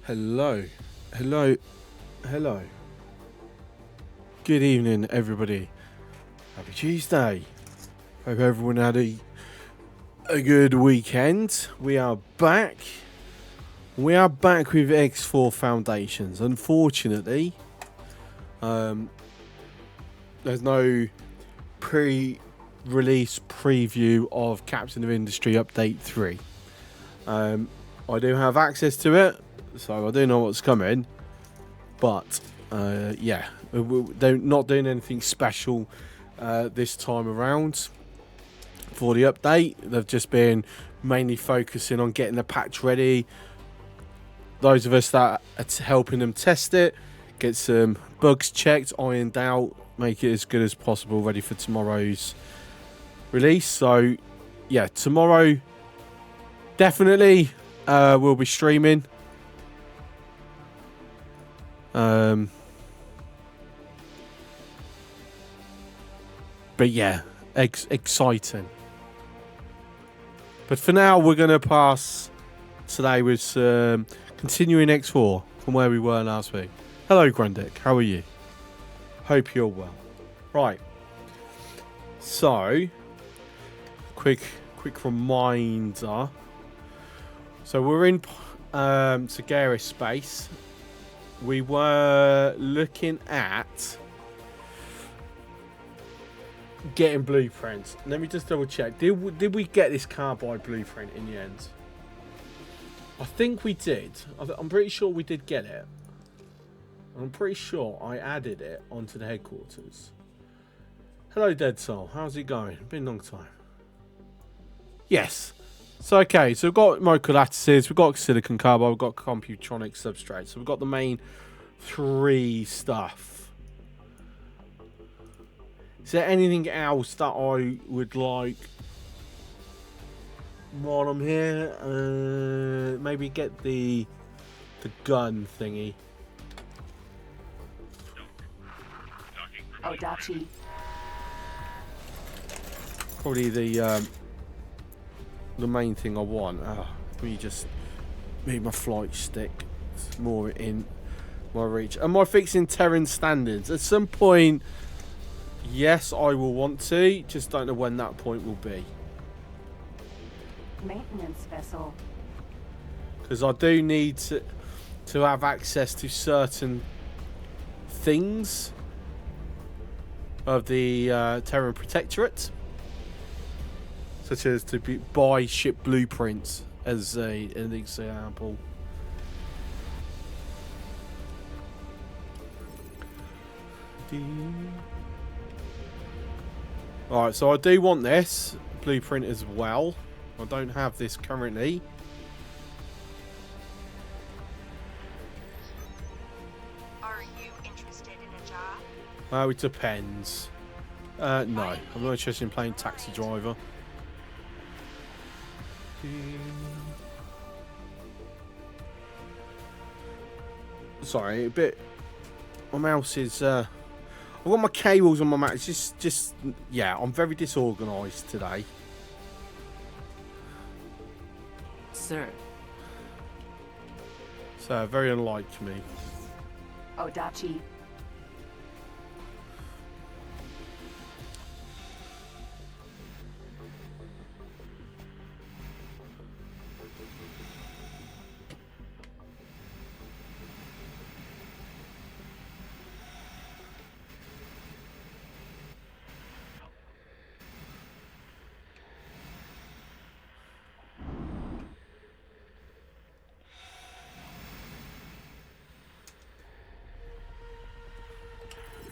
Hello. Hello. Hello. Good evening, everybody. Happy Tuesday. Hope everyone had a good weekend. We are back. We are back with X4 Foundations. Unfortunately, there's no pre-release preview of Captain of Industry Update 3. I do have access to it, so I do know what's coming. But, yeah, they're not doing anything special this time around for the update. They've just been mainly focusing on getting the patch ready. Those of us that are helping them test it, get some bugs checked, ironed out, make it as good as possible, ready for tomorrow's release. So, yeah, tomorrow definitely we'll be streaming. But yeah, exciting. But for now, we're going to pass today with continuing X4 from where we were last week. Hello, Grundick. How are you? Hope you're well. Right. So, quick reminder. So we're in Sagaris space. We were looking at getting blueprints. Let me just double check. Did we get this carbide blueprint in the end? I think we did. I'm pretty sure we did get it. I'm pretty sure I added it onto the headquarters. Hello, Dead Soul. How's it going? Been a long time. Yes. So, okay. So, we've got mocha lattices. We've got silicon carbide. We've got computronic substrates. So, we've got the main 3 stuff. Is there anything else that I would like while I'm here? Maybe get the gun thingy. Odachi. Probably the main thing I want. Let me just move my flight stick more in my reach. Am I fixing Terran standards? At some point, yes, I will want to. Just don't know when that point will be. Maintenance vessel. Because I do need to have access to certain things of the Terran Protectorate, such as to buy ship blueprints as an example. Alright, so I do want this blueprint as well. I don't have this currently. Are you interested in a job? It depends. No, I'm not interested in playing taxi driver. Sorry, a bit. My mouse is. I've got my cables on my mouse. Just yeah. I'm very disorganised today. Sir. So very unlike me. Odachi.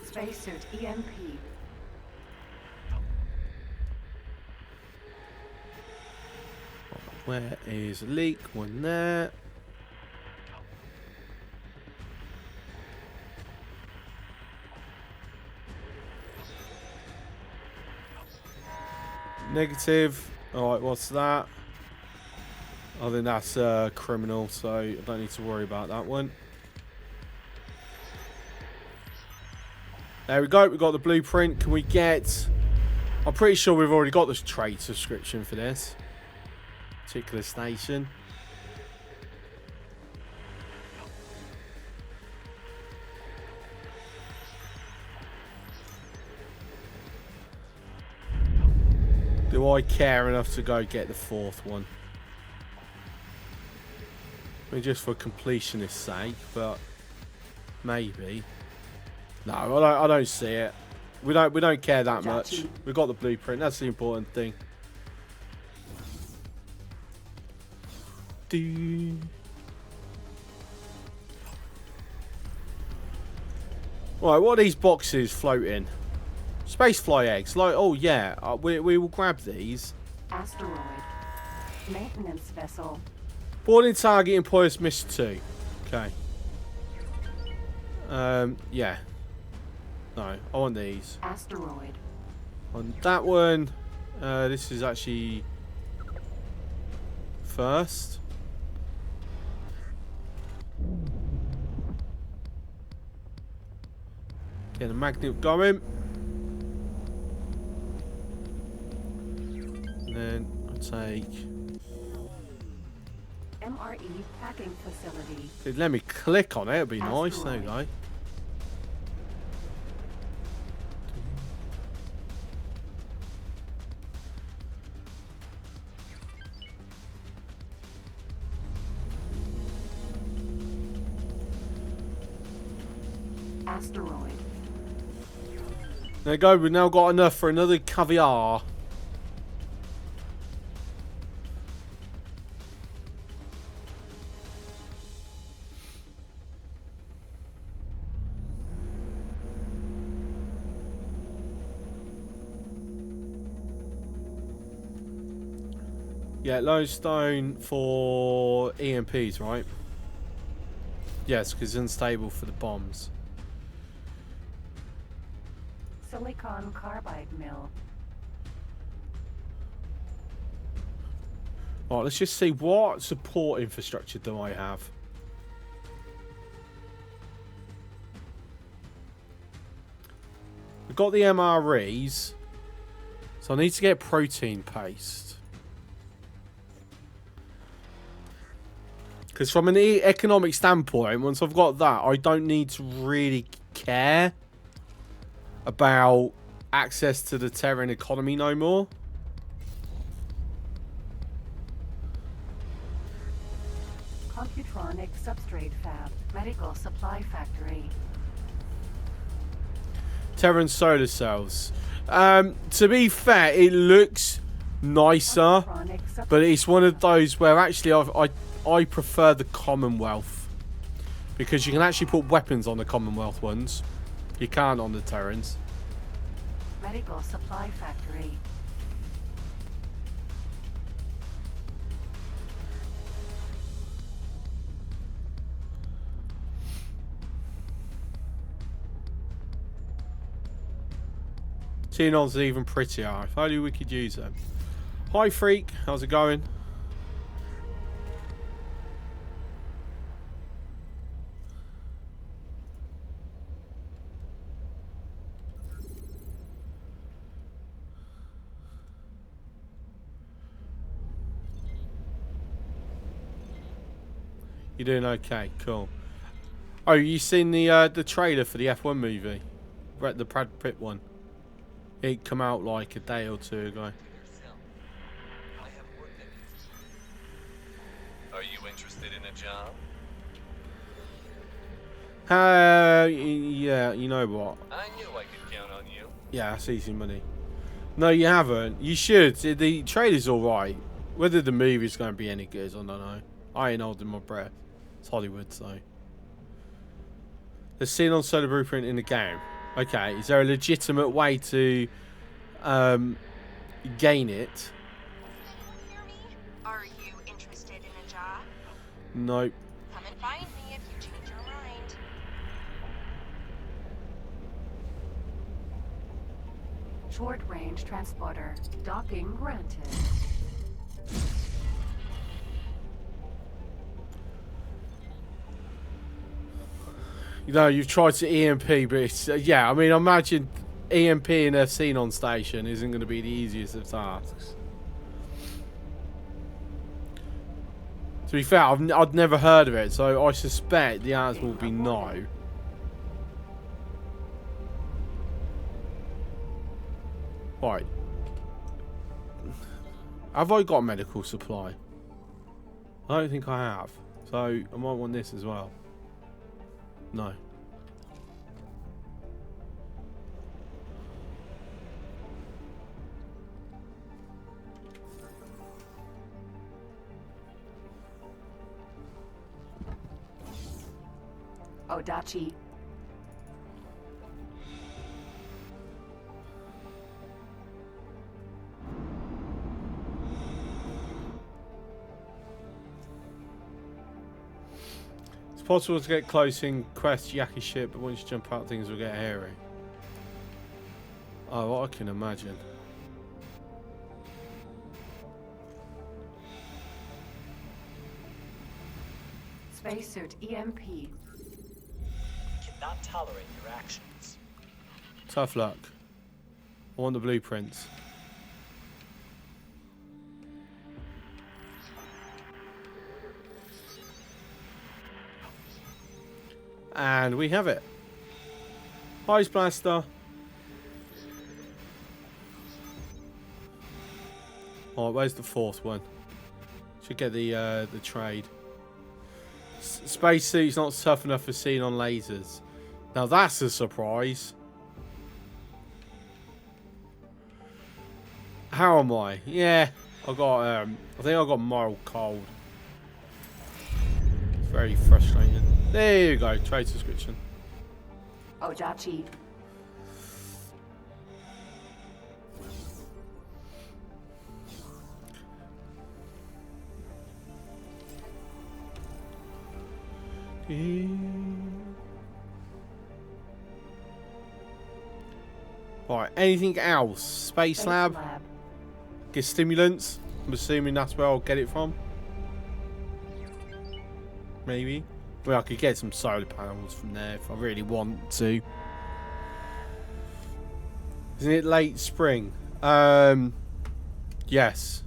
Spacesuit EMP. Where is a leak? One there. Negative. Alright, what's that? I think that's criminal, so I don't need to worry about that one. There we go. We've got the blueprint. Can we get... I'm pretty sure we've already got this trade subscription for this particular station. Do I care enough to go get the 4th one? I mean, just for completionist's sake, but maybe. No, I don't see it. We don't care that much. We've got the blueprint. That's the important thing. Right, what are these boxes floating? Spacefly eggs. Like, oh yeah, we will grab these. Asteroid. Maintenance vessel. Boarding target employers missed 2. Okay. Yeah. No, I want these. Asteroid. On that one, this is actually first. Get the magnet going. And then I'll take... MRE packing facility. Dude, let me click on it, it'd be nice. There you go. Asteroid. There you go, we've now got enough for another caviar. Yeah, lodestone for EMPs, right? Yes, because it's unstable for the bombs. Silicon carbide mill. Right, let's just see what support infrastructure do I have. We've got the MREs, so I need to get protein paste. Because from an economic standpoint, once I've got that, I don't need to really care about access to the Terran economy no more. Computronic substrate fab. Medical supply factory. Terran solar cells. To be fair, it looks nicer, but it's one of those where actually I prefer the Commonwealth, because you can actually put weapons on the Commonwealth ones. You can't on the Terrans. Medical supply factory. Xenon's even prettier. If only we could use them. Hi Freak, how's it going? You're doing okay, cool. Oh, you seen the trailer for the F1 movie? The Brad Pitt one. It come out like a day or 2 ago. Are you interested in a job? Yeah, you know what? I knew I could count on you. Yeah, that's easy money. No, you haven't. You should. The trailer's alright. Whether the movie's going to be any good, I don't know. I ain't holding my breath. It's Hollywood, so. The Xenon solar blueprint in the game. Okay, is there a legitimate way to gain it? Hear me? Are you interested in a job? Nope. Come and find me if you change your mind. Short range transporter. Docking granted. You know, you've tried to EMP, but it's, yeah, I mean, imagine EMP in a Xenon station isn't going to be the easiest of tasks. To be fair, I'd never heard of it, so I suspect the answer will be no. Right. Have I got a medical supply? I don't think I have. So I might want this as well. No. Odachi. It's possible to get close in Quest Yaki ship, but once you jump out, things will get hairy. Oh, I can imagine. Spacesuit EMP. Cannot tolerate your actions. Tough luck. I want the blueprints. And we have it. Ice Blaster. Alright, where's the fourth one? Should get the trade. Spacesuit's not tough enough for seeing on lasers. Now that's a surprise. How am I? Yeah, I got. I think I got moral cold. It's very frustrating. There you go, trade subscription. Odachi. Right, anything else? Space Lab? Get stimulants? I'm assuming that's where I'll get it from. Maybe. Well, I could get some solar panels from there if I really want to. Isn't it late spring? Yes.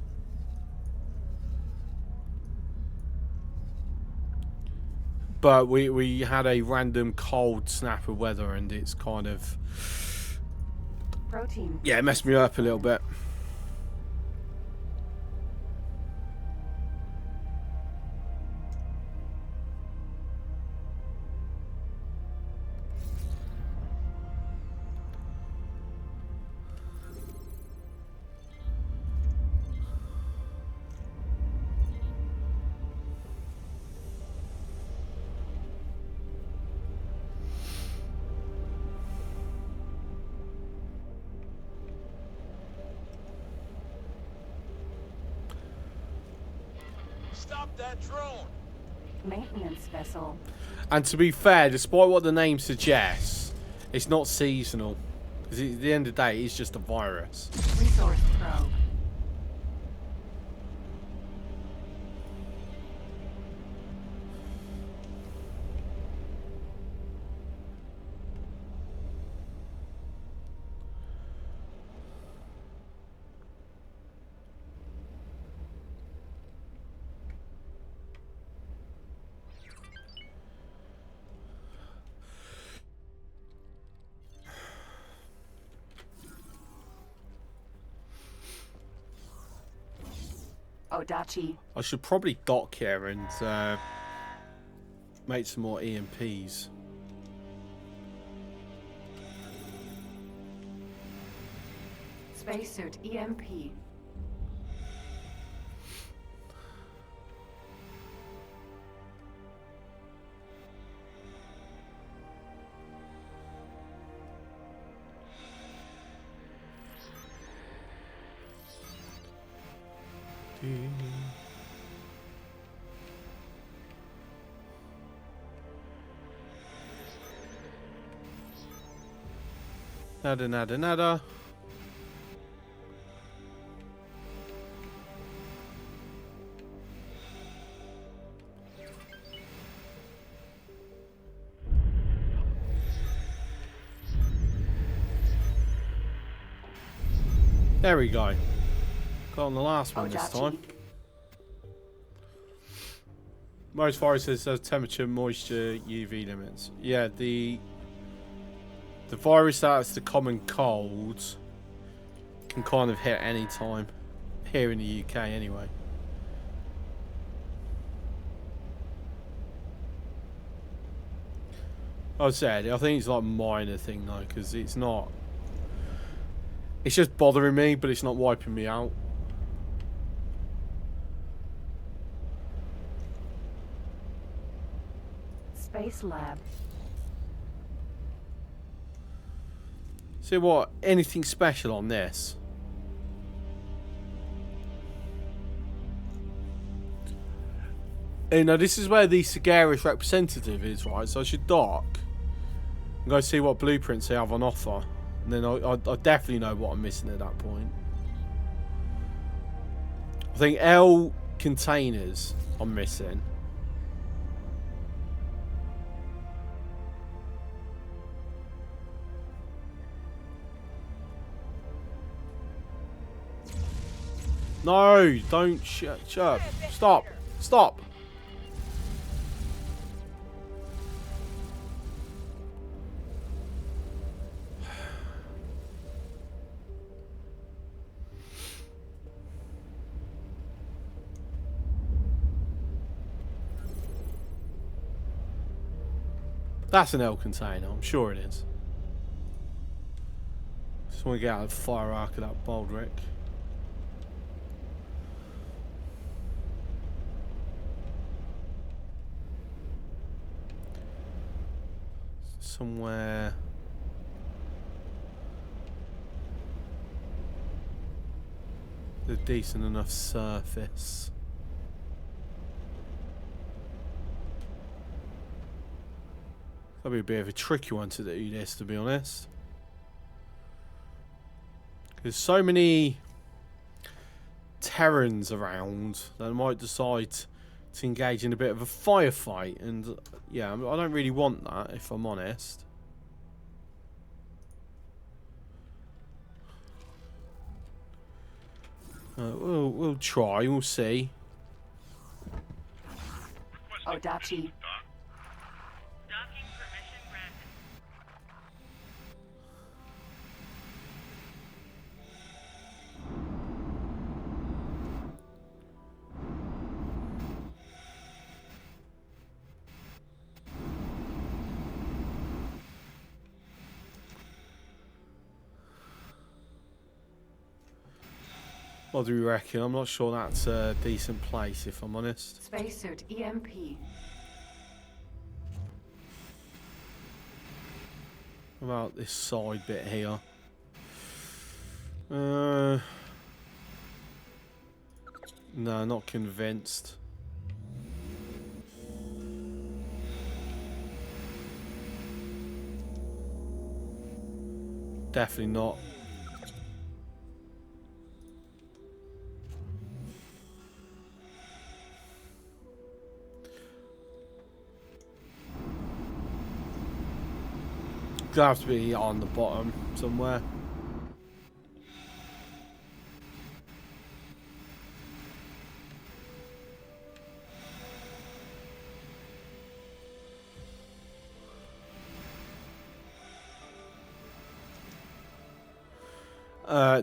But we had a random cold snap of weather and it's kind of... Protein. Yeah, it messed me up a little bit. Stop that drone! Maintenance vessel. And to be fair, despite what the name suggests, it's not seasonal. Because at the end of the day, it's just a virus. Resource probe. Odachi. I should probably dock here and make some more EMPs. Spacesuit EMP. Nada, nada, nada. There we go. Got on the last one this time. Most viruses have temperature, moisture, UV limits. Yeah, the virus that's the common cold can kind of hit any time. here in the UK anyway. I said, I think it's like a minor thing though, because it's not. It's just bothering me, but it's not wiping me out. Space Lab. See what? Anything special on this? You know, this is where the Sagaris representative is, right? So I should dock and go see what blueprints they have on offer. And then I definitely know what I'm missing at that point. I think L containers I'm missing. No, don't shut up. Stop. Stop. That's an L container, I'm sure it is. Just want to get out of the fire arc of that baldric. Somewhere. A decent enough surface. That'd be a bit of a tricky one to do this, to be honest. There's so many Terrans around that I might decide to engage in a bit of a firefight, and yeah, I don't really want that, if I'm honest. We'll try, we'll see. Odachi. Docking permission granted. What do we reckon? I'm not sure that's a decent place, if I'm honest. Spacesuit EMP. What about this side bit here? No, not convinced. Definitely not. Gonna have to be on the bottom somewhere.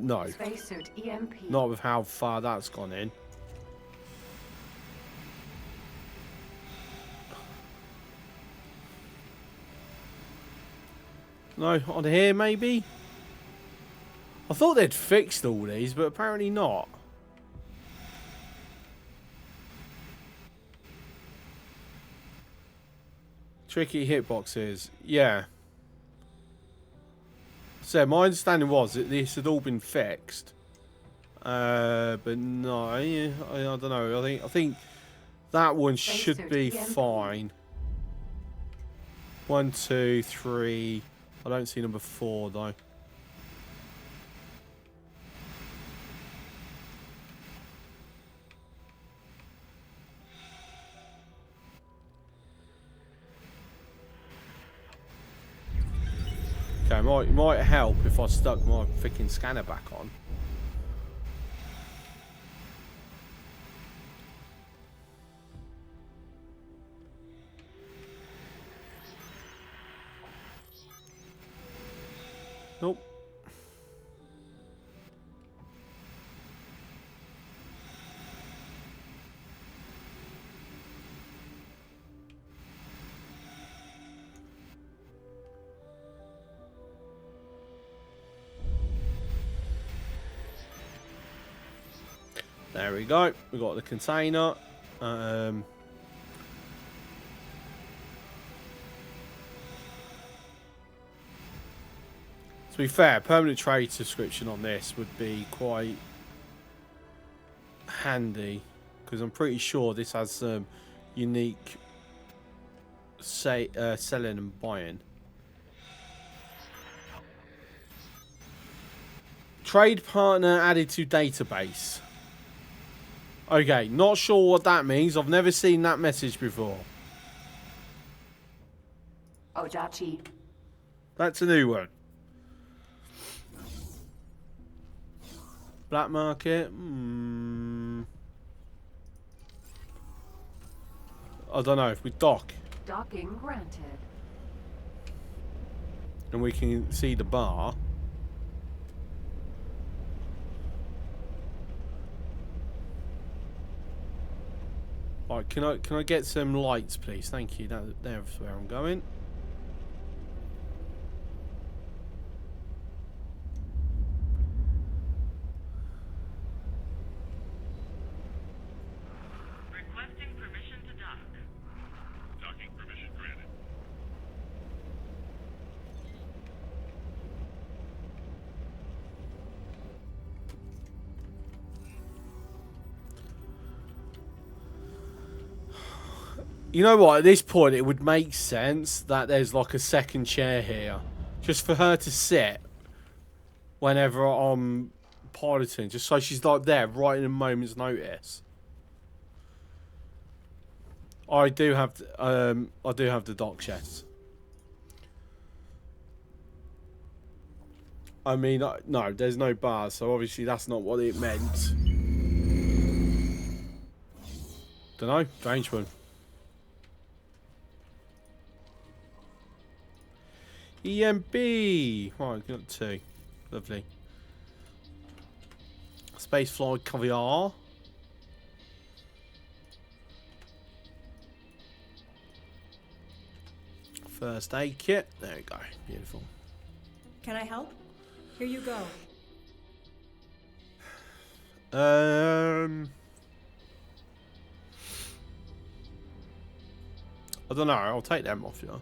No. Spacesuit EMP. Not with how far that's gone in. No, on here maybe? I thought they'd fixed all these, but apparently not. Tricky hitboxes, yeah. So my understanding was that this had all been fixed. But no, I don't know. I think that one should be fine. 1, 2, 3. I don't see number 4 though. Okay, might help if I stuck my freaking scanner back on. Nope. There we go. We got the container. To be fair, permanent trade subscription on this would be quite handy because I'm pretty sure this has some unique selling and buying. Trade partner added to database. Okay, not sure what that means. I've never seen that message before. Ojachi. That's a new one. Black market. I don't know if we dock Docking granted. and we can see the bar. Right, can I get some lights, please? Thank you. There's where I'm going. Requesting permission to dock. Docking permission granted. You know what? At this point, it would make sense that there's like a second chair here, just for her to sit whenever I'm piloting, just so she's like there right in a moment's notice. I do have the dock chest. I mean, no, there's no bars, so obviously that's not what it meant. Don't know, strange one. EMB. Right, got two. Lovely. Spacefly caviar. First aid kit. There we go. Beautiful. Can I help? Here you go. I don't know. I'll take them off you.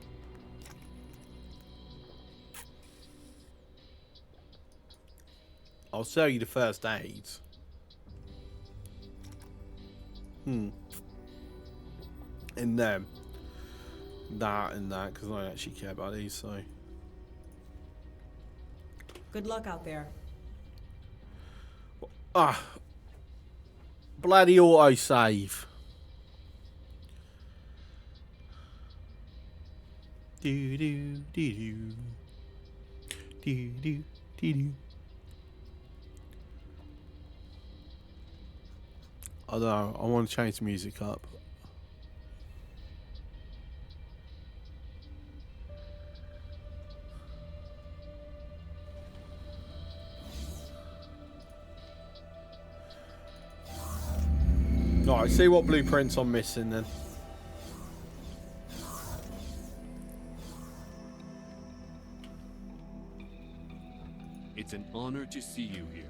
I'll sell you the first aids. And them. That and that, because I don't actually care about these, so. Good luck out there. Ah. Bloody autosave. Do do do do. Do do do do. I don't know. I want to change the music up. Alright, see what blueprints I'm missing then. It's an honor to see you here.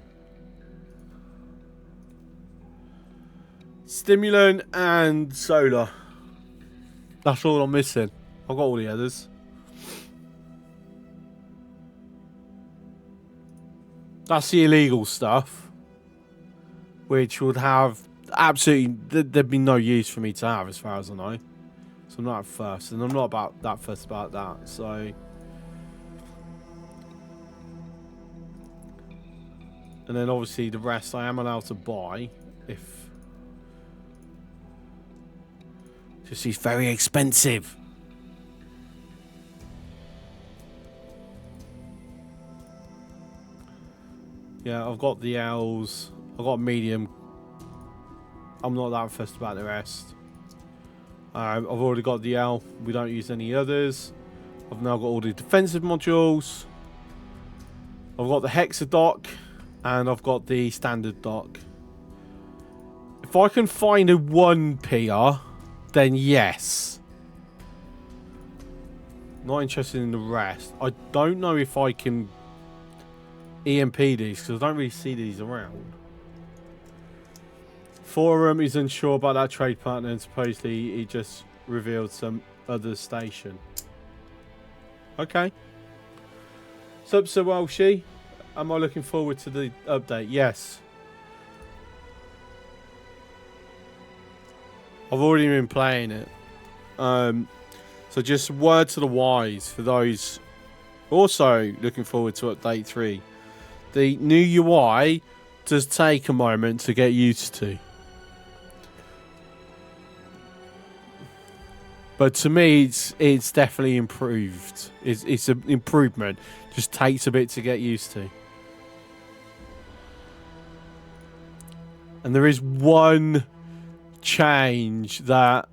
Stimulant and solar. That's all I'm missing. I've got all the others. That's the illegal stuff, which would have absolutely, there'd be no use for me to have as far as I know. So I'm not fussed, and I'm not about that fussed about that. So, and then obviously the rest I am allowed to buy if. Just he's very expensive. Yeah, I've got the L's. I've got medium. I'm not that fussed about the rest. I've already got the L. We don't use any others. I've now got all the defensive modules. I've got the Hexa dock. And I've got the standard dock. If I can find a 1 PR, then yes. Not interested in the rest. I don't know if I can EMP these because I don't really see these around. Forum is unsure about that trade partner and supposedly he just revealed some other station. Okay. So Welshie, am I looking forward to the update? Yes. I've already been playing it. So just word to the wise for those also looking forward to update 3. The new UI does take a moment to get used to. But to me, it's definitely improved. It's an improvement. Just takes a bit to get used to. And there is one change that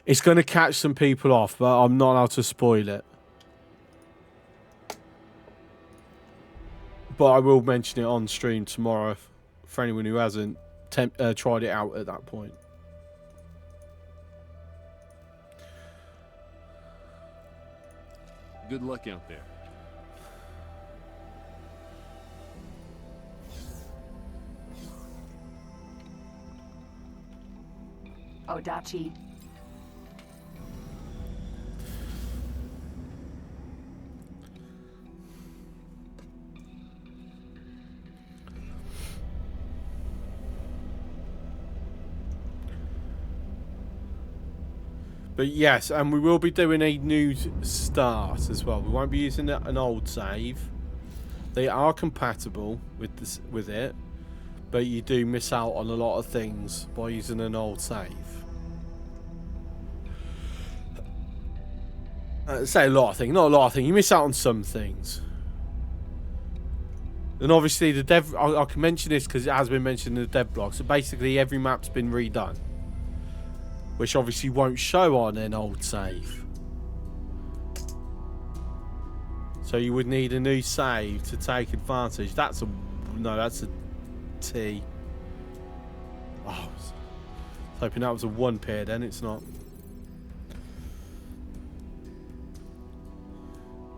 it's going to catch some people off, but I'm not allowed to spoil it. But I will mention it on stream tomorrow for anyone who hasn't tried it out at that point. Good luck out there. Odachi. But yes, and we will be doing a new start as well. We won't be using an old save. They are compatible with it, but you do miss out on a lot of things by using an old save. Say a lot of things, not a lot of things. You miss out on some things. And obviously the dev, I can mention this because it has been mentioned in the dev blog. So basically every map's been redone, which obviously won't show on an old save. So you would need a new save to take advantage. That's a T. Oh, I was hoping that was a 1 pair then, it's not.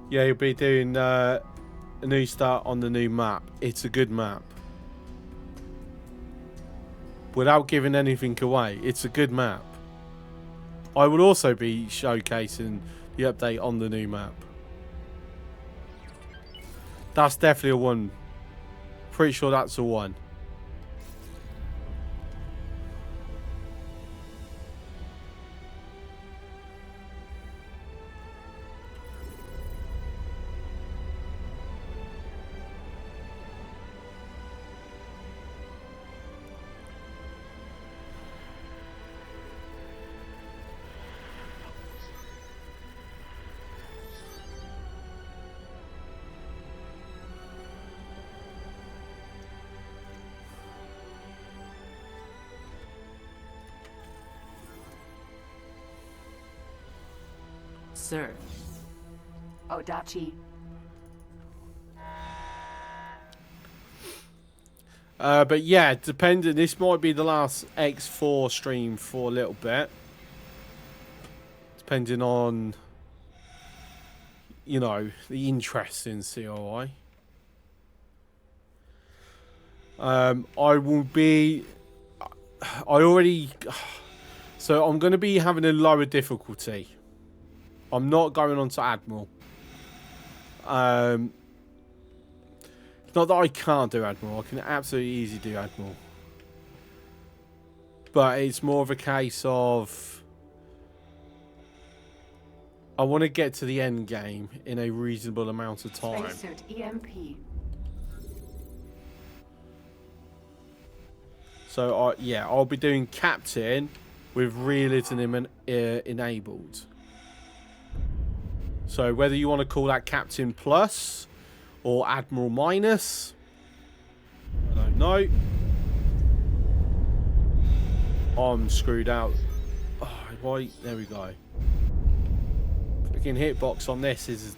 Yeah, you'll be doing a new start on the new map. It's a good map. Without giving anything away, it's a good map. I will also be showcasing the update on the new map. That's definitely a 1. Pretty sure that's a 1. Sir. Odachi. But yeah, depending, this might be the last X4 stream for a little bit. Depending on, you know, the interest in COI. I will be... So I'm going to be having a lower difficulty. I'm not going on to Admiral. Not that I can't do Admiral. I can absolutely easily do Admiral. But it's more of a case of... I want to get to the end game in a reasonable amount of time. Spacesuit EMP. So, yeah, I'll be doing Captain with realism enabled. So whether you want to call that Captain Plus or Admiral Minus, I don't know. I'm screwed out. Oh, why? There we go. Freaking hitbox on this is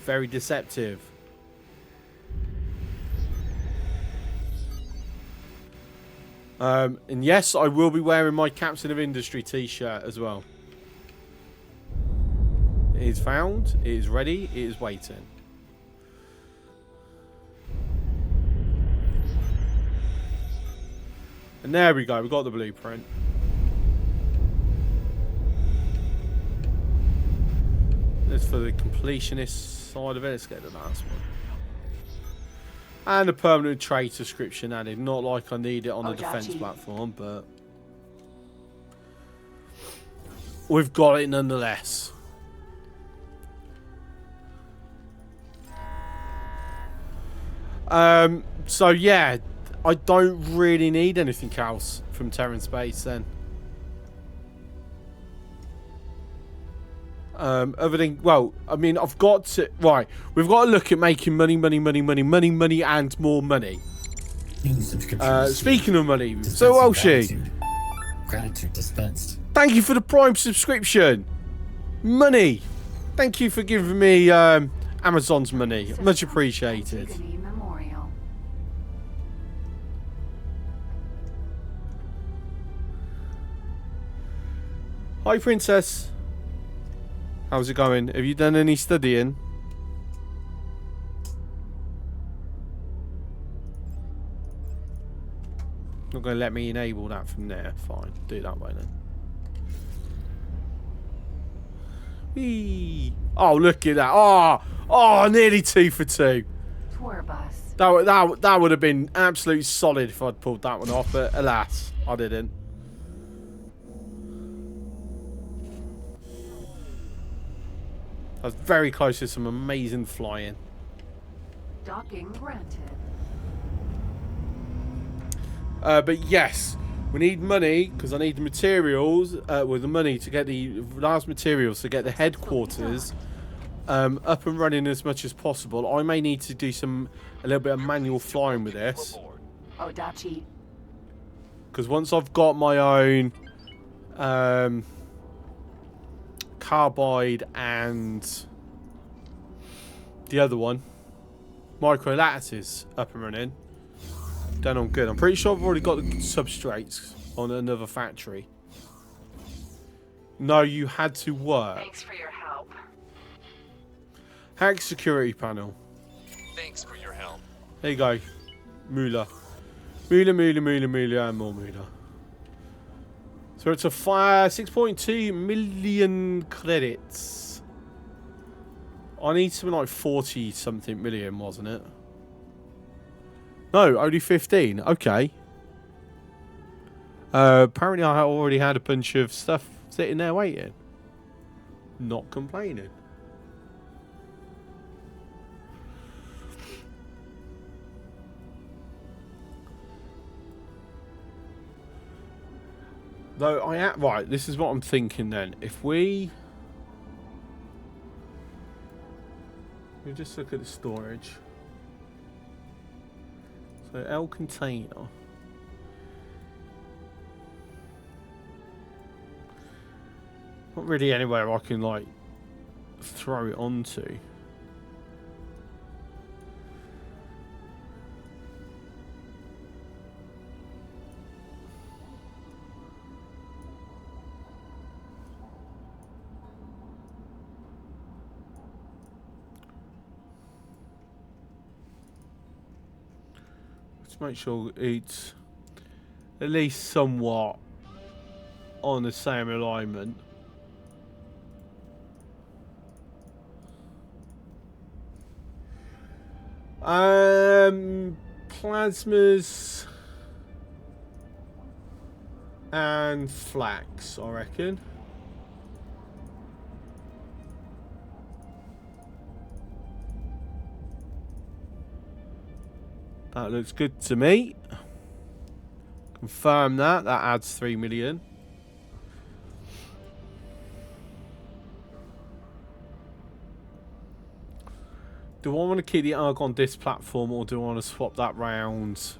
very deceptive. And yes, I will be wearing my Captain of Industry t-shirt as well. It is found, it is ready, it is waiting. And there we go. We got the blueprint. That's for the completionist side of it. Let's get the last one. And a permanent trade subscription added. Not like I need it on the defense platform, but we've got it nonetheless. So yeah, I don't really need anything else from Terran Space then. Other than, well, I mean, I've got to, right, we've got to look at making money, and more money. Speaking of money, so Welshie, gratitude dispensed. Thank you for the Prime subscription. Money. Thank you for giving me Amazon's money. Much appreciated. Memorial. Hi, Princess. How's it going? Have you done any studying? Not going to let me enable that from there. Fine. Do it that way then. Whee. Oh, look at that. Oh, nearly 2 for 2. Tour bus. That would have been absolutely solid if I'd pulled that one off, but alas, I didn't. I was very close to some amazing flying. Docking granted. But yes, we need money because I need the materials. With the money to get the last materials to get the headquarters up and running as much as possible. I may need to do a little bit of manual flying with this. Odachi. Because once I've got my own carbide and the other one, micro lattices, up and running, then I'm good. I'm pretty sure I've already got the substrates on another factory. No, you had to work. Thanks for your help. Hack security panel. Thanks for your help. There you go. Moolah. Moolah, and more moolah. So it's a 6.2 million credits. I need something like 40 something million, wasn't it? No, only 15. Okay. Apparently I already had a bunch of stuff sitting there waiting. Not complaining. Though right, this is what I'm thinking then. If we just look at the storage. So L container. Not really anywhere I can like throw it onto. Make sure it's at least somewhat on the same alignment. Plasmas and flax, I reckon. That looks good to me. Confirm that. That adds 3 million. Do I want to keep the ARG on this platform or do I want to swap that round?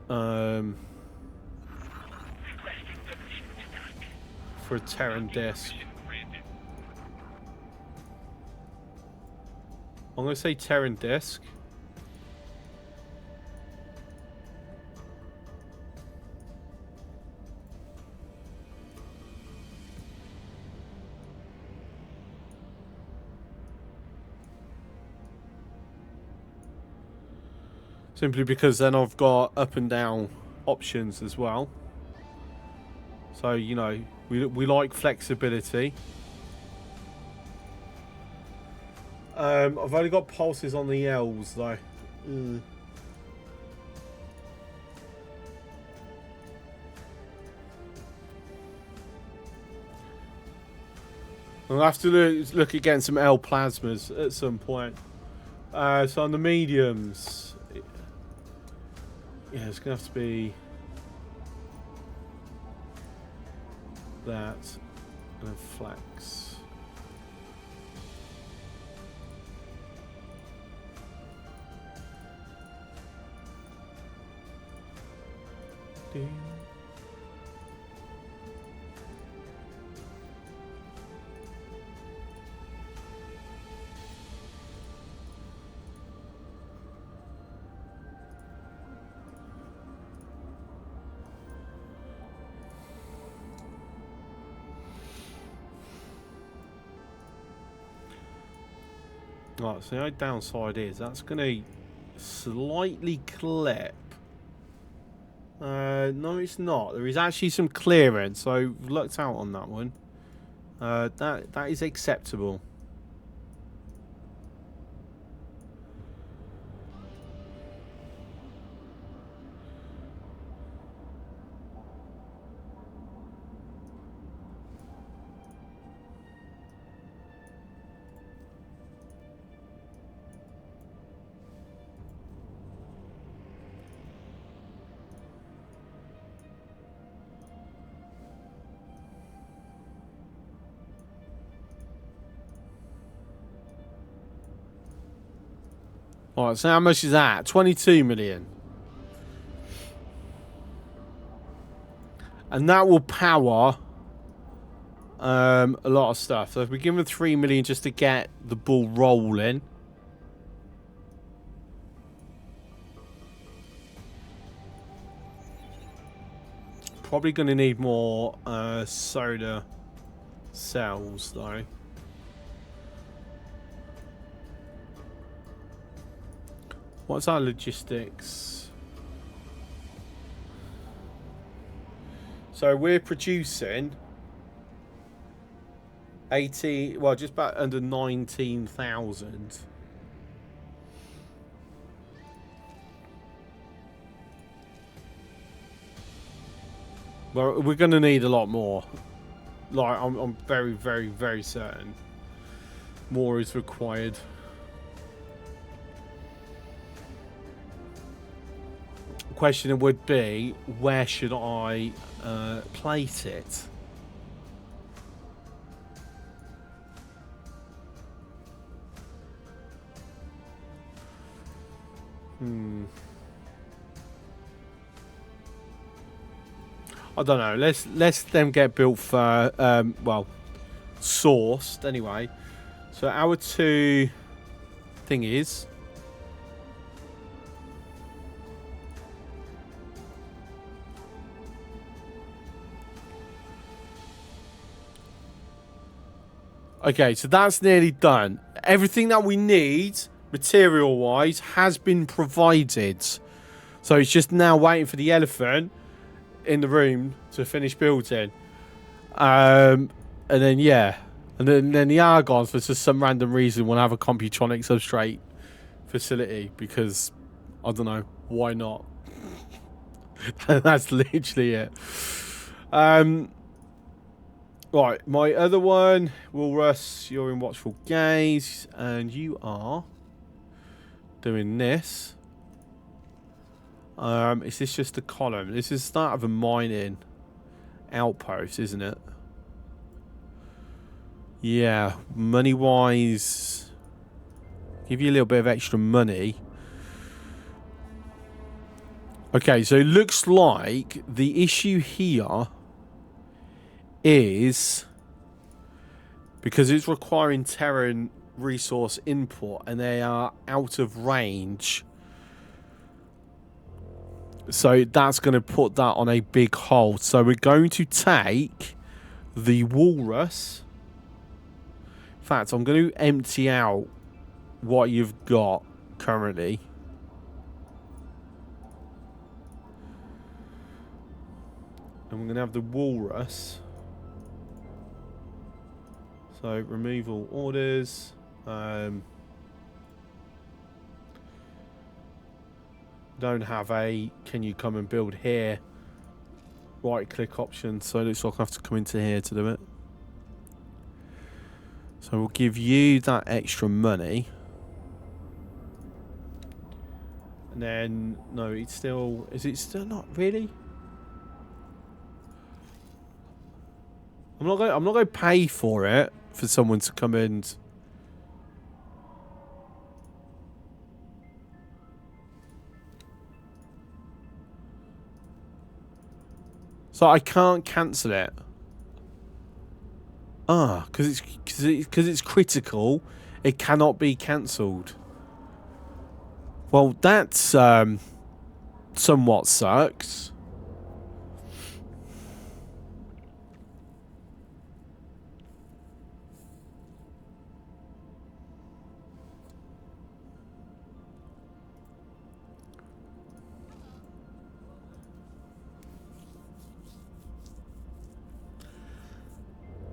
For a Terran disc. I'm going to say Terran disc. Simply because then I've got up and down options as well. So, you know, we like flexibility. I've only got pulses on the L's though. I'll have to look at getting some L plasmas at some point. So on the mediums, yeah, it's gonna have to be that and then flex. Right, so the only downside is that's going to slightly clip. No, it's not. There is actually some clearance, so we've looked out on that one. That is acceptable. Alright, so how much is that? 22 million. And that will power a lot of stuff. So if we give them 3 million just to get the ball rolling. Probably going to need more soda cells though. What's our logistics? So we're producing 80, well, just about under 19,000. Well, we're going to need a lot more. Like, I'm very, very, very certain more is required. Question would be, where should I place it? I don't know. Let's them get built for well, sourced anyway. So our two thing is. Okay, so that's nearly done. Everything that we need, material-wise, has been provided. So it's just now waiting for the elephant in the room to finish building. And then, yeah. And then the Argons, for just some random reason, want to have a computronic substrate facility. Because, I don't know, why not? That's literally it. Right, my other one, Will Russ, you're in Watchful Gaze, and you are doing this. Is this just a column? This is the start of a mining outpost, isn't it? Yeah, money-wise, give you a little bit of extra money. Okay, so it looks like the issue here is because it's requiring Terran resource input and they are out of range. So that's going to put that on a big hold. So we're going to take the walrus. In fact, I'm going to empty out what you've got currently. And we're going to have the walrus. So remove all orders. Don't have a can you come and build here right click option, so it looks like I have to come into here to do it. So we'll give you that extra money. And then no, it's still, is it still not really? I'm not going to pay for it for someone to come in. So I can't cancel it. Ah, because it's critical, it cannot be cancelled. Well, that's somewhat sucks.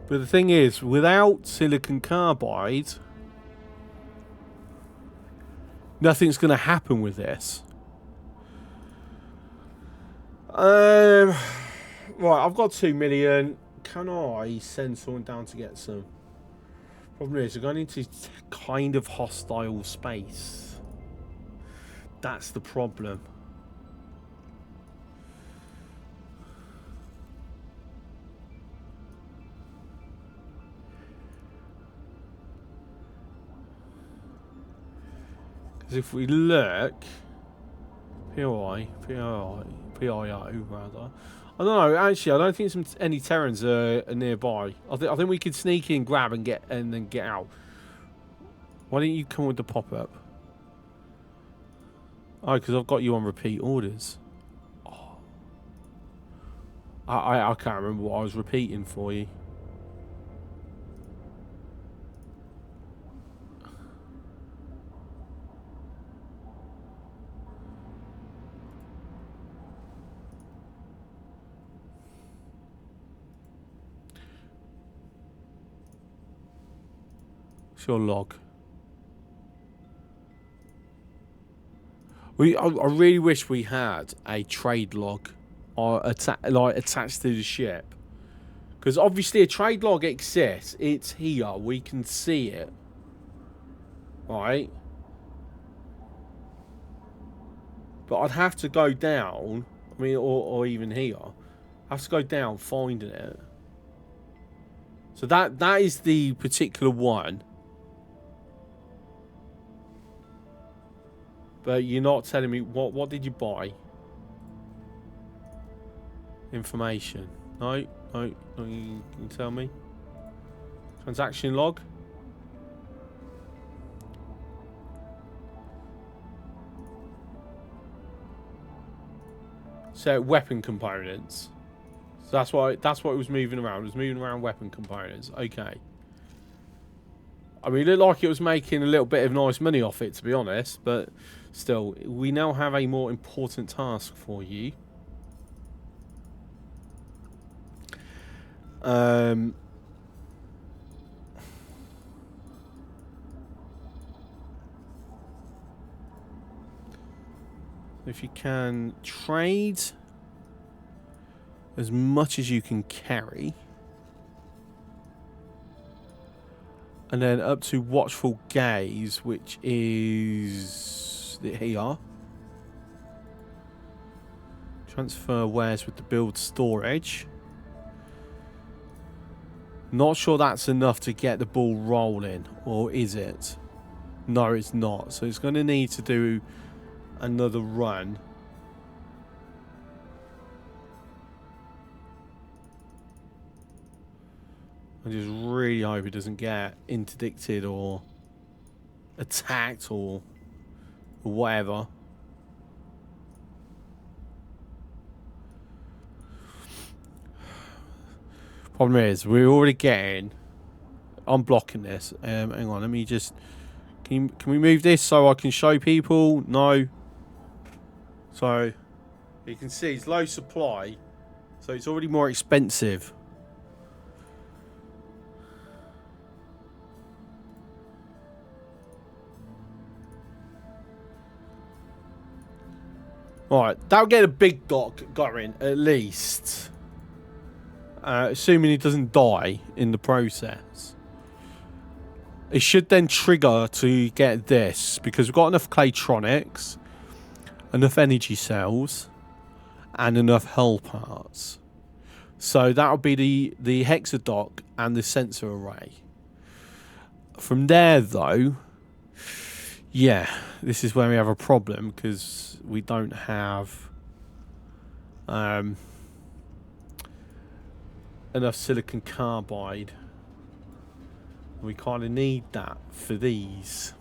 But the thing is, without silicon carbide, nothing's going to happen with this. Right, I've got 2 million. Can I send someone down to get some? Problem is, we're going into kind of hostile space. That's the problem. If we look, PIO rather. I don't know. Actually, I don't think any Terrans are nearby. I think we could sneak in, grab, and then get out. Why don't you come with the pop up? Oh, because I've got you on repeat orders. Oh. I can't remember what I was repeating for you. Your log. I really wish we had a trade log or attached to the ship, because obviously a trade log exists. It's here. We can see it. Right. But I'd have to go down. I mean, or even here. I have to go down finding it. So that is the particular one. But you're not telling me what did you buy? Information. No, you can tell me. Transaction log. So weapon components. So that's what it was moving around. It was moving around weapon components. Okay. I mean, it looked like it was making a little bit of nice money off it, to be honest, but still, we now have a more important task for you. If you can trade as much as you can carry. And then up to Watchful Gaze, which is here. Transfer wares with the build storage. Not sure that's enough to get the ball rolling, or is it? No, it's not. So it's going to need to do another run. I just really hope it doesn't get interdicted or attacked or whatever. Problem is, we're already getting... I'm blocking this. Hang on, let me just... Can we move this so I can show people? No. So, you can see it's low supply. So it's already more expensive. Alright, that'll get a big dock going, at least. Assuming he doesn't die in the process. It should then trigger to get this, because we've got enough Claytronics, enough energy cells, and enough hull parts. So that'll be the hexadock and the sensor array. From there, though, yeah, this is where we have a problem, because we don't have enough silicon carbide. We kind of need that for these.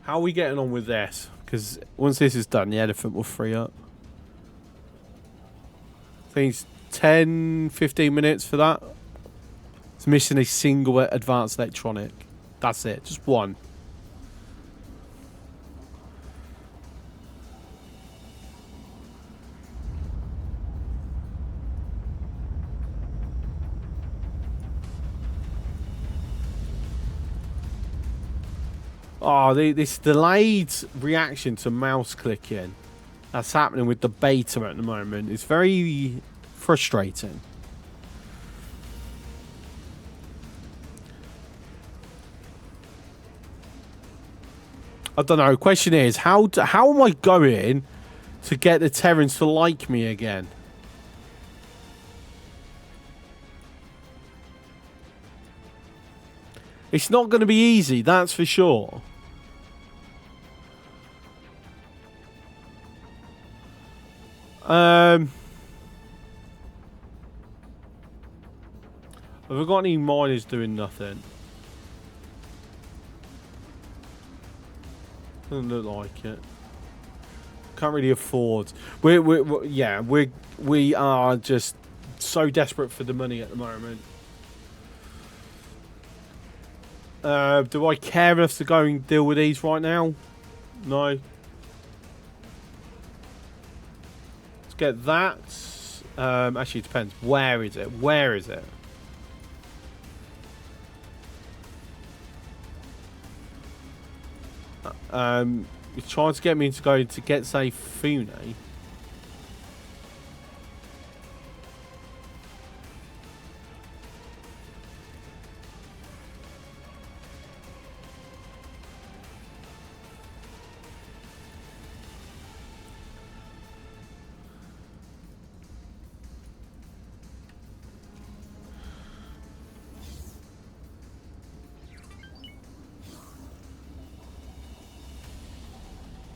How are we getting on with this? Because once this is done, the elephant will free up. I think it's 10-15 minutes for that. It's missing a single advanced electronic. That's it, just one. Oh, this delayed reaction to mouse clicking that's happening with the beta at the moment is very frustrating. I don't know. Question is, how am I going to get the Terrans to like me again? It's not going to be easy, that's for sure. Have we got any miners doing nothing? Doesn't look like it. Can't really afford. We are just so desperate for the money at the moment. Do I care enough to go and deal with these right now? No. Let's get that. Actually, it depends. Where is it? Where is it? It's trying to get me to go to get, say, Fune.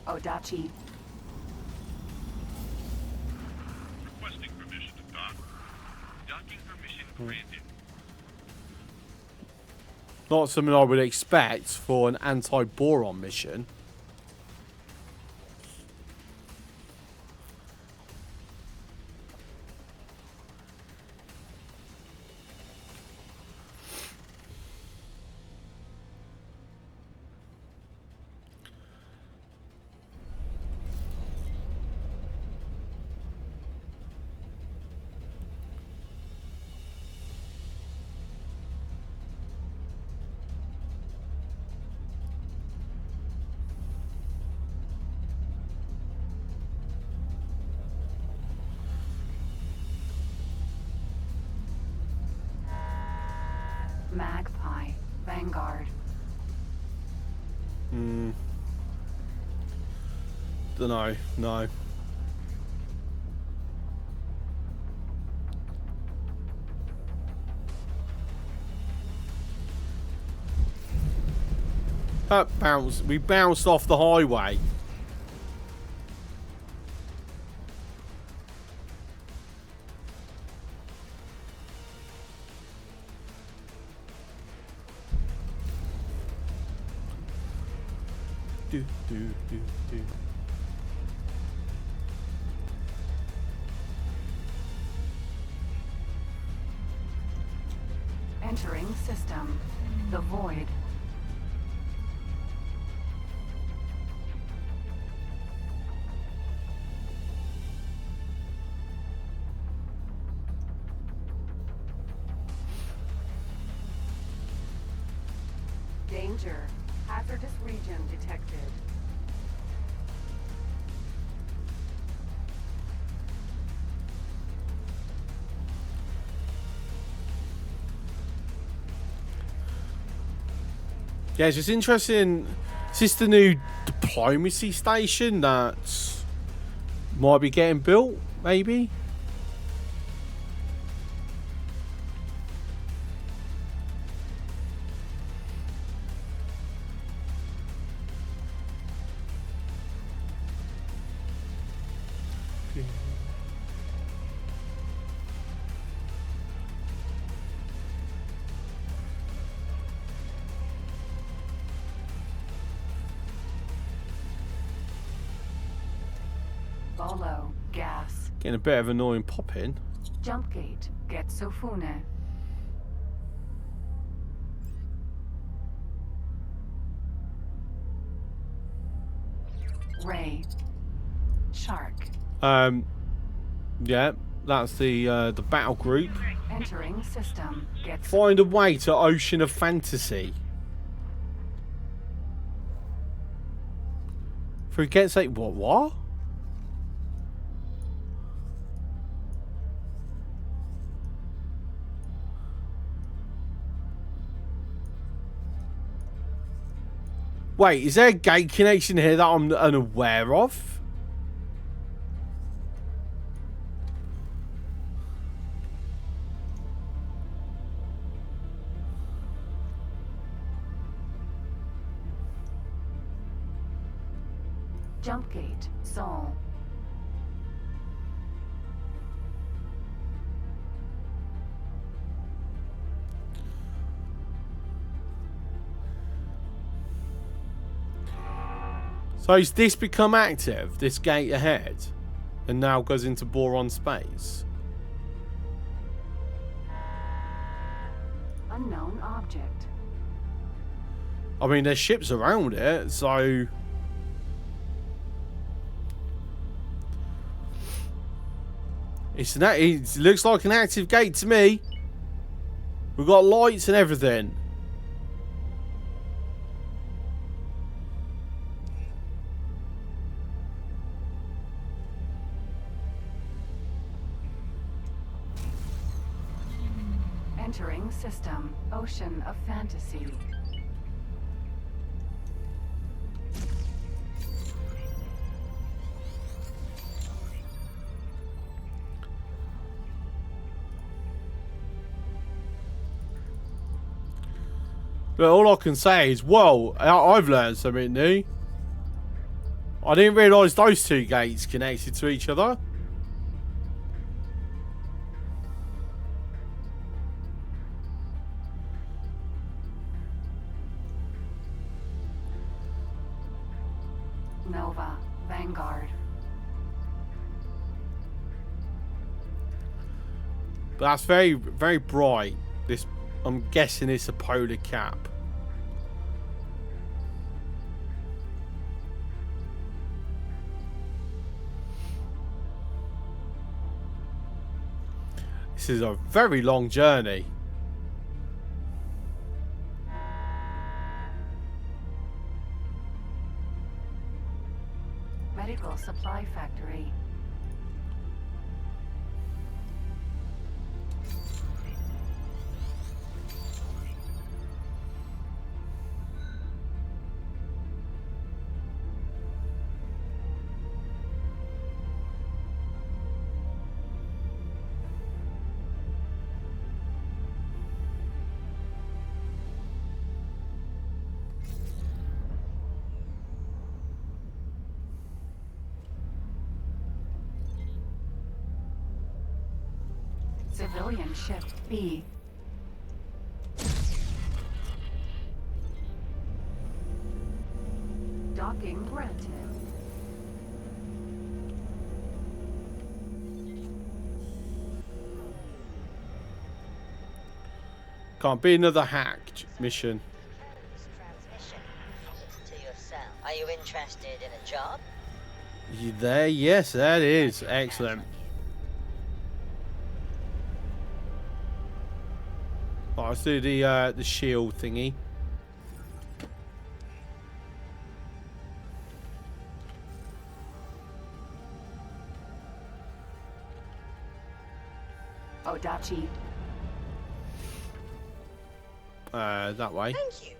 Odachi. Requesting permission to dock. Docking permission granted. Not something I would expect for an anti-boron mission. Magpie. Vanguard. Dunno, no. That bounced. We bounced off the highway. Do, do, do, do. Entering system. The void. Danger. Hazardous region detected. Yeah, it's just interesting. Is this the new diplomacy station that might be getting built, maybe? Bolo. Gas. Getting a bit of annoying popping. Jump gate. Get Sofune. Ray. Shark. Yeah, that's the battle group. Entering system. Get Find a way to Ocean of Fantasy. Forget say what? Wait, is there a gate connection here that I'm unaware of? Jump gate. Sol. So has this become active, this gate ahead, and now goes into boron space? Unknown object. I mean, there's ships around it, so... It looks like an active gate to me. We've got lights and everything. Entering system. Ocean of Fantasy. But all I can say is, whoa, I've learned something new. I didn't realise those two gates connected to each other. Nova. Vanguard. But that's very, very bright. This, I'm guessing it's a polar cap. This is a very long journey. Medical supply factory. Civilian ship B. Docking granted. Can't be another hack mission. Transmission to yourself. Are you interested in a job? You there? Yes, that is excellent. Right, let's do the shield thingy. Odachi. That way. Thank you.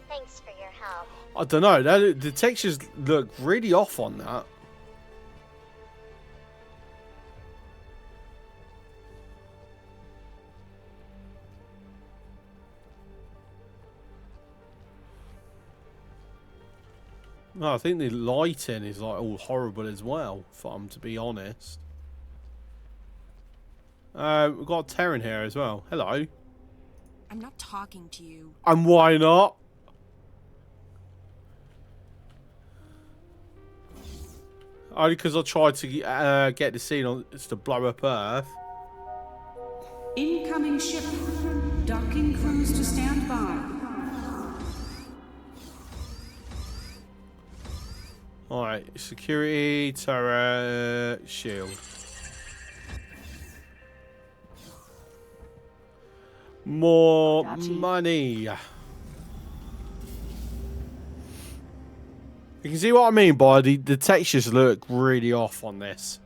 Thanks for your help. I don't know. The textures look really off on that. No, I think the lighting is like all horrible as well, if I'm to be honest. We've got Terran here as well. Hello. I'm not talking to you. And why not? Only because I tried to get the scene on to blow up Earth. Incoming ship. Docking crews to stand by. Alright, security, turret, shield. More money. You can see what I mean by the textures look really off on this.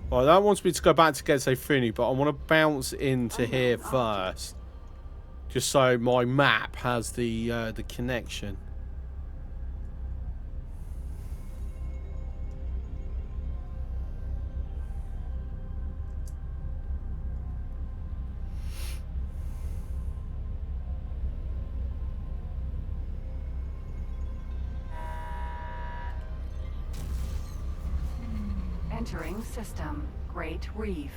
Well, that wants me to go back to get say Fini, but I want to bounce into here first. Just so my map has the connection. Entering system. Great Reef.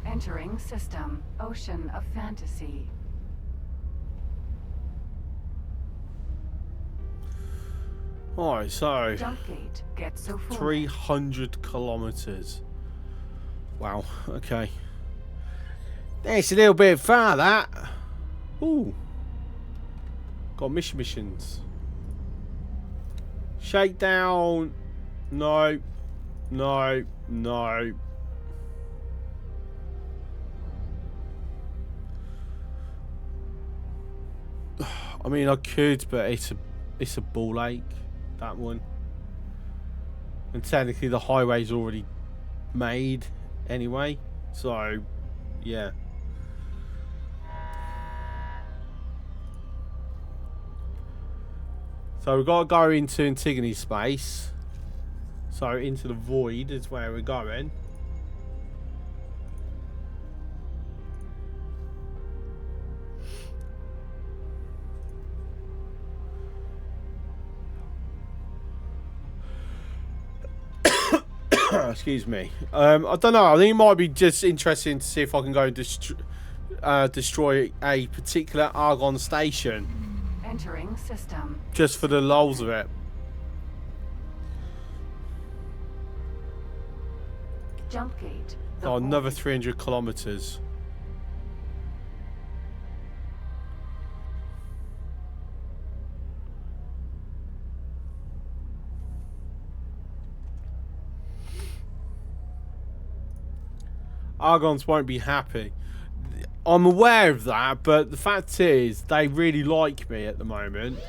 Entering system. Ocean of Fantasy. Alright, so Jump gate. Get so full. 300 kilometers. Wow, okay. That's a little bit far, that. Ooh. Got missions. Shakedown. No. No. No. I mean, I could, but it's a ball ache, that one. And technically, the highway's already made anyway, so yeah. So we've got to go into Antigone space. So into the void is where we're going. Excuse me. I don't know. I think it might be just interesting to see if I can go and destroy a particular Argon station. Entering system. Just for the lulz of it. Jump gate. Oh, another 300 kilometers. Argons won't be happy. I'm aware of that, but the fact is, they really like me at the moment.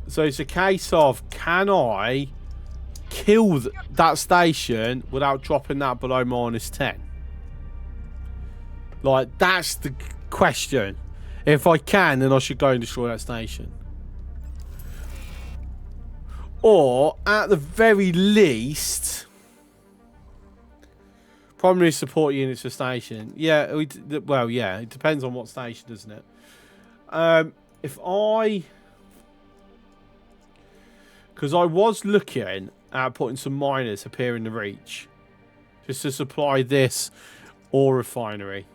So it's a case of, can I kill that station without dropping that below -10? Like, that's the question. If I can, then I should go and destroy that station. Or, at the very least... Primary support units for station. Yeah, well, yeah, it depends on what station, doesn't it? If I... Because I was looking at putting some miners up here in the Reach. Just to supply this ore refinery.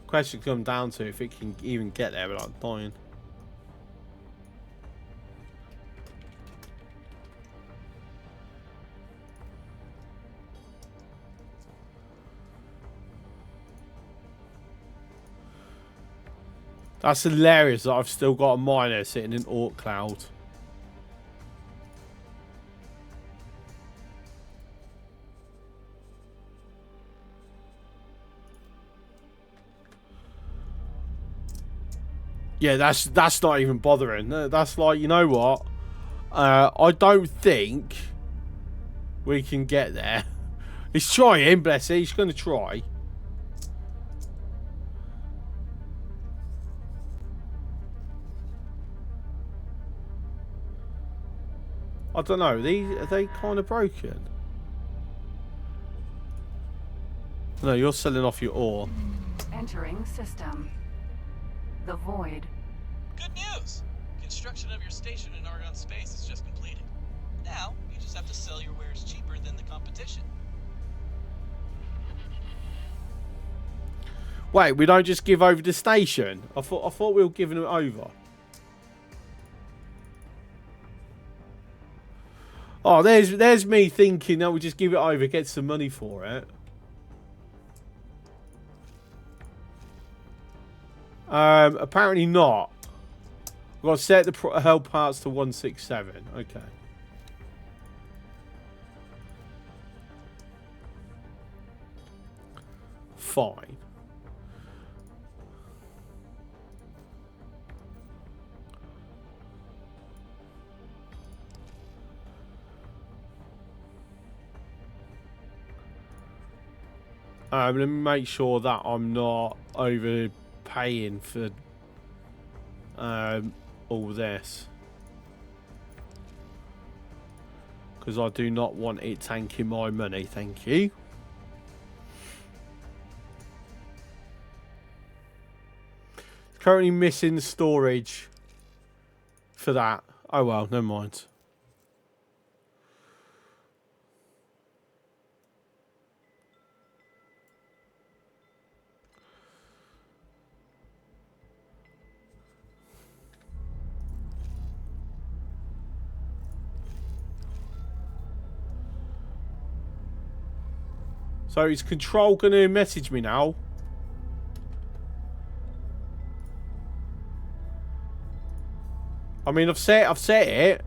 Question comes down to if it can even get there without dying. That's hilarious that I've still got a miner sitting in Orc Cloud. Yeah, that's not even bothering. That's like, you know what? I don't think we can get there. He's trying, bless him. He's going to try. I don't know. Are they kind of broken? No, you're selling off your ore. Entering system. The void. Good news! Construction of your station in Argon Space is just completed. Now, you just have to sell your wares cheaper than the competition. Wait, we don't just give over the station? I thought we were giving it over. Oh, there's me thinking that we just give it over, get some money for it. Apparently not. We've got to set the held parts to 167. Okay. Fine. Let me make sure that I'm not overpaying for all this, because I do not want it tanking my money. Thank you. Currently missing storage for that. Oh well, never mind. So is Control going to message me now? I mean, I've set it.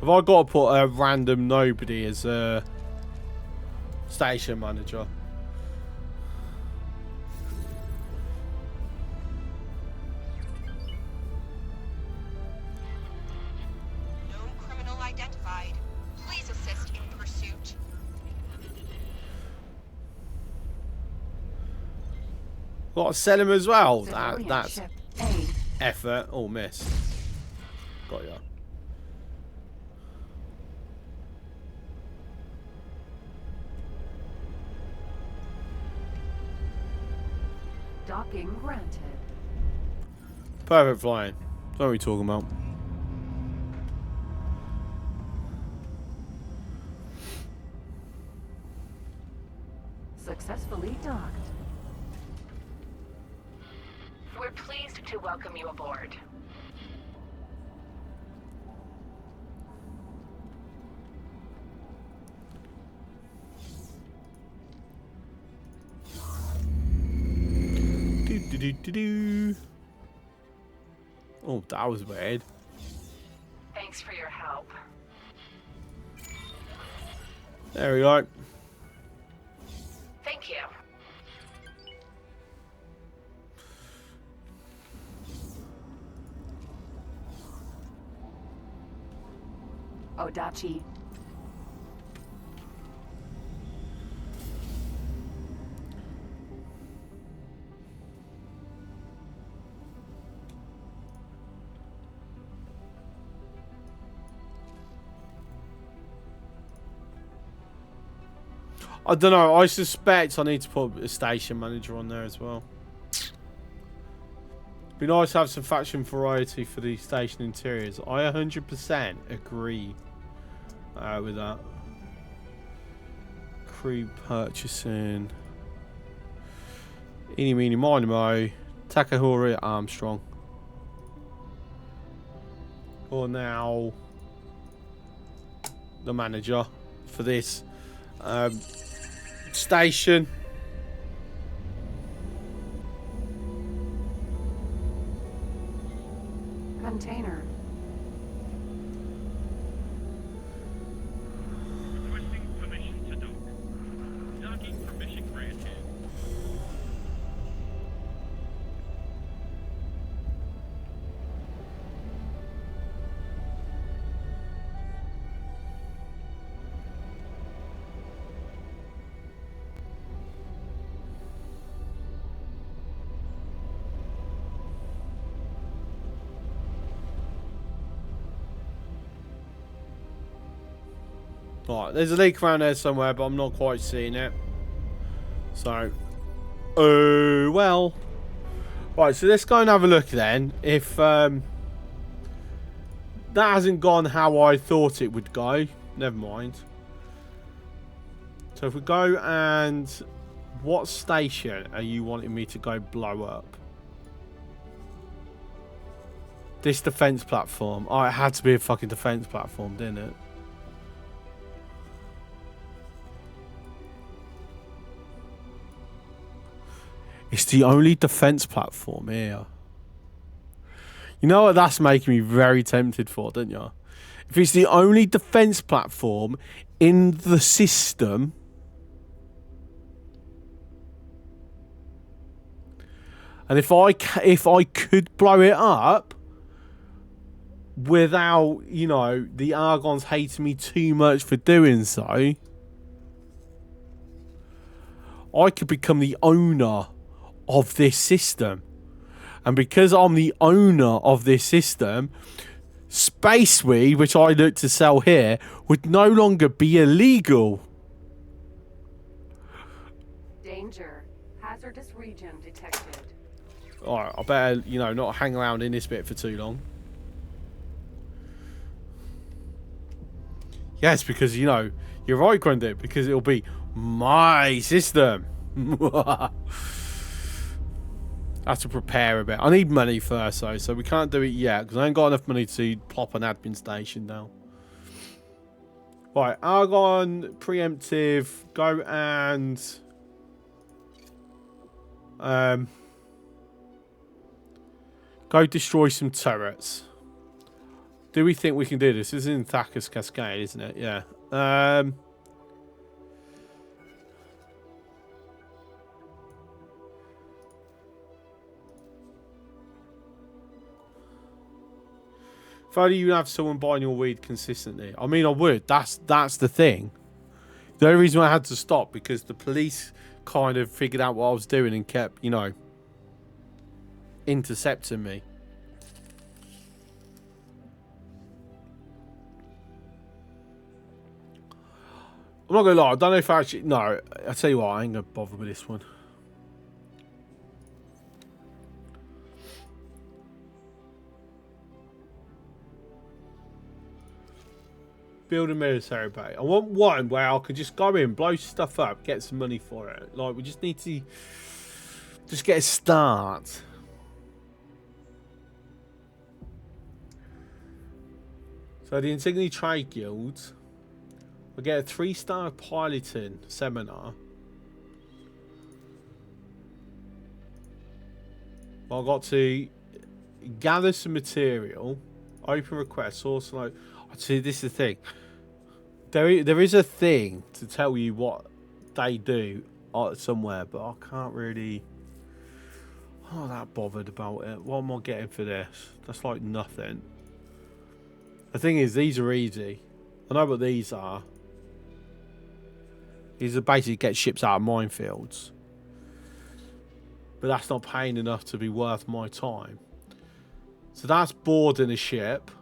Have I got to put a random nobody as a station manager? Got to sell him as well. That's effort. Oh, miss. Got ya. Docking granted. Perfect flying. What are we talking about? Successfully docked. We're pleased to welcome you aboard. Oh, that was weird. Thanks for your help. There we go. Thank you. Odachi. I don't know. I suspect I need to put a station manager on there as well. Be nice to have some faction variety for the station interiors. I 100% agree with that. Crew purchasing. Eeny, meeny, miny, mo. Takahori Armstrong. Or now the manager for this station. Container. Requesting permission to dock. Docking permission granted. Right, there's a leak around there somewhere, but I'm not quite seeing it. So, oh well. Right, so let's go and have a look then. If that hasn't gone how I thought it would go, never mind. So if we go and what station are you wanting me to go blow up? This defense platform. Oh, it had to be a fucking defense platform, didn't it? It's the only defense platform here. You know what that's making me very tempted for, don't you? If it's the only defense platform in the system, and if I could blow it up without, you know, the Argons hating me too much for doing so, I could become the owner of this system. And because I'm the owner of this system, Space Weed, which I look to sell here, would no longer be illegal. Danger. Hazardous region detected. Alright, I better, you know, not hang around in this bit for too long. Yes, because, you know, you're right, Grundy, because it'll be my system. I have to prepare a bit. I need money first, though, so we can't do it yet because I ain't got enough money to plop an admin station down. Right, Argon, preemptive, go and go destroy some turrets. Do we think we can do this? This is in Thacker's Cascade, isn't it? Yeah. If only you have someone buying your weed consistently. I mean, I would. That's the thing. The only reason I had to stop because the police kind of figured out what I was doing and kept, you know, intercepting me. I'm not gonna lie. I don't know if I actually. No, I tell you what. I ain't gonna bother with this one. Build a military base. I want one where I could just go in, blow stuff up, get some money for it. Like, we just need to just get a start. So the Insignia Trade Guild. We get a 3-star piloting seminar. I've got to gather some material, open request, source load. See, this is the thing. There is a thing to tell you what they do somewhere, but I can't really. I'm not that bothered about it. What am I getting for this? That's like nothing. The thing is, these are easy. I know what these are. These are basically get ships out of minefields. But that's not paying enough to be worth my time. So that's boarding a ship.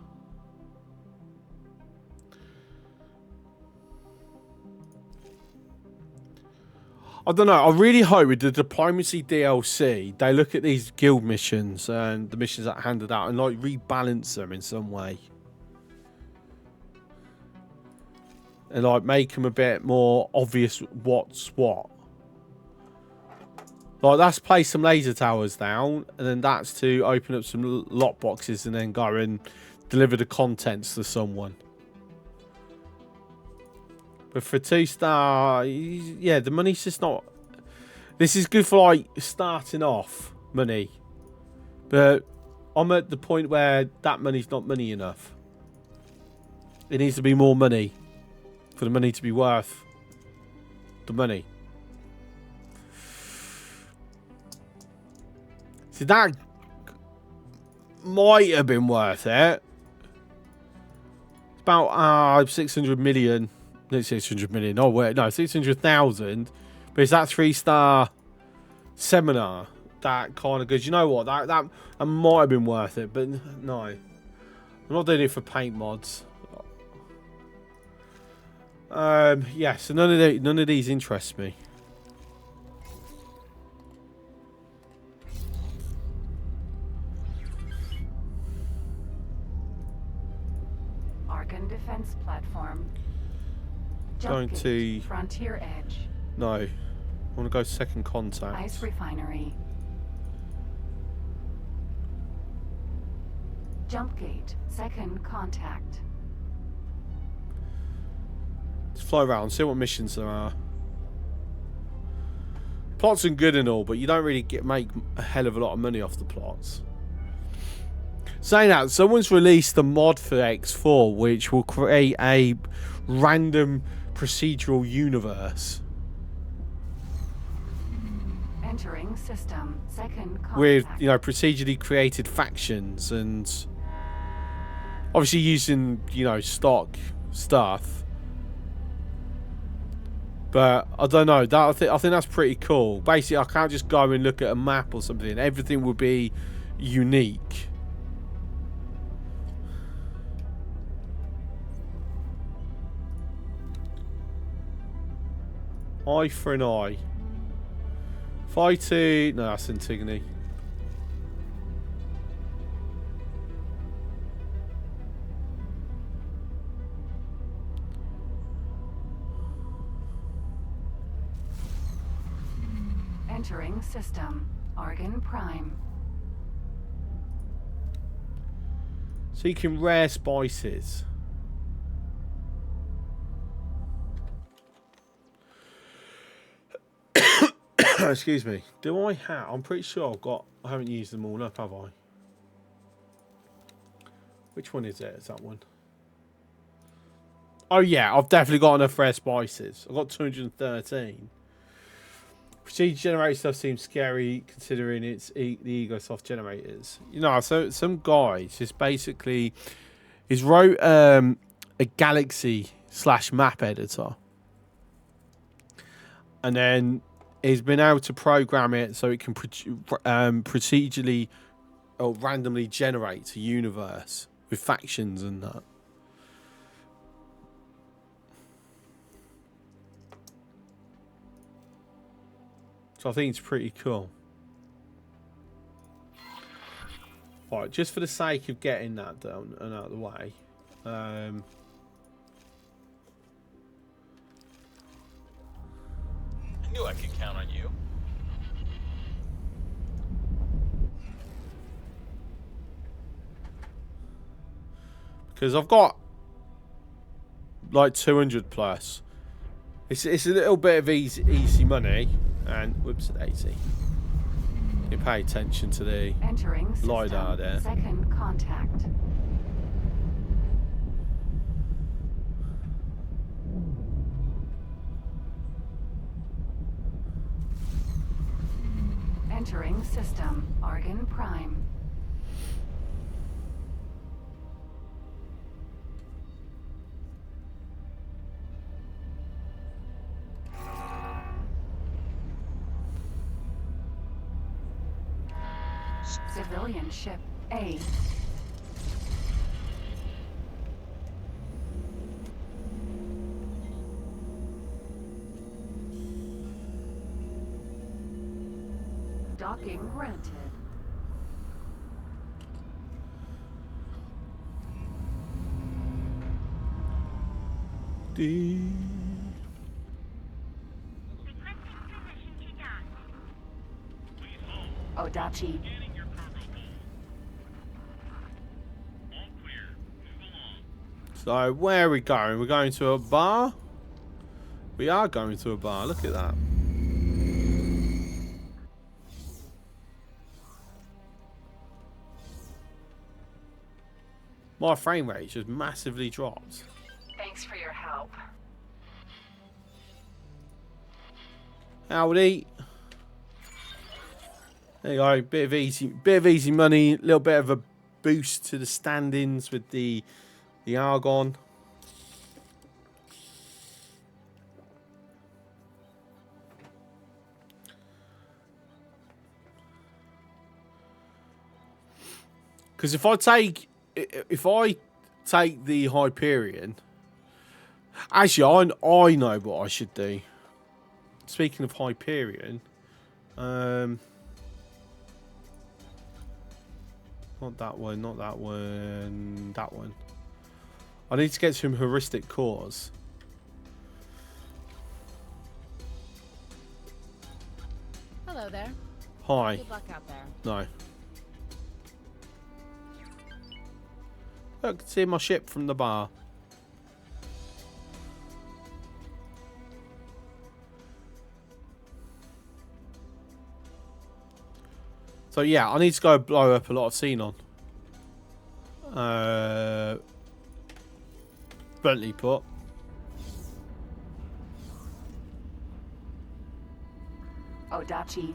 I don't know. I really hope with the Diplomacy DLC, they look at these guild missions and the missions that are handed out and like rebalance them in some way. And like make them a bit more obvious what's what. Like that's place some laser towers down, and then that's to open up some lock boxes and then go and deliver the contents to someone. But for 2-star, yeah, the money's just not. This is good for like starting off money, but I'm at the point where that money's not money enough. It needs to be more money for the money to be worth the money. See, that might have been worth it. It's about 600 million. No, 600 million. Oh, wait, no, 600,000. But it's that 3-star seminar that kind of goes, you know what? That might have been worth it, but no. I'm not doing it for paint mods. Yeah, so none of these interest me. Argon defense platform. Going to Frontier Edge. No, I want to go second contact. Ice refinery. Jump gate. Second contact. Let's fly around, see what missions there are. Plots are good and all, but you don't really make a hell of a lot of money off the plots. Saying that, someone's released a mod for X4 which will create a random procedural universe. Entering system. Second contact. With, you know, procedurally created factions and obviously using, you know, stock stuff. But I don't know. I think that's pretty cool. Basically, I can't just go and look at a map or something. Everything will be unique. Eye for an eye. Fighting. No, that's Antigone. Entering system. Argon Prime. Seeking rare spices. Excuse me. Do I have? I'm pretty sure I haven't used them all up, have I? Which one is it? Is that one? Oh yeah, I've definitely got enough rare spices. I've got 213. Procedure generator stuff seems scary considering it's the EgoSoft generators. You know, so some guy just basically wrote a galaxy / map editor, and then he's been able to program it so it can procedurally or randomly generate a universe with factions and that. So I think it's pretty cool. Right, just for the sake of getting that done and out of the way. I knew I could count on you. Because I've got like 200 plus. It's a little bit of easy money. And whoops, daisy. You pay attention to the Entering system. LiDAR there. Second contact. Entering system. Argon Prime. Civilian ship A. Docking granted. Odachi. So where are we going? We're going to a bar? We are going to a bar. Look at that. My frame rate just massively dropped. Thanks for your help. Howdy. There you go. Bit of easy money. A little bit of a boost to the standings with the Argon. Because if I take the Hyperion, actually I know what I should do. Speaking of Hyperion, not that one, not that one, that one. I need to get some heuristic cores. Hello there. Hi. Good luck out there. No. Look, I can see my ship from the bar. So yeah, I need to go blow up a lot of xenon. Bluntly put. Odachi.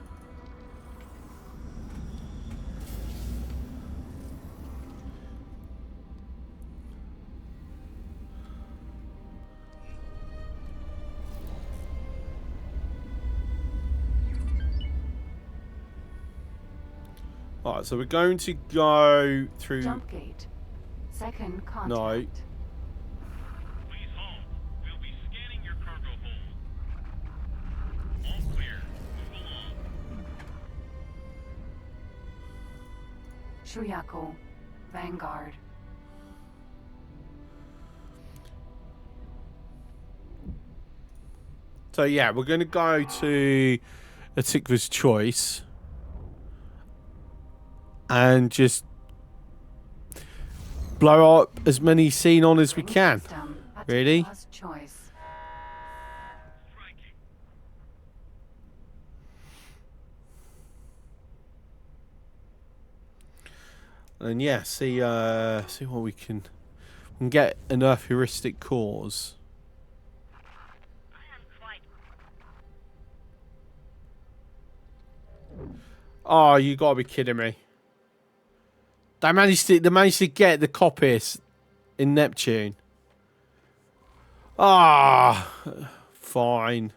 Alright, so we're going to go through... Jump gate. Second contact. No. Please halt. We'll be scanning your cargo hold. All clear. Move along. Shuyako. Vanguard. So yeah, we're going to go to Atikva's Choice. And just blow up as many xenon as we can. Really? And yeah, see what we can get enough heuristic cores. Oh, you gotta be kidding me. They managed to get the copies in Neptune. Ah, fine.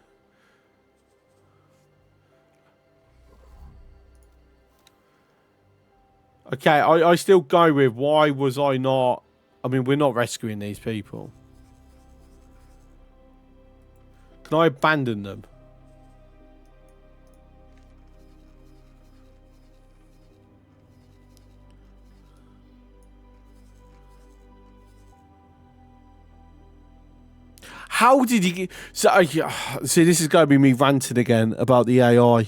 Okay, I still go with why was I not... I mean, we're not rescuing these people. Can I abandon them? How did you get... So, see, this is going to be me ranting again about the AI.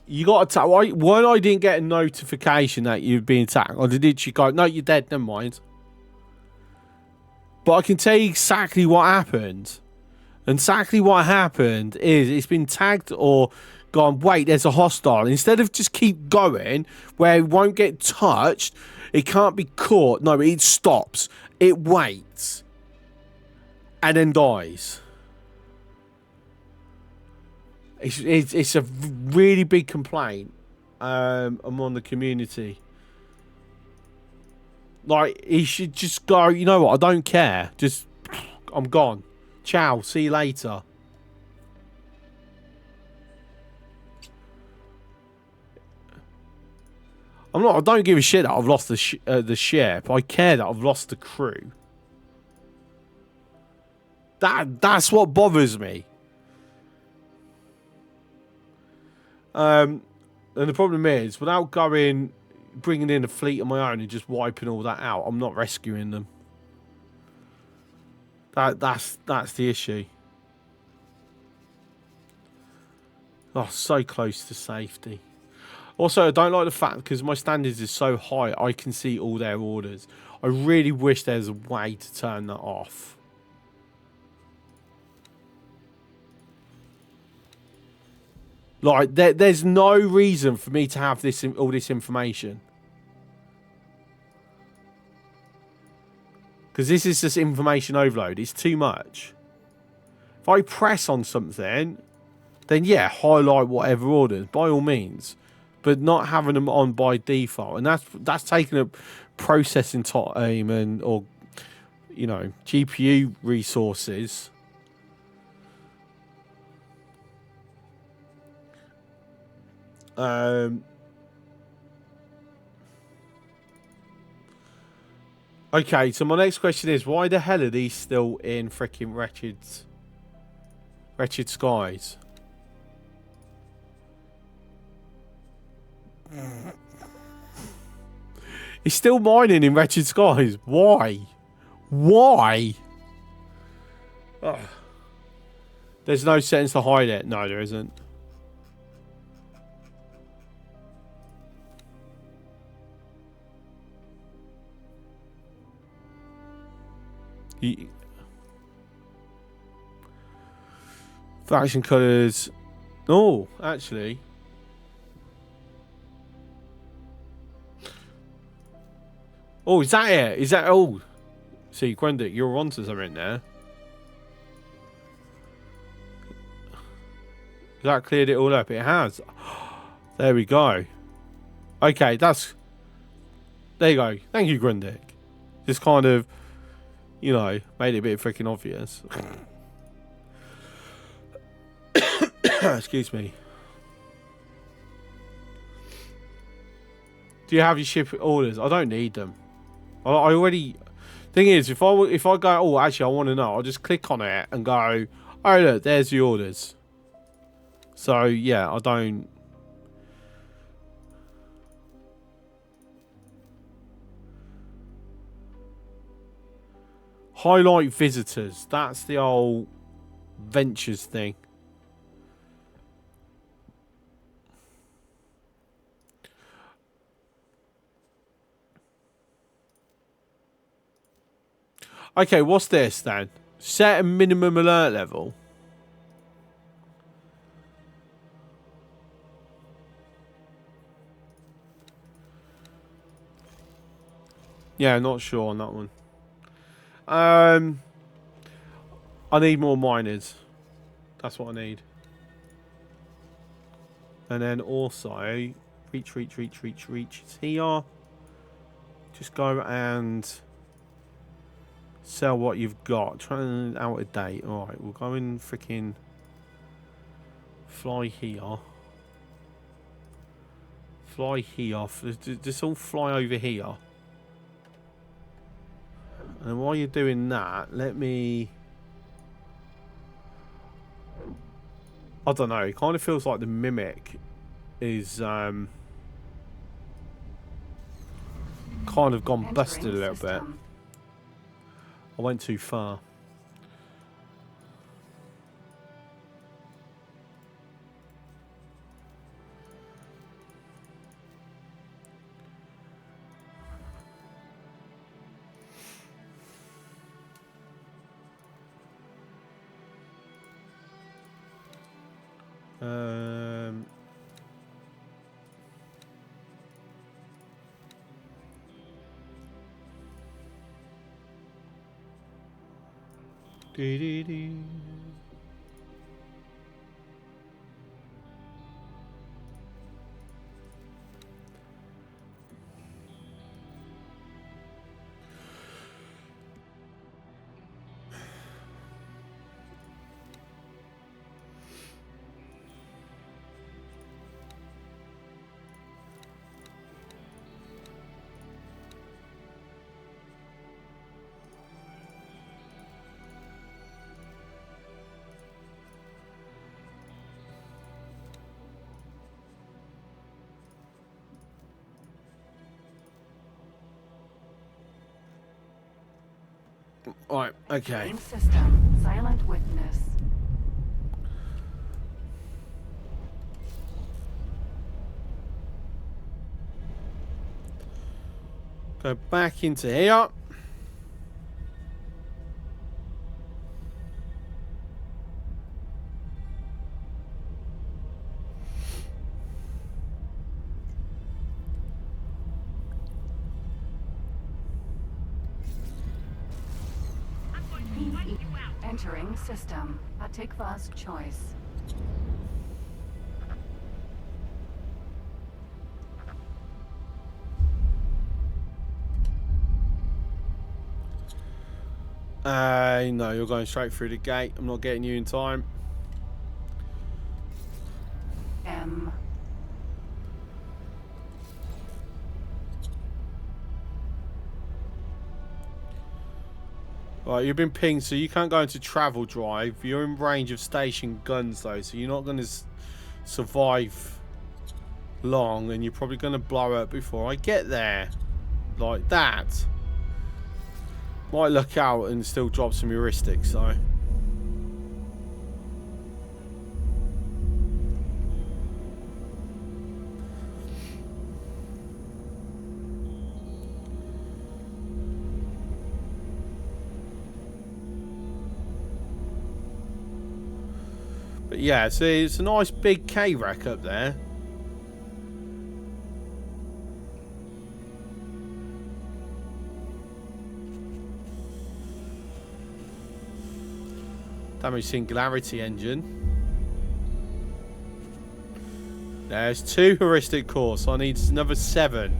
You got attacked. Why I didn't get a notification that you've been attacked? Or did you go, no, you're dead, never mind. But I can tell you exactly what happened. Exactly what happened is it's been tagged or gone, wait, there's a hostile. Instead of just keep going where it won't get touched, it can't be caught. No, it stops. It waits. And then dies. It's a really big complaint among the community. Like, he should just go, you know what, I don't care. Just, I'm gone. Ciao, see you later. I don't give a shit that I've lost the ship. I care that I've lost the crew. That's what bothers me. And the problem is, without bringing in a fleet of my own and just wiping all that out, I'm not rescuing them. That's the issue. Oh, so close to safety. Also, I don't like the fact, because my standards is so high, I can see all their orders. I really wish there's a way to turn that off. Like, there's no reason for me to have all this information. Because this is just information overload. It's too much. If I press on something, then yeah, highlight whatever orders, by all means. But not having them on by default. And that's taking up processing time or, you know, GPU resources. Okay, so my next question is, why the hell are these still in freaking Wretched Skies? He's still mining in Wretched Skies. Why? Why? Ugh. There's no sense to hide it. No, there isn't. Faction colours. Oh, actually. Oh, is that it? Is that... Oh. See, Gwendick, you're onto something there. That cleared it all up? It has. There we go. Okay, that's... There you go. Thank you, Gwendick. Just kind of, you know, made it a bit freaking obvious. Excuse me. Do you have your ship orders? I don't need them. I already... Thing is, if I go, oh, actually, I want to know, I'll just click on it and go, oh, look, there's the orders. So, yeah, I don't... Highlight visitors. That's the old ventures thing. Okay, what's this then? Set a minimum alert level. Yeah, not sure on that one. I need more miners. That's what I need. And then also reach. It's here. Just go and sell what you've got. Trying out of date. Alright, we'll go and freaking fly here. Fly here. Just all fly over here. And while you're doing that, let me... I don't know. It kind of feels like the Mimic is kind of gone busted a little bit. I went too far. Um, dee. Right, okay. Game system, silent witness. Go back into here. Entering system, Atikva's choice. No, you're going straight through the gate. I'm not getting you in time. M. Right, you've been pinged, so you can't go into travel drive. You're in range of station guns, though, so you're not going to survive long, and you're probably going to blow up before I get there. Like that. Might look out and still drop some heuristics, so. But yeah, see, it's a nice big K-wreck up there. Damage Singularity engine. There's 2 heuristic cores, so I need another 7.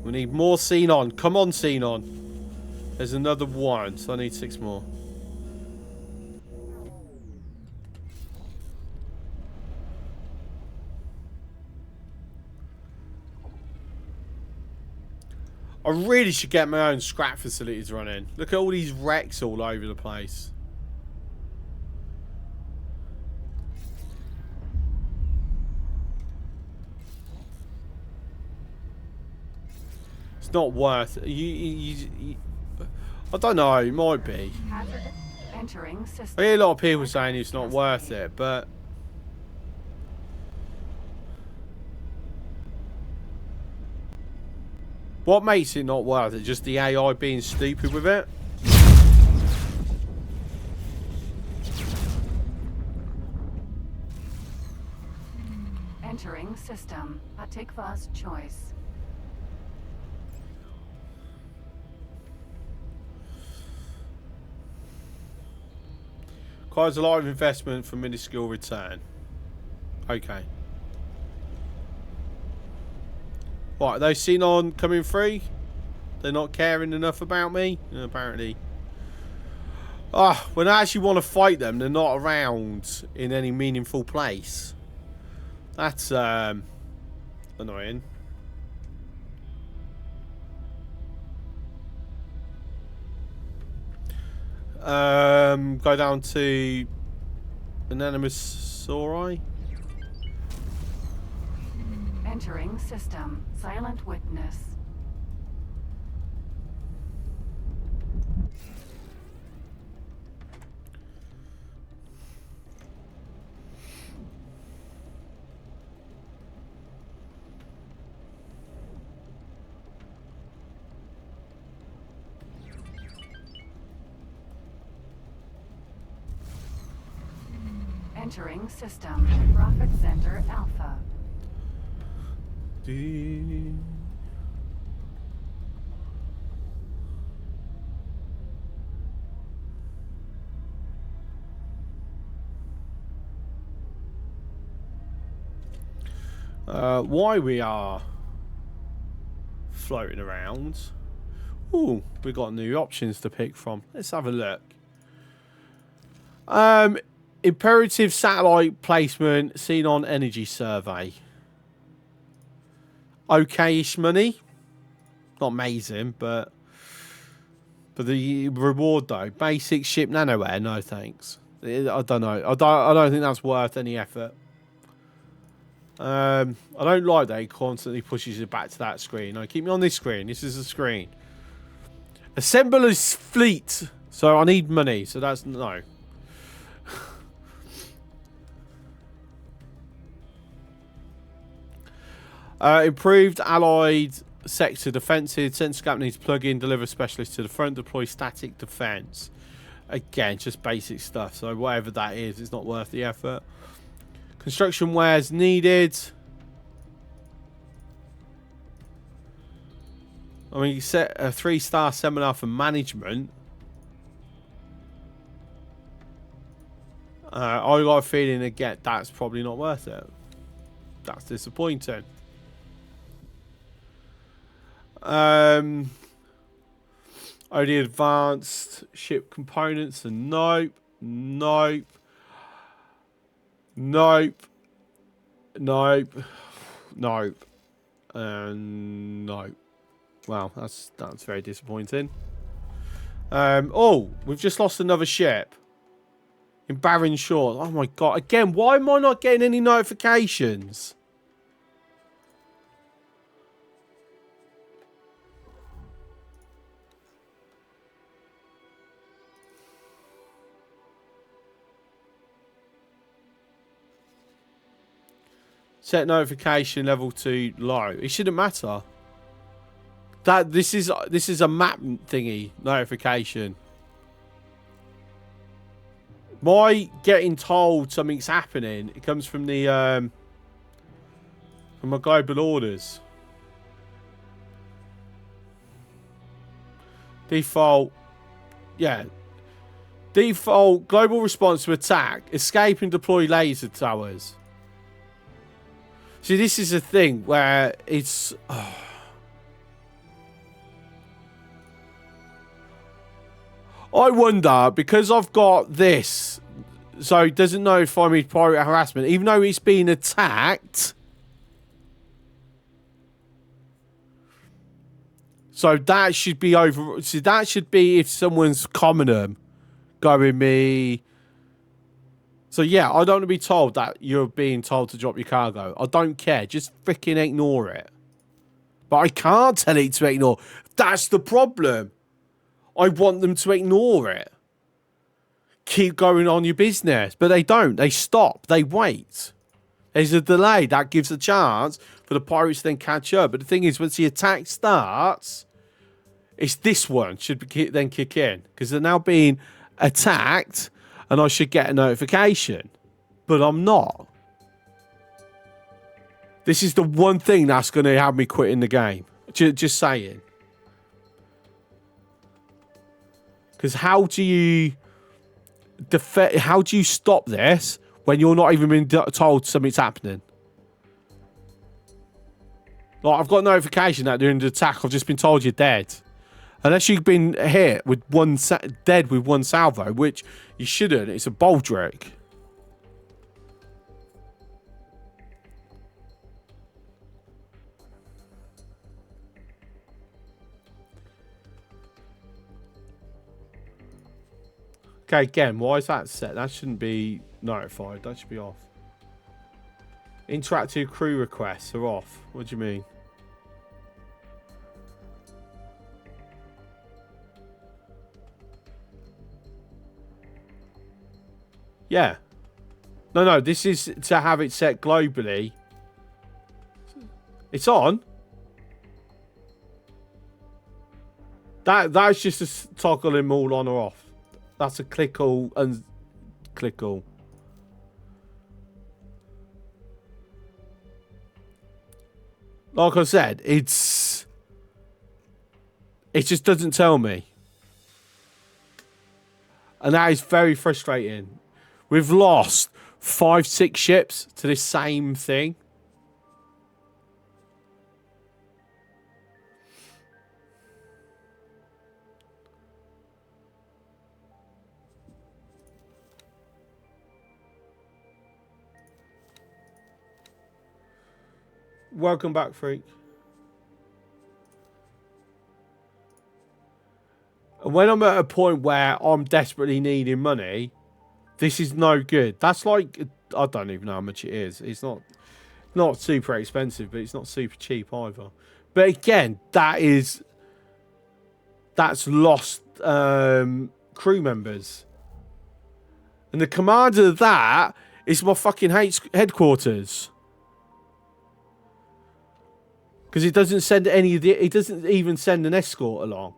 We need more xenon. Come on, xenon. There's another 1, so I need 6 more. I really should get my own scrap facilities running. Look at all these wrecks all over the place. It's not worth it. I don't know, it might be. Entering system. I hear a lot of people saying it's not worth it, but what makes it not worth it? Just the AI being stupid with it? Entering system, Atikva's choice. Requires a lot of investment for minuscule return. Okay. What, are those xenon coming free? They're not caring enough about me? Apparently. Ah, when I actually want to fight them, they're not around in any meaningful place. That's annoying. Go down to Anonymous Sori. Entering system, silent witness. Entering system. Profit Center Alpha. Why we are floating around. Ooh, we got new options to pick from. Let's have a look. Imperative satellite placement seen on energy survey. Okay-ish money. Not amazing, but the reward though. Basic ship nanoware, no thanks. I don't know. I don't think that's worth any effort. I don't like that it constantly pushes it back to that screen. No, keep me on this screen. This is the screen. Assembler's fleet. So I need money. So that's no. Improved allied sector defensive. Sensor gap needs plug in. Deliver specialist to the front. Deploy static defense. Again, just basic stuff. So whatever that is, it's not worth the effort. Construction wares needed. I mean, you set a 3-star seminar for management. I got a feeling again that's probably not worth it. That's disappointing. Only advanced ship components and nope. Nope. Nope. Nope. Nope. And nope. Wow, that's very disappointing. Oh, we've just lost another ship. In Barren Shores. Oh my god. Again, why am I not getting any notifications? Set notification level to low. It shouldn't matter. That this is a map thingy notification. My getting told something's happening, it comes from the from my global orders. Default, yeah. Default global response to attack. Escape and deploy laser towers. See, this is a thing where it's. I wonder, because I've got this, so it doesn't notify me of pirate harassment, even though it's been attacked. So that should be over. So that should be if someone's common them, going me. So yeah, I don't want to be told that you're being told to drop your cargo. I don't care. Just freaking ignore it. But I can't tell it to ignore. That's the problem. I want them to ignore it. Keep going on your business. But they don't. They stop. They wait. There's a delay. That gives a chance for the pirates to then catch up. But the thing is, once the attack starts, it's this one should then kick in. Because they're now being attacked and I should get a notification. But I'm not. This is the one thing that's going to have me quitting the game. Just saying. Because how do you stop this when you're not even being told something's happening? Like, I've got a notification that during the attack, I've just been told you're dead. Unless you've been hit with dead with one salvo, which you shouldn't. It's a baldric. Okay, again, why is that set? That shouldn't be notified. That should be off. Interactive crew requests are off. What do you mean? Yeah. No, this is to have it set globally. It's on. That's just a toggle them all on or off. That's a click all and click all. Like I said, it just doesn't tell me. And that is very frustrating. We've lost 5-6 ships to this same thing. Welcome back, Freak. And when I'm at a point where I'm desperately needing money, this is no good. That's like, I don't even know how much it is. It's not super expensive, but it's not super cheap either. But again, that's lost crew members. And the commander of that is my fucking headquarters. Because it doesn't send any of the... It doesn't even send an escort along.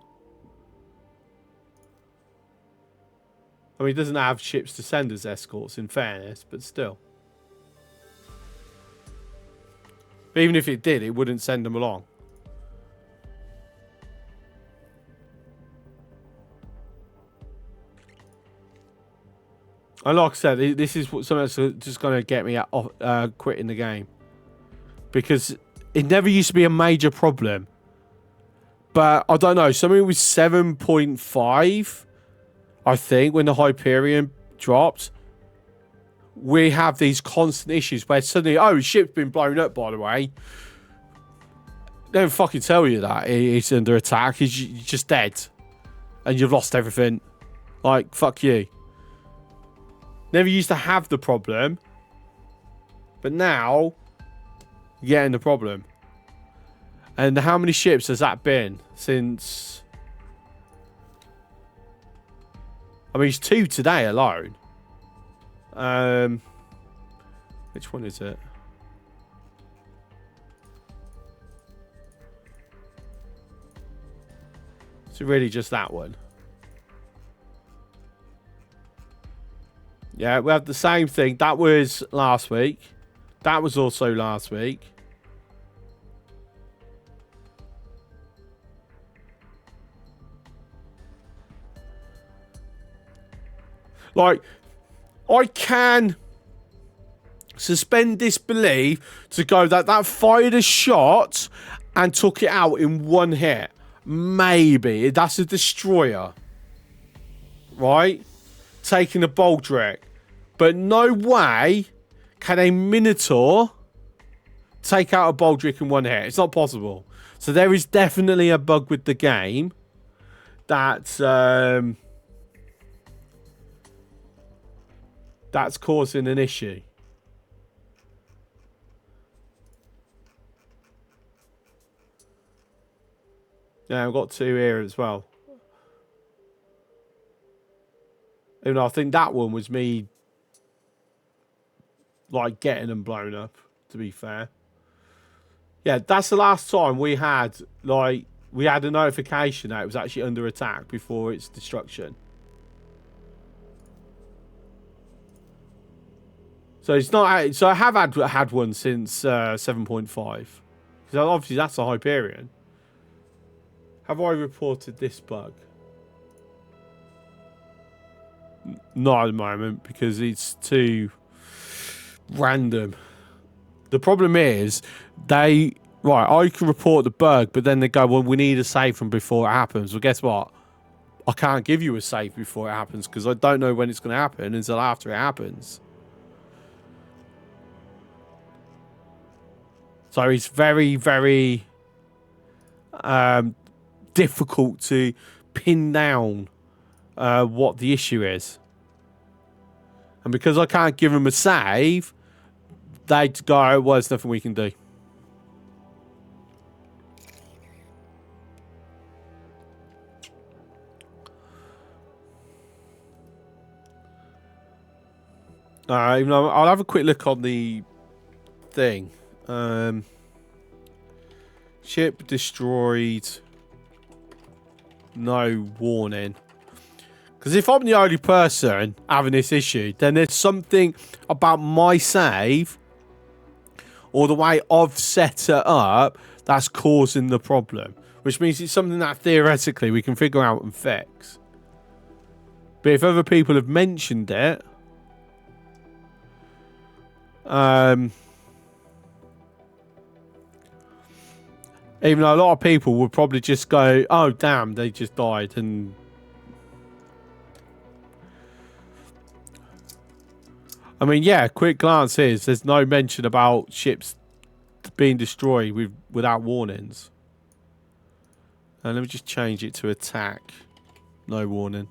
I mean, it doesn't have ships to send as escorts, in fairness, but still. But even if it did, it wouldn't send them along. And like I said, this is something that's just going to get me quitting the game. Because it never used to be a major problem. But I don't know, something with 7.5, I think, when the Hyperion dropped, we have these constant issues where suddenly, oh, ship's been blown up, by the way. They don't fucking tell you that it's under attack. You're just dead. And you've lost everything. Like, fuck you. Never used to have the problem. But now, you're getting the problem. And how many ships has that been since... I mean, it's 2 today alone. Which one is it? Is it really just that one? Yeah, we have the same thing. That was last week. That was also last week. Like, I can suspend disbelief to go that fired a shot and took it out in one hit. Maybe. That's a destroyer. Right? Taking a Baldric. But no way can a Minotaur take out a Baldric in one hit. It's not possible. So there is definitely a bug with the game that's causing an issue. Yeah, I've got 2 here as well. Even though I think that one was me, like, getting them blown up, to be fair. Yeah, that's the last time we had, like, we had a notification that it was actually under attack before its destruction. So it's not. So I have had one since 7.5. So obviously that's a Hyperion. Have I reported this bug? Not at the moment because it's too random. The problem is I can report the bug, but then they go, well, we need a save from before it happens. Well, guess what? I can't give you a save before it happens because I don't know when it's going to happen until after it happens. So it's very, very difficult to pin down what the issue is. And because I can't give them a save, they go, well, there's nothing we can do. Even though I'll have a quick look on the thing. Ship destroyed. No warning. Because if I'm the only person having this issue, then there's something about my save or the way I've set it up that's causing the problem. Which means it's something that theoretically we can figure out and fix. But if other people have mentioned it, even though a lot of people would probably just go, oh damn, they just died, and I mean, yeah, quick glance is there's no mention about ships being destroyed without warnings. And let me just change it to attack. No warning.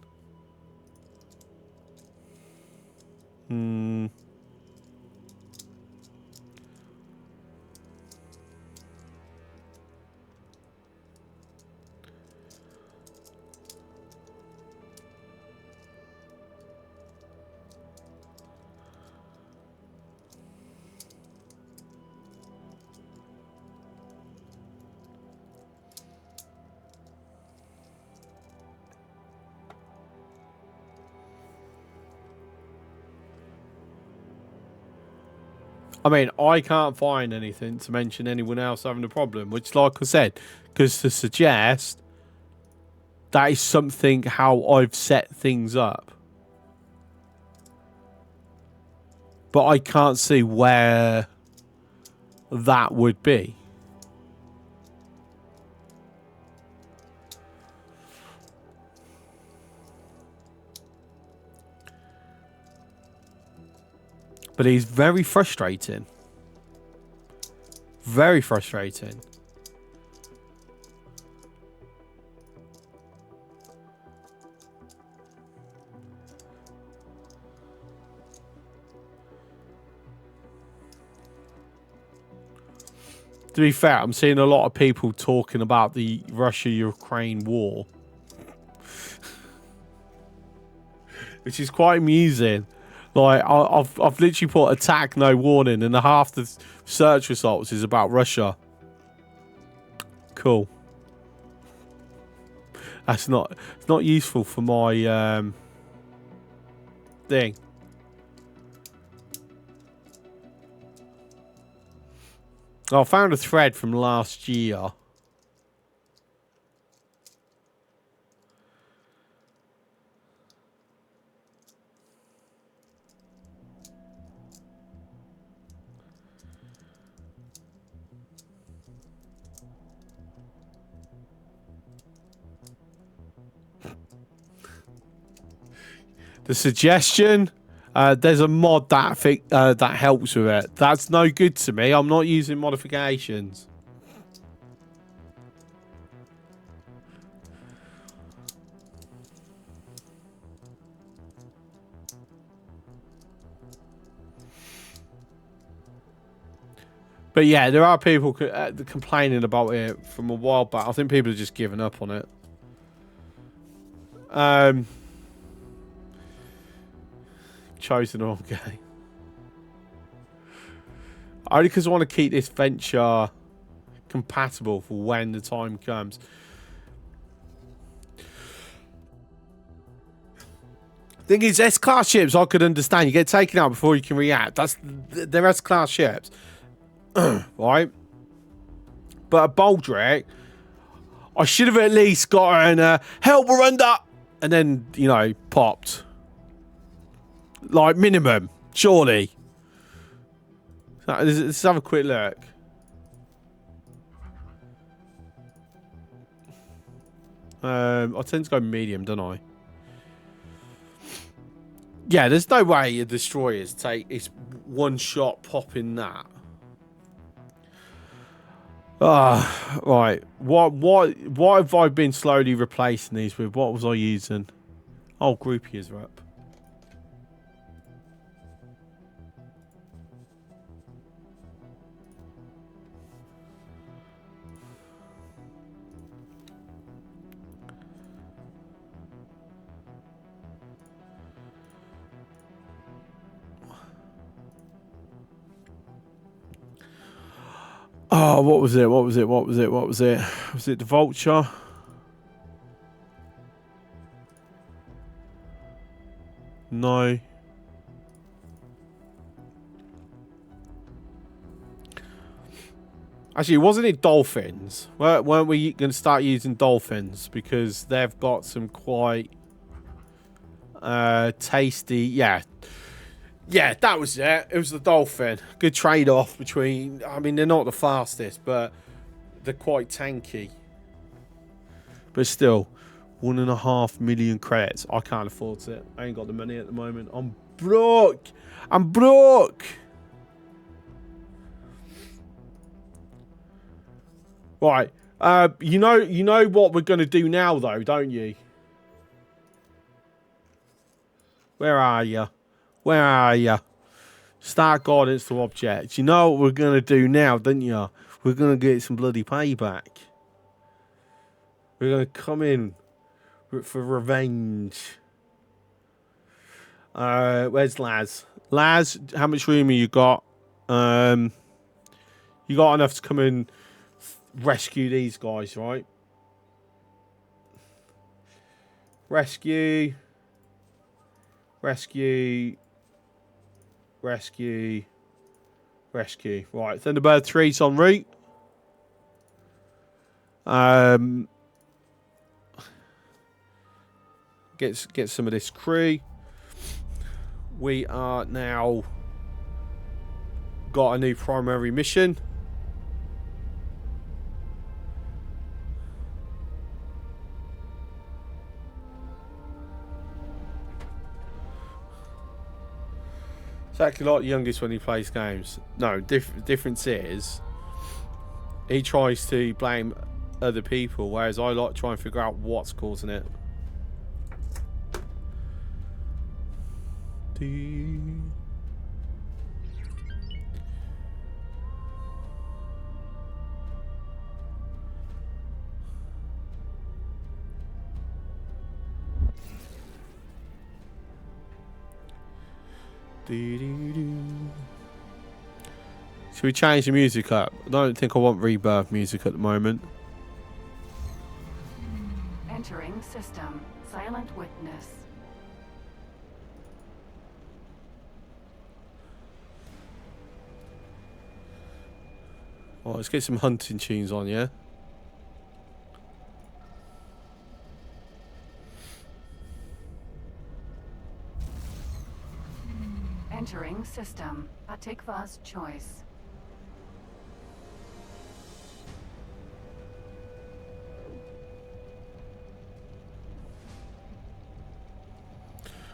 I mean, I can't find anything to mention anyone else having a problem, which, like I said, because to suggest that is something how I've set things up. But I can't see where that would be. But he's very frustrating. Very frustrating. To be fair, I'm seeing a lot of people talking about the Russia-Ukraine war. Which is quite amusing. Like, I've literally put attack no warning, and half the search results is about Russia. Cool. That's not, it's not useful for my thing. Oh, I found a thread from last year. The suggestion, there's a mod that that helps with it. That's no good to me. I'm not using modifications. But yeah, there are people complaining about it from a while back. I think people are just giving up on it. Chosen the wrong game. Only because I want to keep this venture compatible for when the time comes. Thing is, S-class ships I could understand. You get taken out before you can react. They're S-class ships. Right? But a Baldric, I should have at least gotten a help, we're under, and then, you know, popped. Like, minimum, surely. Let's have a quick look. I tend to go medium, don't I? Yeah, there's no way a destroyer's it's one shot popping that. Right. What have I been slowly replacing these with? What was I using? Oh, groupies are up. Oh, what was it? Was it the Vulture? No. Actually, wasn't it dolphins? Weren't we going to start using dolphins? Because they've got some quite tasty... Yeah. Yeah, that was it. It was the dolphin. Good trade-off between... I mean, they're not the fastest, but they're quite tanky. But still, 1.5 million credits. I can't afford it. I ain't got the money at the moment. I'm broke. I'm broke. Right. You know what we're going to do now, though, don't you? Where are you? Where are you? Start guidance to objects. You know what we're going to do now, don't you? We're going to get some bloody payback. We're going to come in for revenge. Where's Laz? Laz, how much room have you got? You got enough to come and rescue these guys, right? Rescue. Rescue. Rescue. Rescue. Right, Thunderbird 3's en route. Get some of this crew. We are now got a new primary mission. Exactly like the youngest when he plays games. No, difference is he tries to blame other people, whereas I like to try and figure out what's causing it. Should we change the music up? I don't think I want Rebirth music at the moment. Entering system. Silent witness. Oh, let's get some hunting tunes on, yeah? Entering system. Atikva's choice.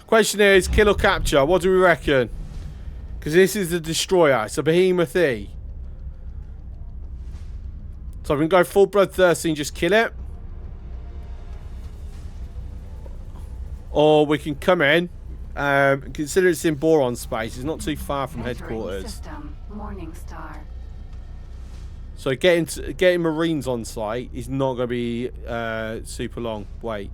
Question is, kill or capture? What do we reckon? Because this is the destroyer. It's a behemoth E. So we can go full bloodthirsty and just kill it. Or we can come in. Consider it's in Boron space. It's not too far from headquarters. System. Morning Star. So getting Marines on site is not going to be super long. Wait.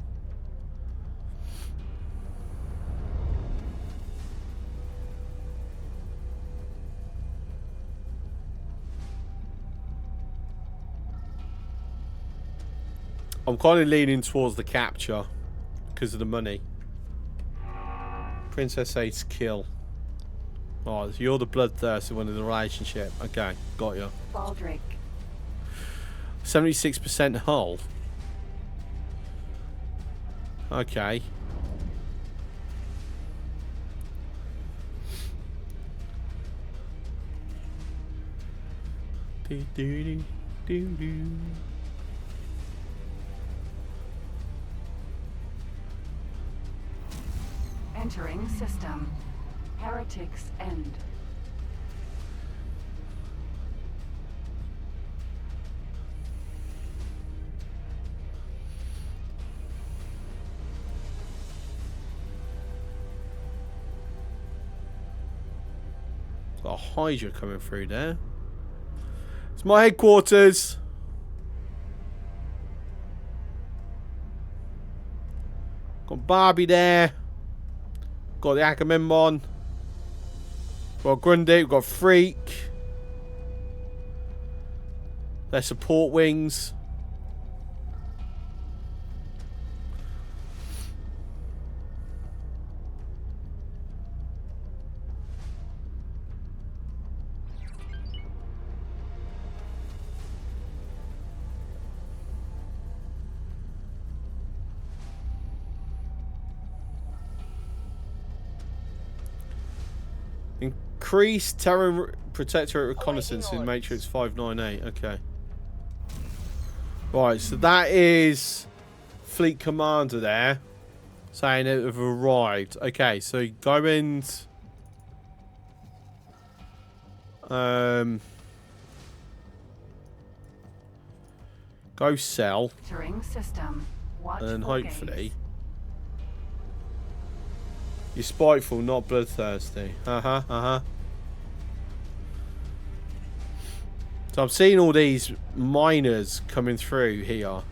I'm kind of leaning towards the capture because of the money. Princess Ace kill. Oh, so you're the bloodthirsty one in the relationship. Okay, got you. Baldric. 76% hull. Okay. Do do do do. Entering system. Heretics end. Got a Hydra coming through there. It's my headquarters. Got Barbie there. Got the Agamemnon. Got Grundy. We've got Freak. Their support wings. Increase terror protectorate reconnaissance in Matrix 598. Okay. Right, so that is Fleet Commander there saying it have arrived. Okay, so go in. Go sell. Entering system. Watch And for hopefully. gates. You're spiteful, not bloodthirsty. So I'm seeing all these miners coming through here.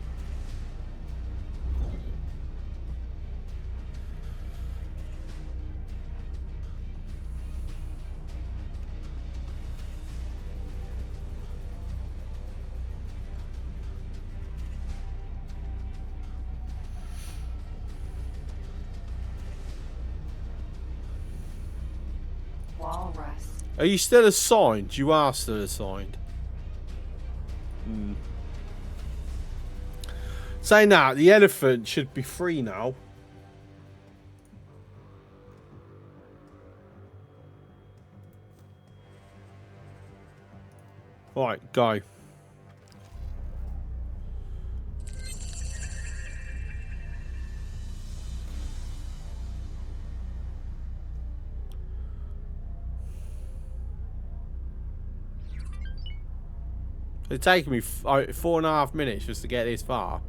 Walrus. Are you still assigned? You are still assigned. Saying that, the elephant should be free now. Right, go. It's taken me 4.5 minutes just to get this far.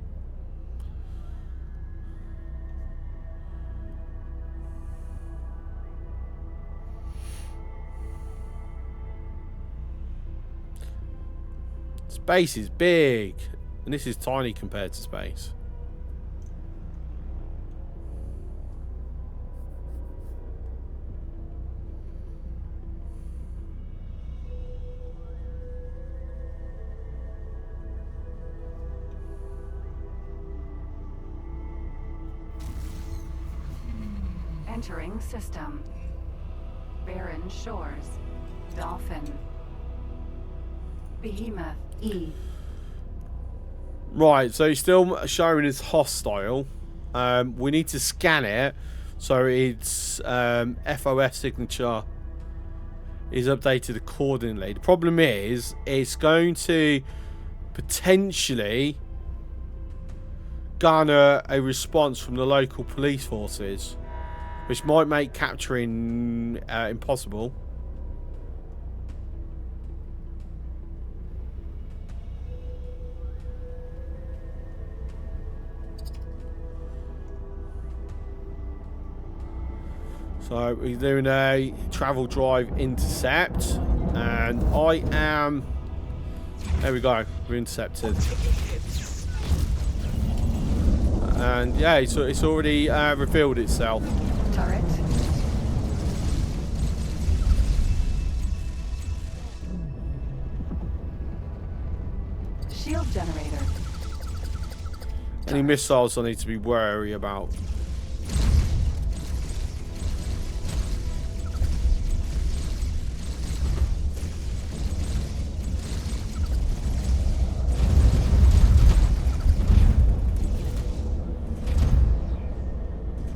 Space is big, and this is tiny compared to space. Entering system. Barren shores. Dolphin. Behemoth. E. Right, so it's still showing as hostile. We need to scan it so its FOS signature is updated accordingly. The problem is it's going to potentially garner a response from the local police forces, which might make capturing impossible. So we're doing a travel drive intercept, and I am. There we go. We're intercepted, and yeah, it's already revealed itself. Turret. Shield generator. Any missiles I need to be wary about.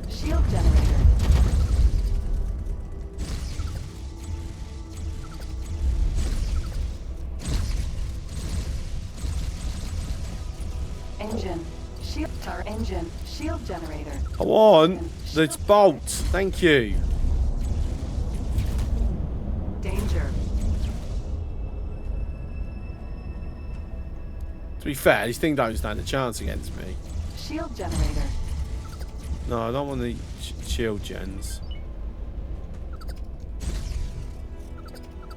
Shield generator. Engine. Shield turret. Engine. Shield generator. I want its bolts. Thank you. Danger. To be fair, these things don't stand a chance against me. Shield generator. No, I don't want the shield gens.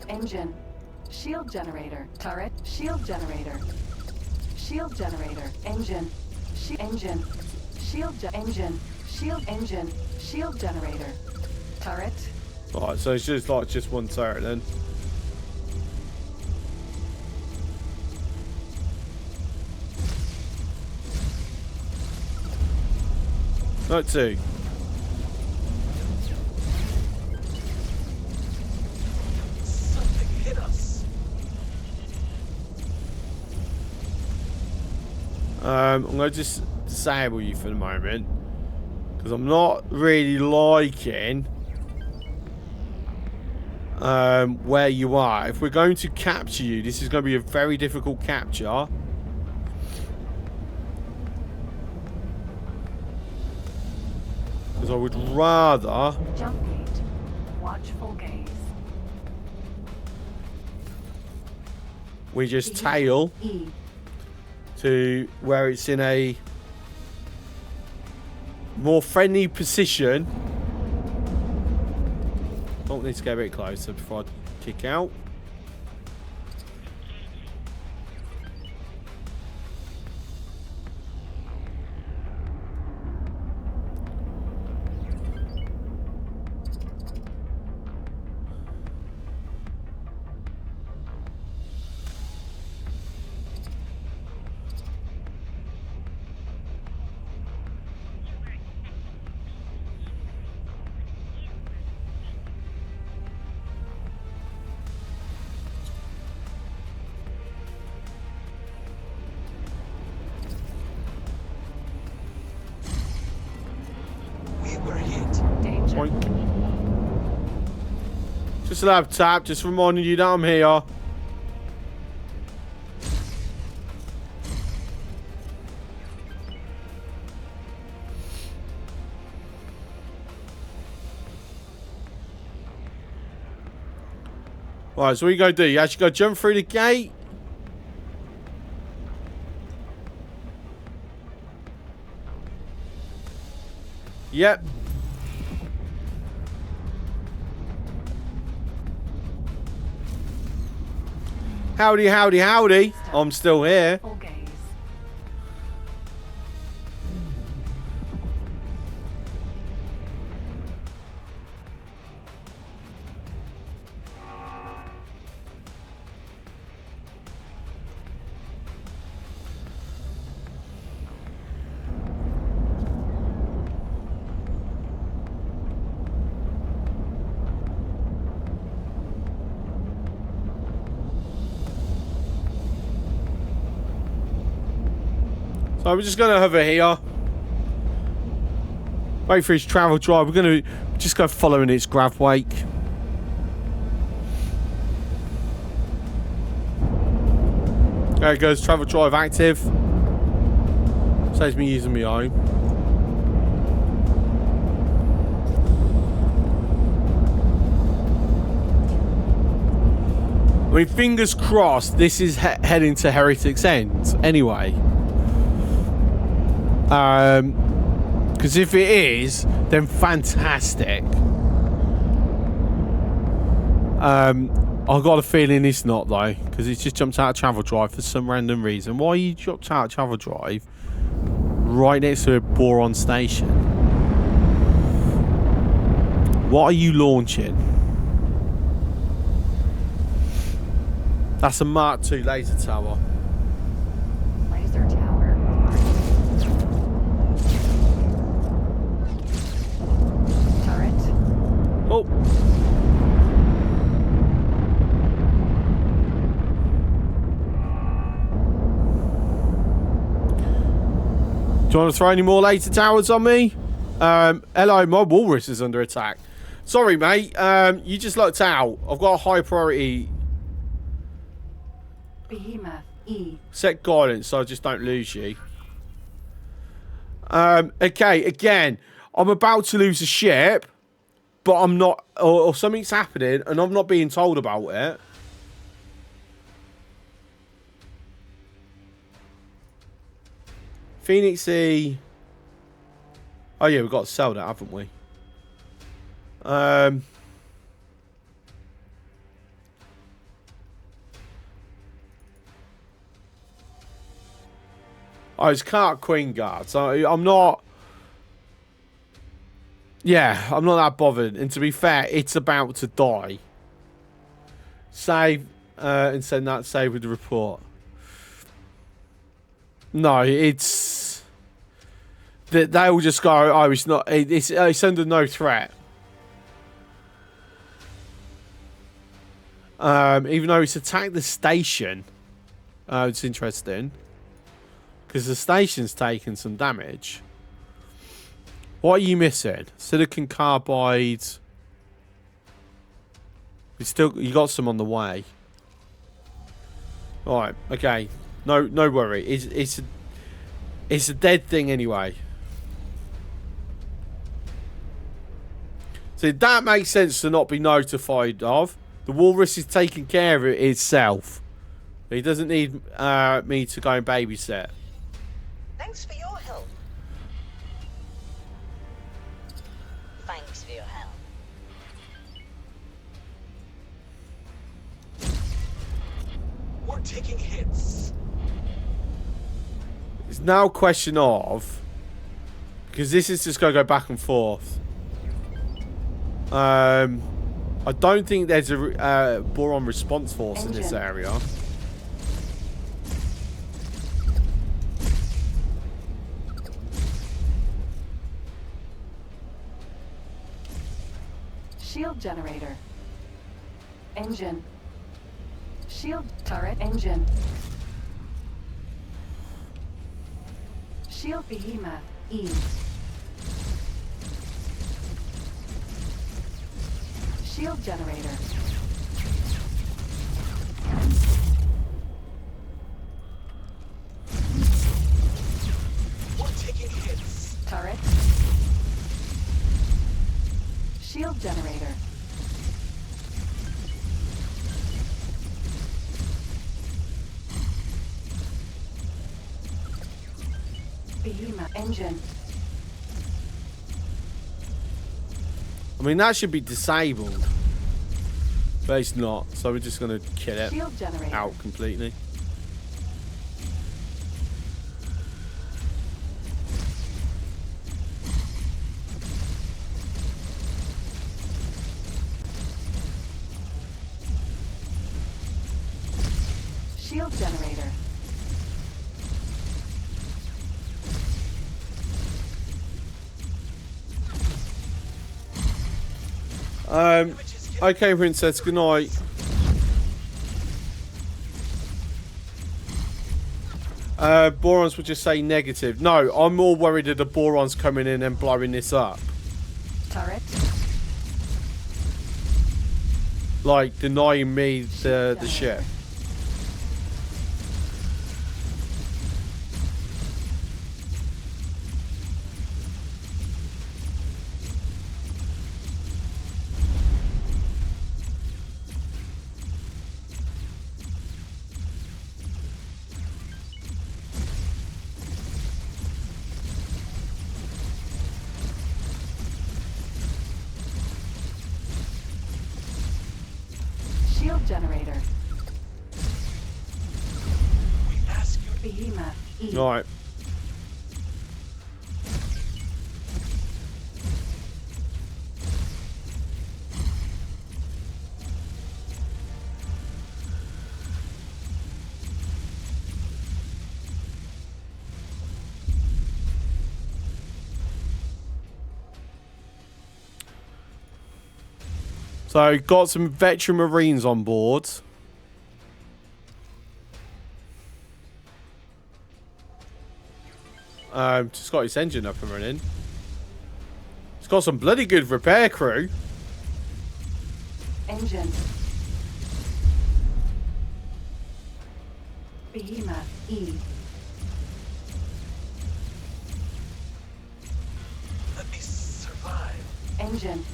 Engine. Shield generator. Turret. Shield generator. Shield generator. Engine. Engine. Engine. Shield engine. Shield generator. Turret. Right, so it's just like one turret then. No, two. Something hit us. I'm going to just disable you for the moment, because I'm not really liking where you are. If we're going to capture you, this is going to be a very difficult capture. Because I would rather... Jump gate. Watchful gaze. We just tail to where it's in a more friendly position. Oh, need to get a bit closer before I kick out. Just a lab tap, just reminding you that I'm here. Right, so what you gotta do? You actually gotta jump through the gate. Yep. Howdy, howdy, howdy. I'm still here. So we're just gonna hover here. Wait for his travel drive. We're gonna just go following its grav wake. There it goes, travel drive active. Saves me using my own. I mean, fingers crossed this is heading to Heretic's End anyway. Because if it is, then fantastic. I've got a feeling it's not though, because it's just jumped out of travel drive for some random reason. Why you jumped out of travel drive right next to a boron station? What are you launching? That's a Mark II laser tower. Laser tower. Oh. Do you want to throw any more laser towers on me? Hello, my walrus is under attack. Sorry, mate. You just looked out. I've got a high priority. Behemoth E. Set guidance so I just don't lose you. Okay, again, I'm about to lose a ship. But I'm not, or something's happening, and I'm not being told about it. Phoenix E. Oh yeah, we've got to sell that, haven't we? Oh, it's Cart Queen Guard, so I'm not. Yeah, I'm not that bothered. And to be fair, it's about to die. Save and send that save with the report. No, it's... They will just go, oh, it's not... It's under no threat. Even though it's attacked the station. It's interesting. Because the station's taken some damage. What are you missing? Silicon carbide. You got some on the way. All right. Okay. No worry. It's a dead thing anyway. See, that makes sense to not be notified of. The walrus is taking care of it itself. He doesn't need me to go and babysit. Thanks for your help. Thanks for your help. We're taking hits. It's now a question of, because this is just going to go back and forth. I don't think there's a boron response force in this area. Shield generator. Engine. Shield turret engine. Shield behemoth. E. Shield generator. We're taking hits. Turret. Shield generator. Behemoth engine. I mean, that should be disabled. But it's not, so we're just going to kill it Shield generator. out completely. Shield generator. Okay, Princess, good night. Borons would just say negative. No, I'm more worried that the boron's coming in and blowing this up. Turret. Like, denying me the ship. Shield generator. We ask you. Behemoth. E. Alright. So, got some veteran Marines on board. Just got his engine up and running. It's got some bloody good repair crew. Engine. Behemoth. E. Let me survive. Engine.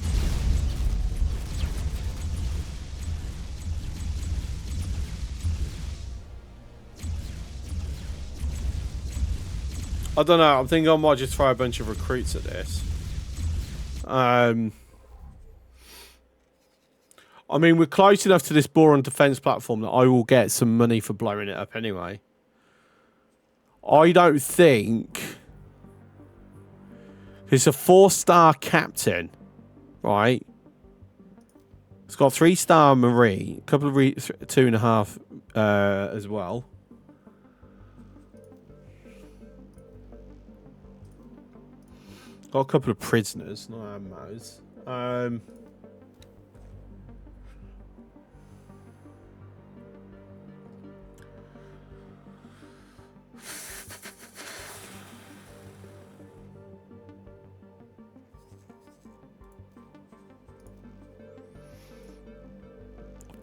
I don't know. I'm thinking I might just throw a bunch of recruits at this. I mean, we're close enough to this boron defense platform that I will get some money for blowing it up anyway. I don't think... It's a 4-star captain, right? It's got 3-star Marine, a couple of 2.5 as well. Got a couple of prisoners, not ammos.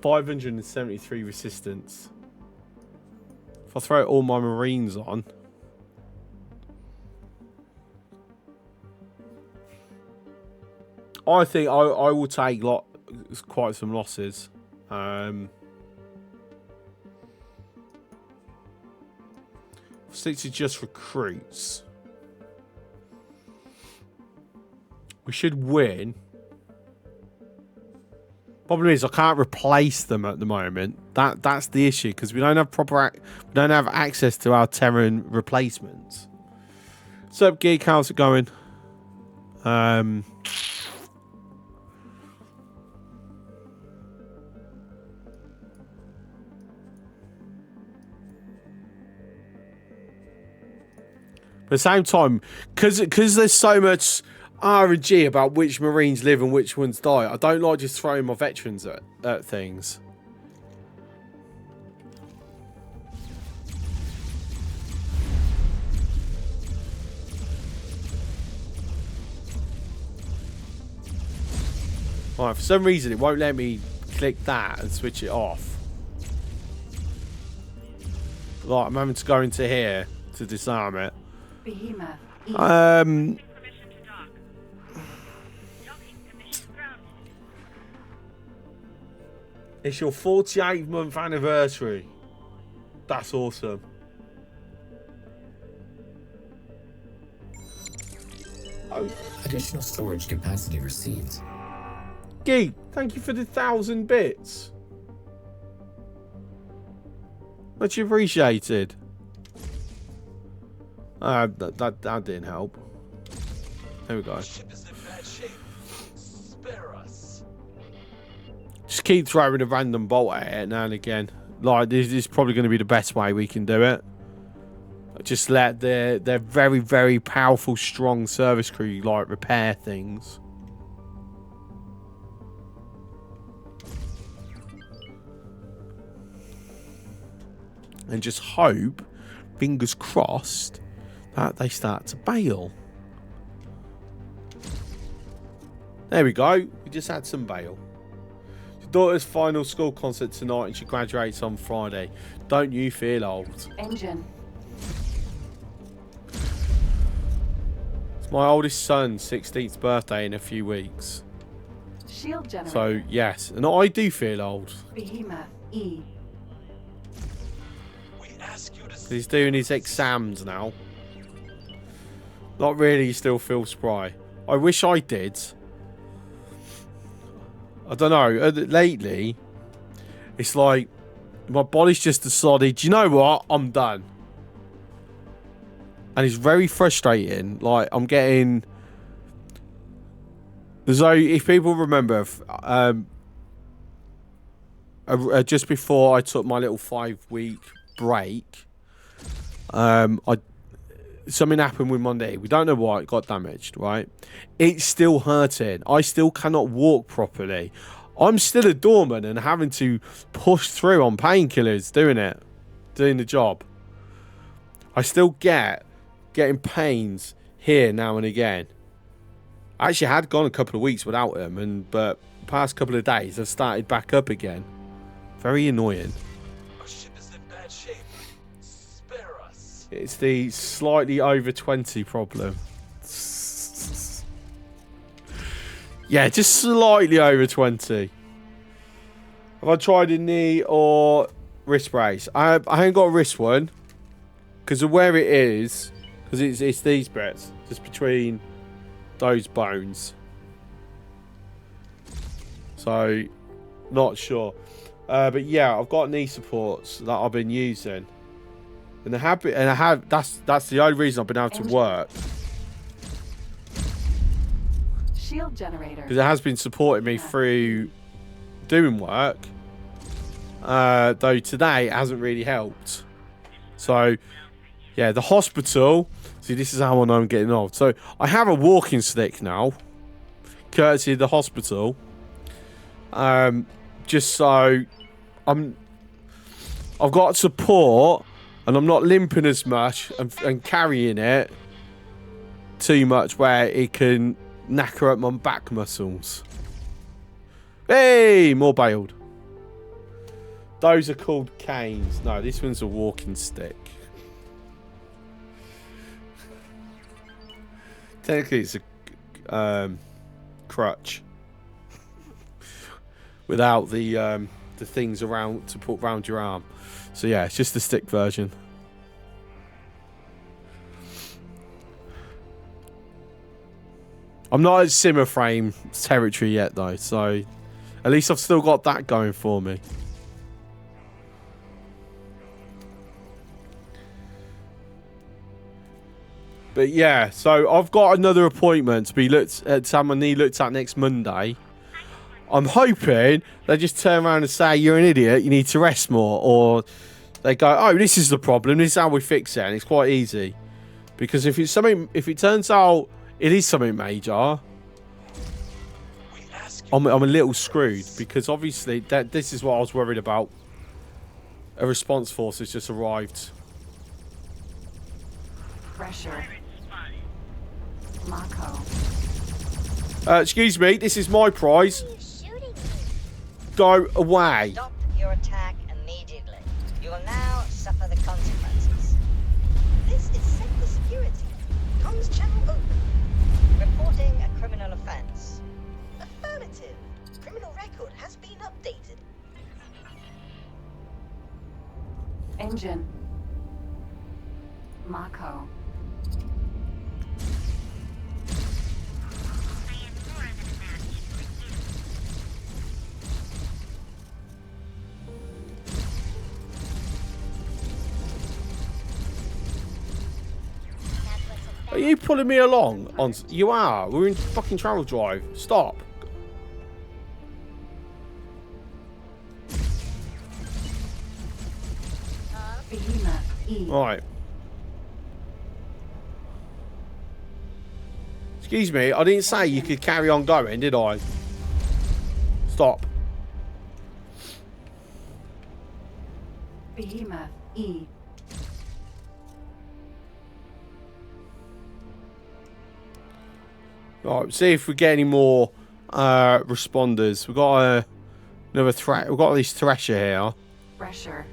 573 resistance. If I throw all my Marines on. I think I will take quite some losses. 60 just recruits. We should win. Problem is, I can't replace them at the moment. That's the issue because we don't have we don't have access to our Terran replacements. Sup, Geek? How's it going? At the same time, because there's so much R&G about which Marines live and which ones die, I don't like just throwing my veterans at things. Alright, for some reason it won't let me click that and switch it off. Like, I'm having to go into here to disarm it. Behemoth. It's your 48th month anniversary. That's awesome. Oh. Additional storage capacity received. Geek, thank you for the 1,000 bits. Much appreciated. That didn't help. There we go. Ship is in bad shape. Spare us. Just keep throwing a random bolt at it now and again. Like, this is probably going to be the best way we can do it. Just let their very, very powerful, strong service crew, like, repair things. And just hope, fingers crossed, that they start to bail. There we go. We just had some bail. Your daughter's final school concert tonight and she graduates on Friday. Don't you feel old? Engine. It's my oldest son's 16th birthday in a few weeks. Shield generator. So, yes. And I do feel old. Behemoth. E. He's doing his exams now. Not really, you still feel spry. I wish I did. I don't know. Lately, it's like my body's just decided, you know what? I'm done. And it's very frustrating. Like, I'm getting... So, if people remember, just before I took my little 5-week break, something happened with my knee. We don't know why it got damaged, right? It's still hurting. I still cannot walk properly. I'm still a doorman and having to push through on painkillers, doing the job. I still getting pains here now and again. I actually had gone a couple of weeks without them, but the past couple of days I've started back up again. Very annoying. It's the slightly over 20 problem. Yeah, just slightly over 20. Have I tried a knee or wrist brace? I ain't got a wrist one. Because of where it is. Because it's these bits. Just between those bones. So, not sure. But yeah, I've got knee supports that I've been using. And that's the only reason I've been able to work. Shield generator. Because it has been supporting me through doing work. Though today it hasn't really helped. So, yeah, the hospital. See, this is how I know I'm getting old. So, I have a walking stick now. Courtesy of the hospital. Just so I've got support. And I'm not limping as much and carrying it too much where it can knacker up my back muscles. Hey, more bailed. Those are called canes. No, this one's a walking stick. Technically, it's a crutch without the things around to put around your arm. So yeah, it's just the stick version. I'm not at simmer frame territory yet though, so at least I've still got that going for me. But yeah, so I've got another appointment to be looked at, someone need looked at next Monday. I'm hoping they just turn around and say, you're an idiot, you need to rest more. Or they go, oh, this is the problem, this is how we fix it. And it's quite easy. Because if it's something, if it turns out it is something major, I'm a little screwed. Because obviously, this is what I was worried about. A response force has just arrived. Pressure. Mako. Excuse me, this is my prize. Go away. Stop your attack immediately. You will now suffer the consequences. This is Sector Security. Comms channel open. Reporting a criminal offense. Affirmative. Criminal record has been updated. Engine. Mako. Are you pulling me along? You are. We're in fucking travel drive. Stop. Right. Excuse me, I didn't say you could carry on going, did I? Stop. Behemoth E. Right, see if we get any more responders. We've got another threat. We've got this Thresher here. Pressure.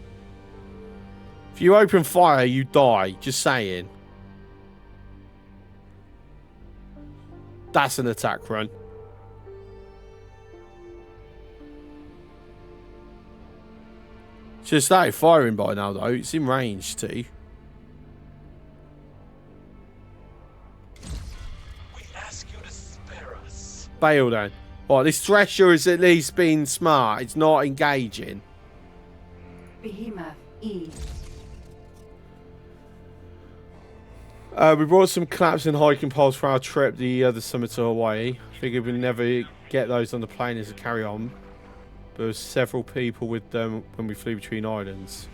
If you open fire, you die. Just saying. That's an attack run. Should have started firing by now, though. It's in range, too. We ask you to spare us. Bail then. Right, this Thresher has at least been smart. It's not engaging. Behemoth E. We brought some claps and hiking poles for our trip the other summer to Hawaii. Figured we'd never get those on the plane as a carry-on. But there was several people with them when we flew between islands.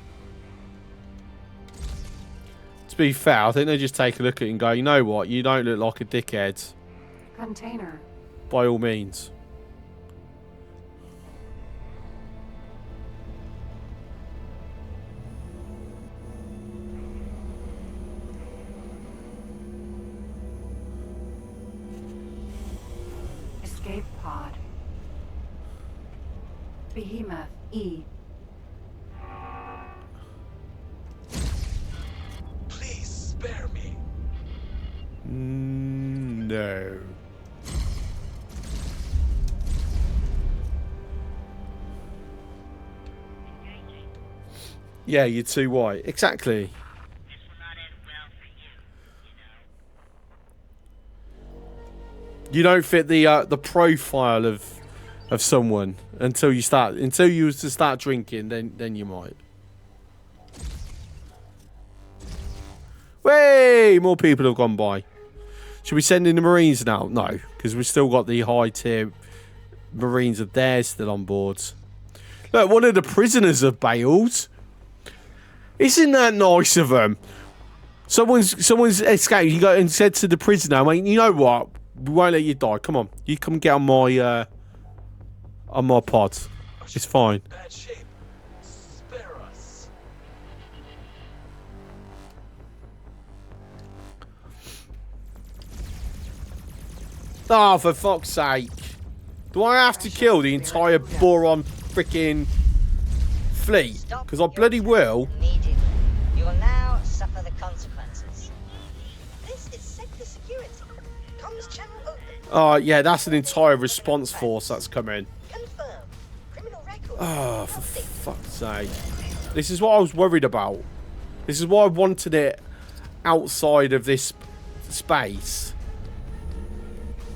To be fair, I think they just take a look at it and go, you know what, you don't look like a dickhead. Container. By all means. Escape pod. Behemoth E. Please spare me. No. Yeah, you're too white. Exactly. You don't fit the profile of someone until you was to start drinking, then you might. Way more people have gone by. Should we send in the Marines now? No, because we've still got the high tier Marines of theirs still on board. Look, one of the prisoners have bailed. Isn't that nice of them? Someone's escaped. He got and said to the prisoner, I mean, you know what? We won't let you die. Come on. You come get on my pod. It's fine. Bad shape. Spare us. Oh, for fuck's sake. Do I have to kill the entire boron freaking fleet, because I bloody will. Immediately. You will now suffer the consequences. This is sector security. Comms channel open. Oh, yeah, that's an entire response force that's coming. Confirm. Criminal record. Oh, for fuck's sake. This is what I was worried about. This is why I wanted it outside of this space.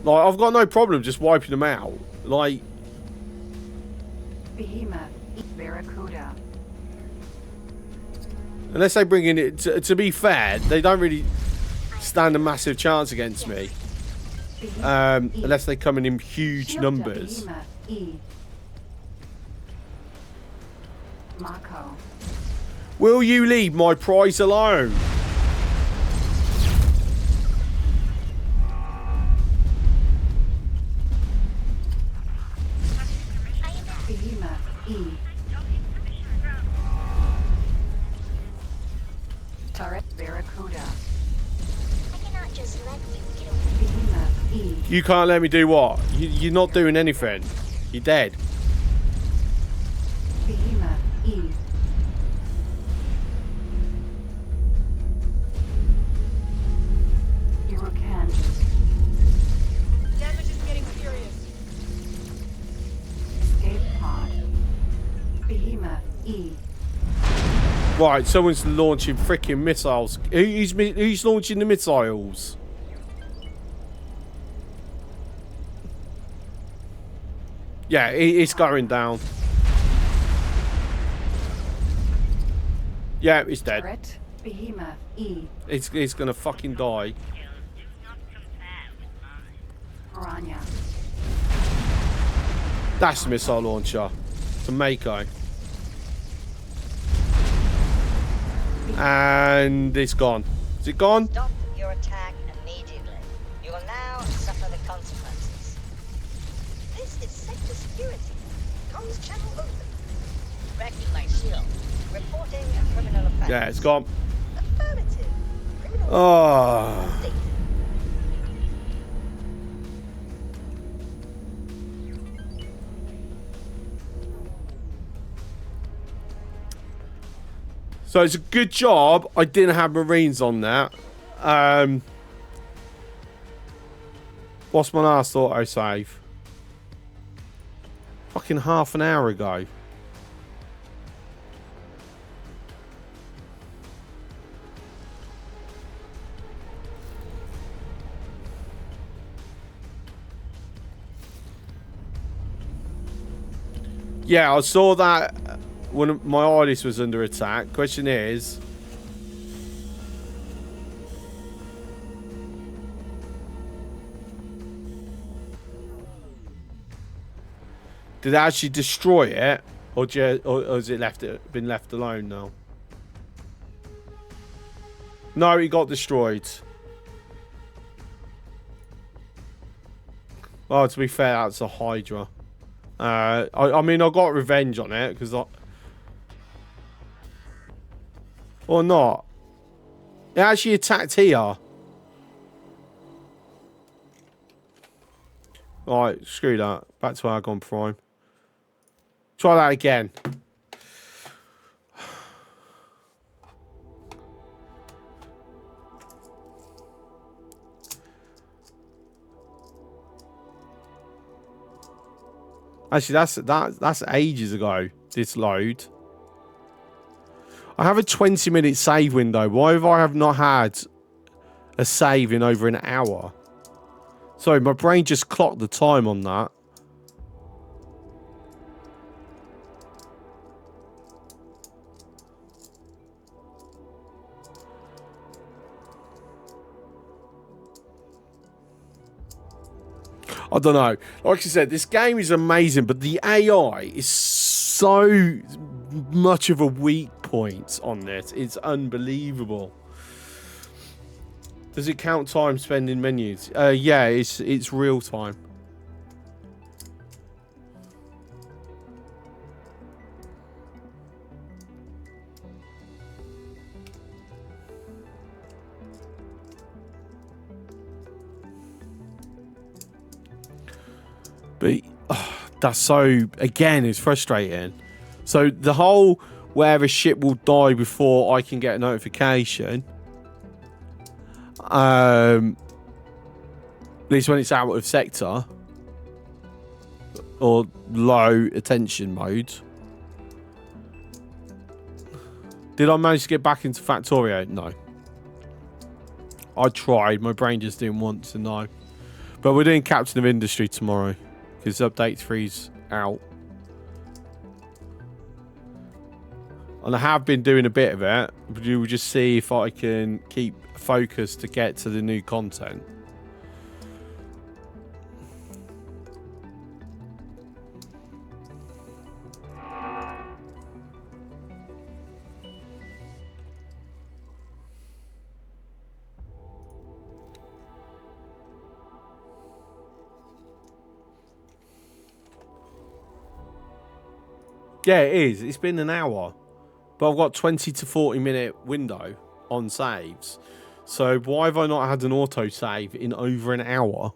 Like, I've got no problem just wiping them out. Like... Behemoth, Barracuda. Unless they bring in it... To be fair, they don't really stand a massive chance against me. Unless they come in huge numbers. Mako. Will you leave my prize alone? Behemoth, E. Turret, Barracuda. I cannot just let you get away. Behemoth, E. You can't let me do what? You're not doing anything. You're dead. Behemoth, E. Kansas. Damage is getting serious. Escape pod. Behemoth, E. Right, someone's launching freaking missiles. Who's launching the missiles? Yeah, it's going down. Yeah, it's dead. Turret, Behemoth, E. It's gonna fucking die. Piranha. That's the missile launcher. It's a Mako. And it's gone. Is it gone? Stop your attack immediately. You will now suffer the consequences. This is sector security. Comms channel open. Wrecking my shield. Reporting a criminal offense. Yeah, it's gone. Affirmative. Criminal Oh. updated. So it's a good job I didn't have Marines on that. What's my last autosave? Fucking half an hour ago. Yeah, I saw that when my artist was under attack. Question is, did it actually destroy it, or has it been left alone now? No, it got destroyed. Oh, to be fair, that's a Hydra. I mean, I got revenge on it because or not. It actually attacked here. Alright, screw that. Back to Argon Prime. Try that again. Actually, that's ages ago, this load. I have a 20-minute save window. Why have I not had a save in over an hour? Sorry, my brain just clocked the time on that. I don't know. Like I said, this game is amazing, but the AI is so much of a weak point on this. It's unbelievable. Does it count time spent in menus? Yeah, it's real time. But that's so, again, it's frustrating. So the whole where a ship will die before I can get a notification. At least when it's out of sector or low attention mode. Did I manage to get back into Factorio? No. I tried. My brain just didn't want to know. But we're doing Captain of Industry tomorrow because update 3's out. And I have been doing a bit of it. But you will just see if I can keep focused to get to the new content. Yeah, it is. It's been an hour. But I've got 20 to 40 minute window on saves. So why have I not had an auto save in over an hour?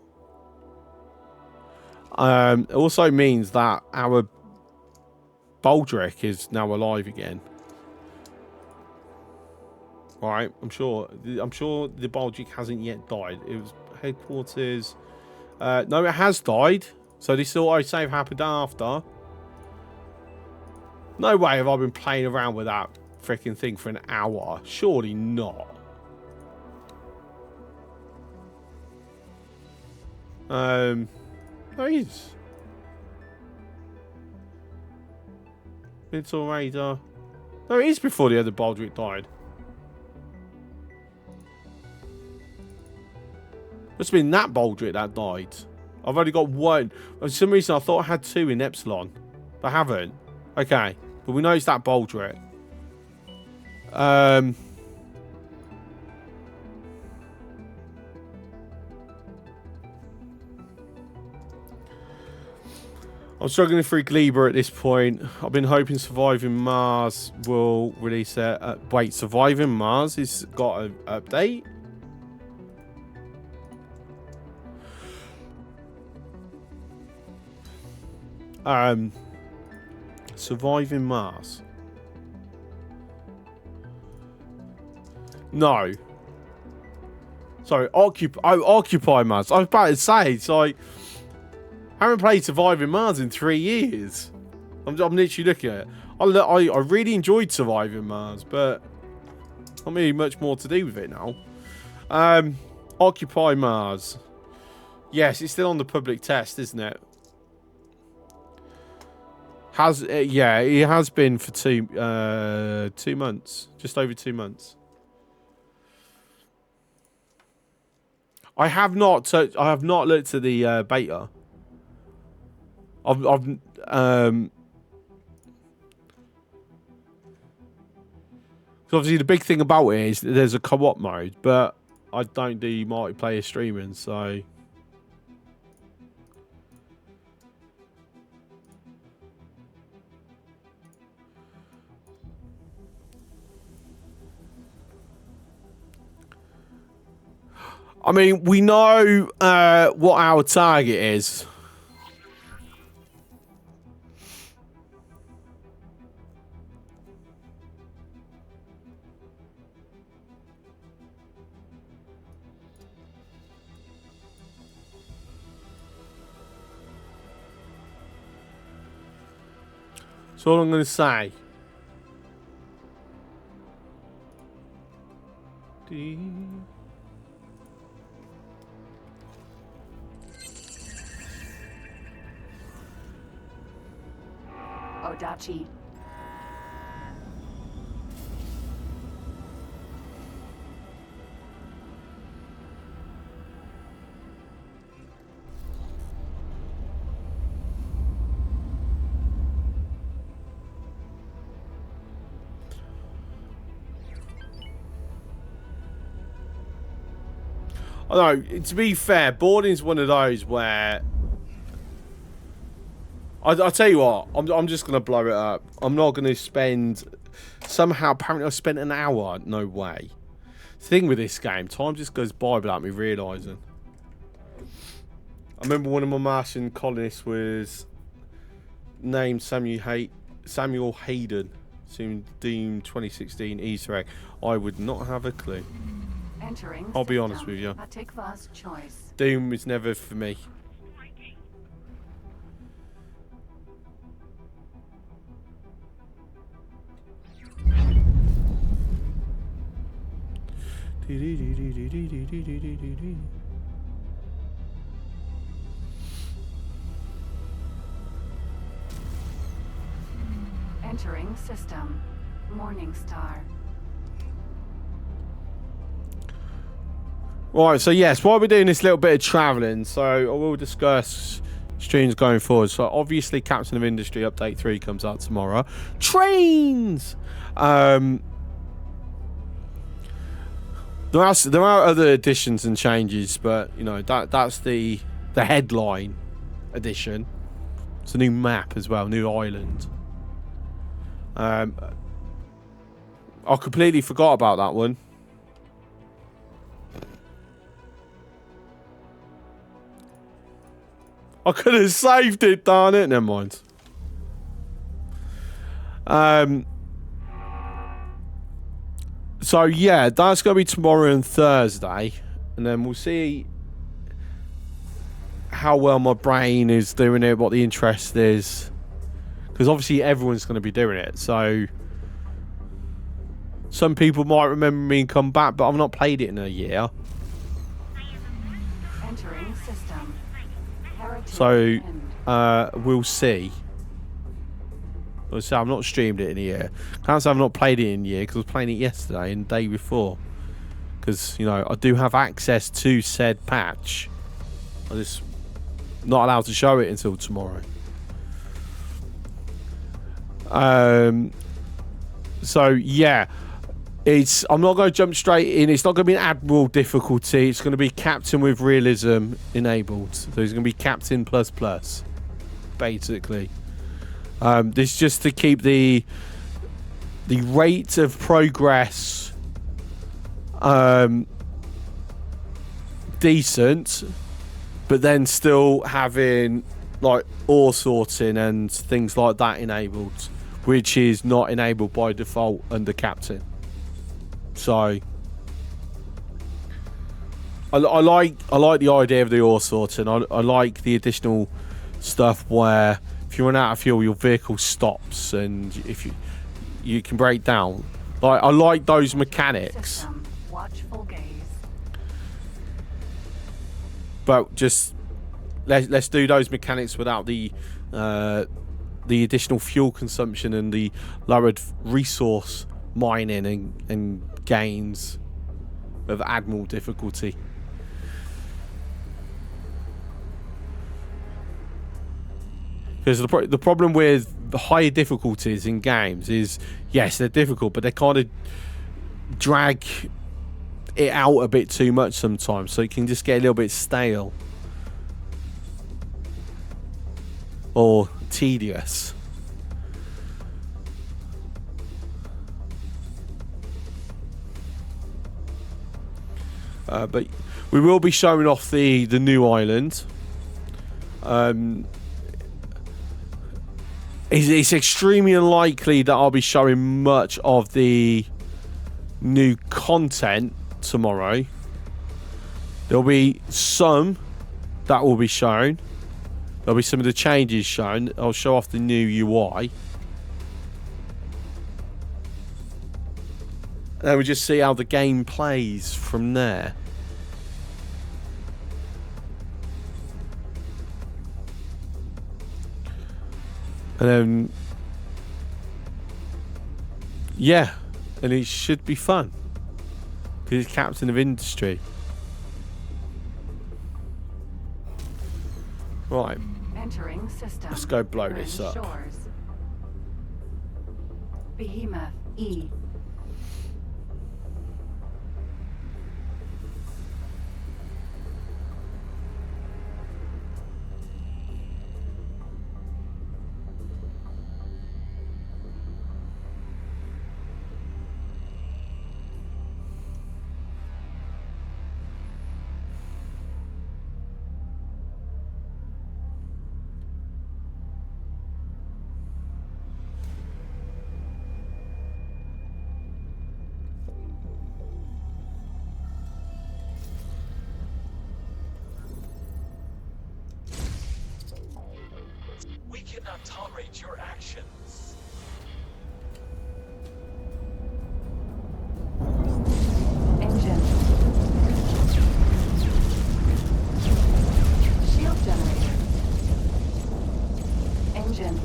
It also means that our Baldric is now alive again. Alright, I'm sure the Baldric hasn't yet died. It was headquarters. No, it has died. So this auto save happened after. No way have I been playing around with that freaking thing for an hour. Surely not. There he is. Little Raider. No, it is before the other Baldric died. Must have been that Baldric that died. I've only got one. For some reason, I thought I had two in Epsilon. But I haven't. Okay. But we know it's that Baldric. I'm struggling through Gleber at this point. I've been hoping Surviving Mars will release a... wait, Surviving Mars has got an update? Surviving Mars. No. Sorry, Occupy Mars. I was about to say, it's like... I haven't played Surviving Mars in 3 years. I'm literally looking at it. I really enjoyed Surviving Mars, but... not really much more to do with it now. Occupy Mars. Yes, it's still on the public test, isn't it? Yeah, it has been for 2 months, just over 2 months. I have not looked at the beta. Because obviously the big thing about it is that there's a co-op mode, but I don't do multiplayer streaming, so. I mean, we know what our target is. That's all I'm going to say. Odachi. Although, to be fair, boarding's one of those where... I'll tell you what, I'm just going to blow it up. I'm not going to spend... Somehow, apparently I spent an hour. No way. The thing with this game, time just goes by without me realising. I remember one of my Martian colonists was named Samuel Samuel Hayden. Soon Doom 2016 Easter egg. I would not have a clue. Entering I'll be system. honest with you. Atikva's choice. Doom was never for me. Entering system. Morningstar. Right, so yes, while we're doing this little bit of travelling, so I will discuss streams going forward. So obviously Captain of Industry Update 3 comes out tomorrow. Trains! There are other additions and changes, but you know that's the headline addition. It's a new map as well, new island. I completely forgot about that one. I could have saved it, darn it. Never mind. So yeah, that's going to be tomorrow and Thursday, and then we'll see how well my brain is doing it, what the interest is, because obviously everyone's going to be doing it. So some people might remember me and come back, but I've not played it in a year. Entering system. So we'll see. So I've not streamed it in a year. Can't say I've not played it in a year because I was playing it yesterday and the day before. Because, you know, I do have access to said patch. I'm just not allowed to show it until tomorrow. So yeah, I'm not going to jump straight in. It's not going to be an Admiral difficulty. It's going to be Captain with realism enabled. So it's going to be Captain ++, basically. This is just to keep the rate of progress decent, but then still having like ore sorting and things like that enabled, which is not enabled by default under Captain. So I like the idea of the ore sorting. I like the additional stuff where if you run out of fuel, your vehicle stops, and if you can break down. Like, I like those mechanics. Watchful gaze. But just let's do those mechanics without the additional fuel consumption and the lowered resource mining and gains of Admiral difficulty. Because the problem with the higher difficulties in games is, yes, they're difficult, but they kind of drag it out a bit too much sometimes, so it can just get a little bit stale or tedious. But we will be showing off the new island. It's extremely unlikely that I'll be showing much of the new content tomorrow. There'll be some that will be shown. There'll be some of the changes shown. I'll show off the new UI. And then we'll just see how the game plays from there. And then, yeah, and it should be fun because it's Captain of Industry. Right, Entering system. let's go blow this up. Shores. Behemoth E. moderate your actions. Engine. Shield generator. Engine.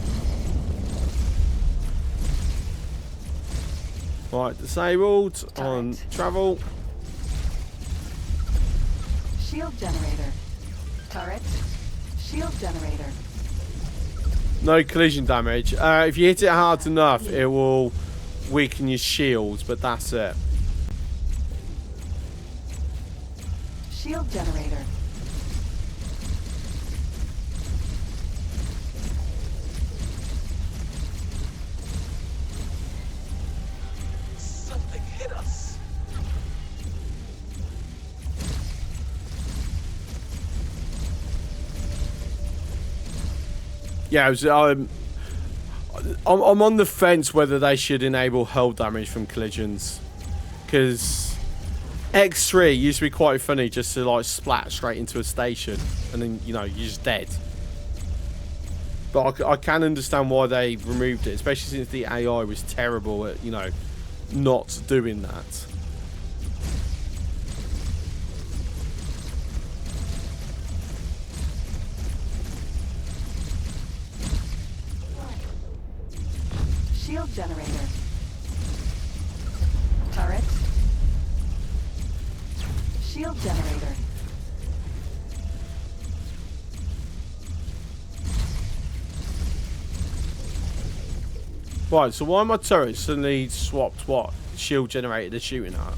Right, disabled on travel. Shield generator. Turret. Shield generator. No collision damage. If you hit it hard enough, it will weaken your shields, but that's it. Shield generator. Something hit us. Yeah, I'm on the fence whether they should enable hull damage from collisions, because X3 used to be quite funny just to like splat straight into a station and then, you know, you're just dead. But I can understand why they removed it, especially since the AI was terrible at, you know, not doing that. Shield generator. Turret. Shield generator. Right, so why my turret suddenly swapped what shield generator they're shooting at?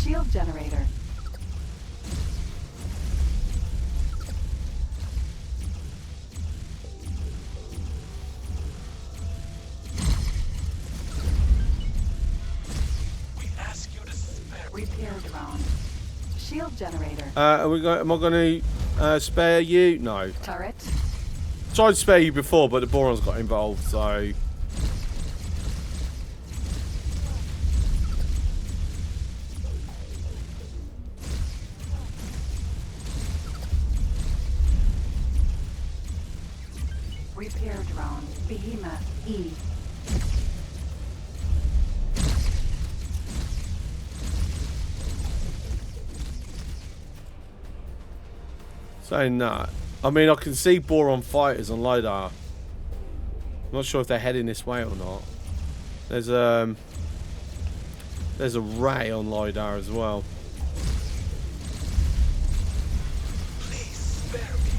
Shield generator. We ask you to spare. Repair drone. Shield generator. Am I going to spare you? No. Turret. Tried to spare you before, but the Borons got involved, so... Repair drone. Behemoth E. Saying that, I mean, I can see Boron fighters on LiDAR. I'm not sure if they're heading this way or not. There's a ray on LiDAR as well. Please spare me.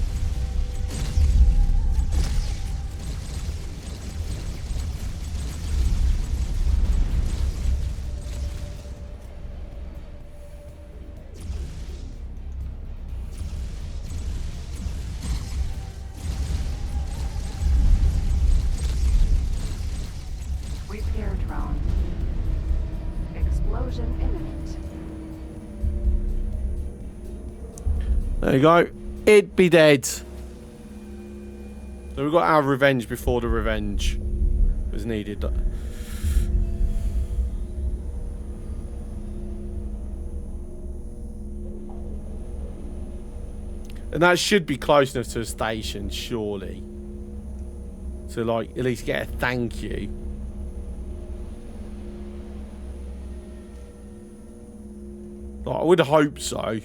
Repair drone. Explosion imminent. There you go. It'd be dead. So we got our revenge before the revenge was needed. And that should be close enough to a station, surely. To, like, at least get a thank you. Like, I would hope so.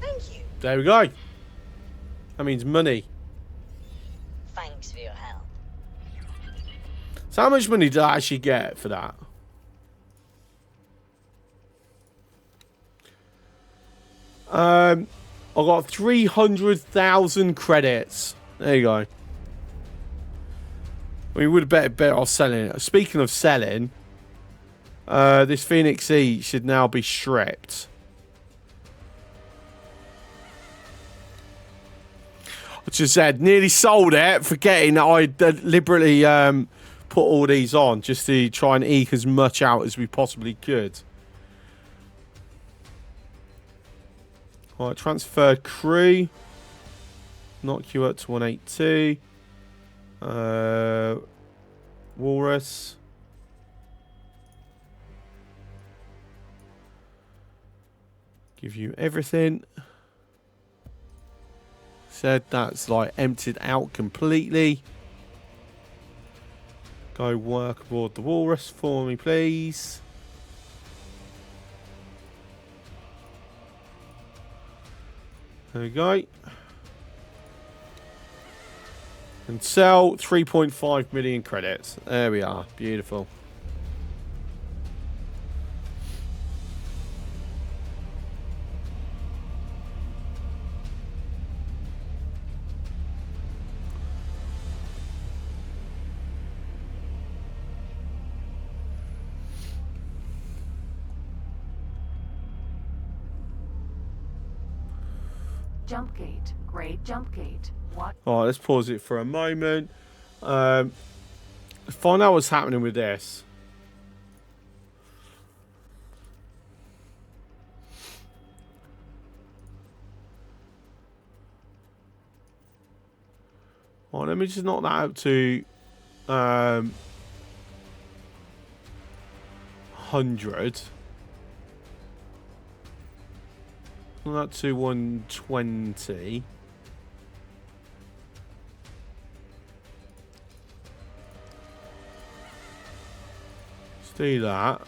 Thank you. There we go. That means money. Thanks for your help. So how much money did I actually get for that? I got 300,000 credits. There you go. I mean, we would have better off selling it. Speaking of selling, this Phoenix E should now be stripped. Which I said, nearly sold it, forgetting that I deliberately put all these on just to try and eke as much out as we possibly could. Alright, transferred crew. Knock you up to 182. Walrus. Give you everything. Said that's like emptied out completely. Go work aboard the Walrus for me, please. There we go. And sell 3.5 million credits. There we are. Beautiful. Jump gate. Grade jump gate. What? Alright, let's pause it for a moment. Find out what's happening with this. Alright, let me just knock that out to 100. Knock that to 120. Do that.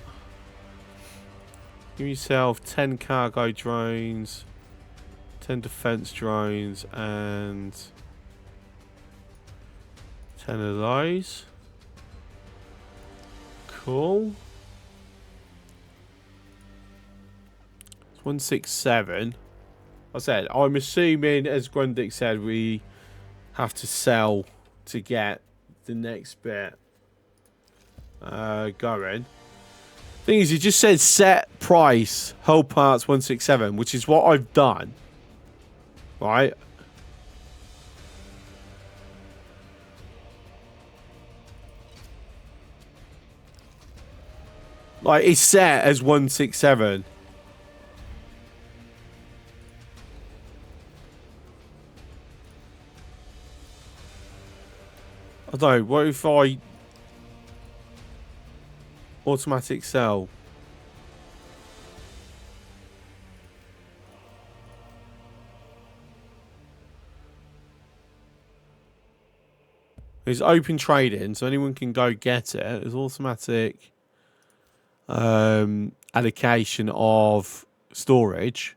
Give yourself 10 cargo drones, 10 defense drones, and 10 of those. Cool. It's 167. I said, I'm assuming, as Grundig said, we have to sell to get the next bit going. Thing is, you just said set price whole parts 167, which is what I've done, right? Like, it's set as 167. I don't know, what if I automatic sell? It's open trading, so anyone can go get it. There's automatic allocation of storage.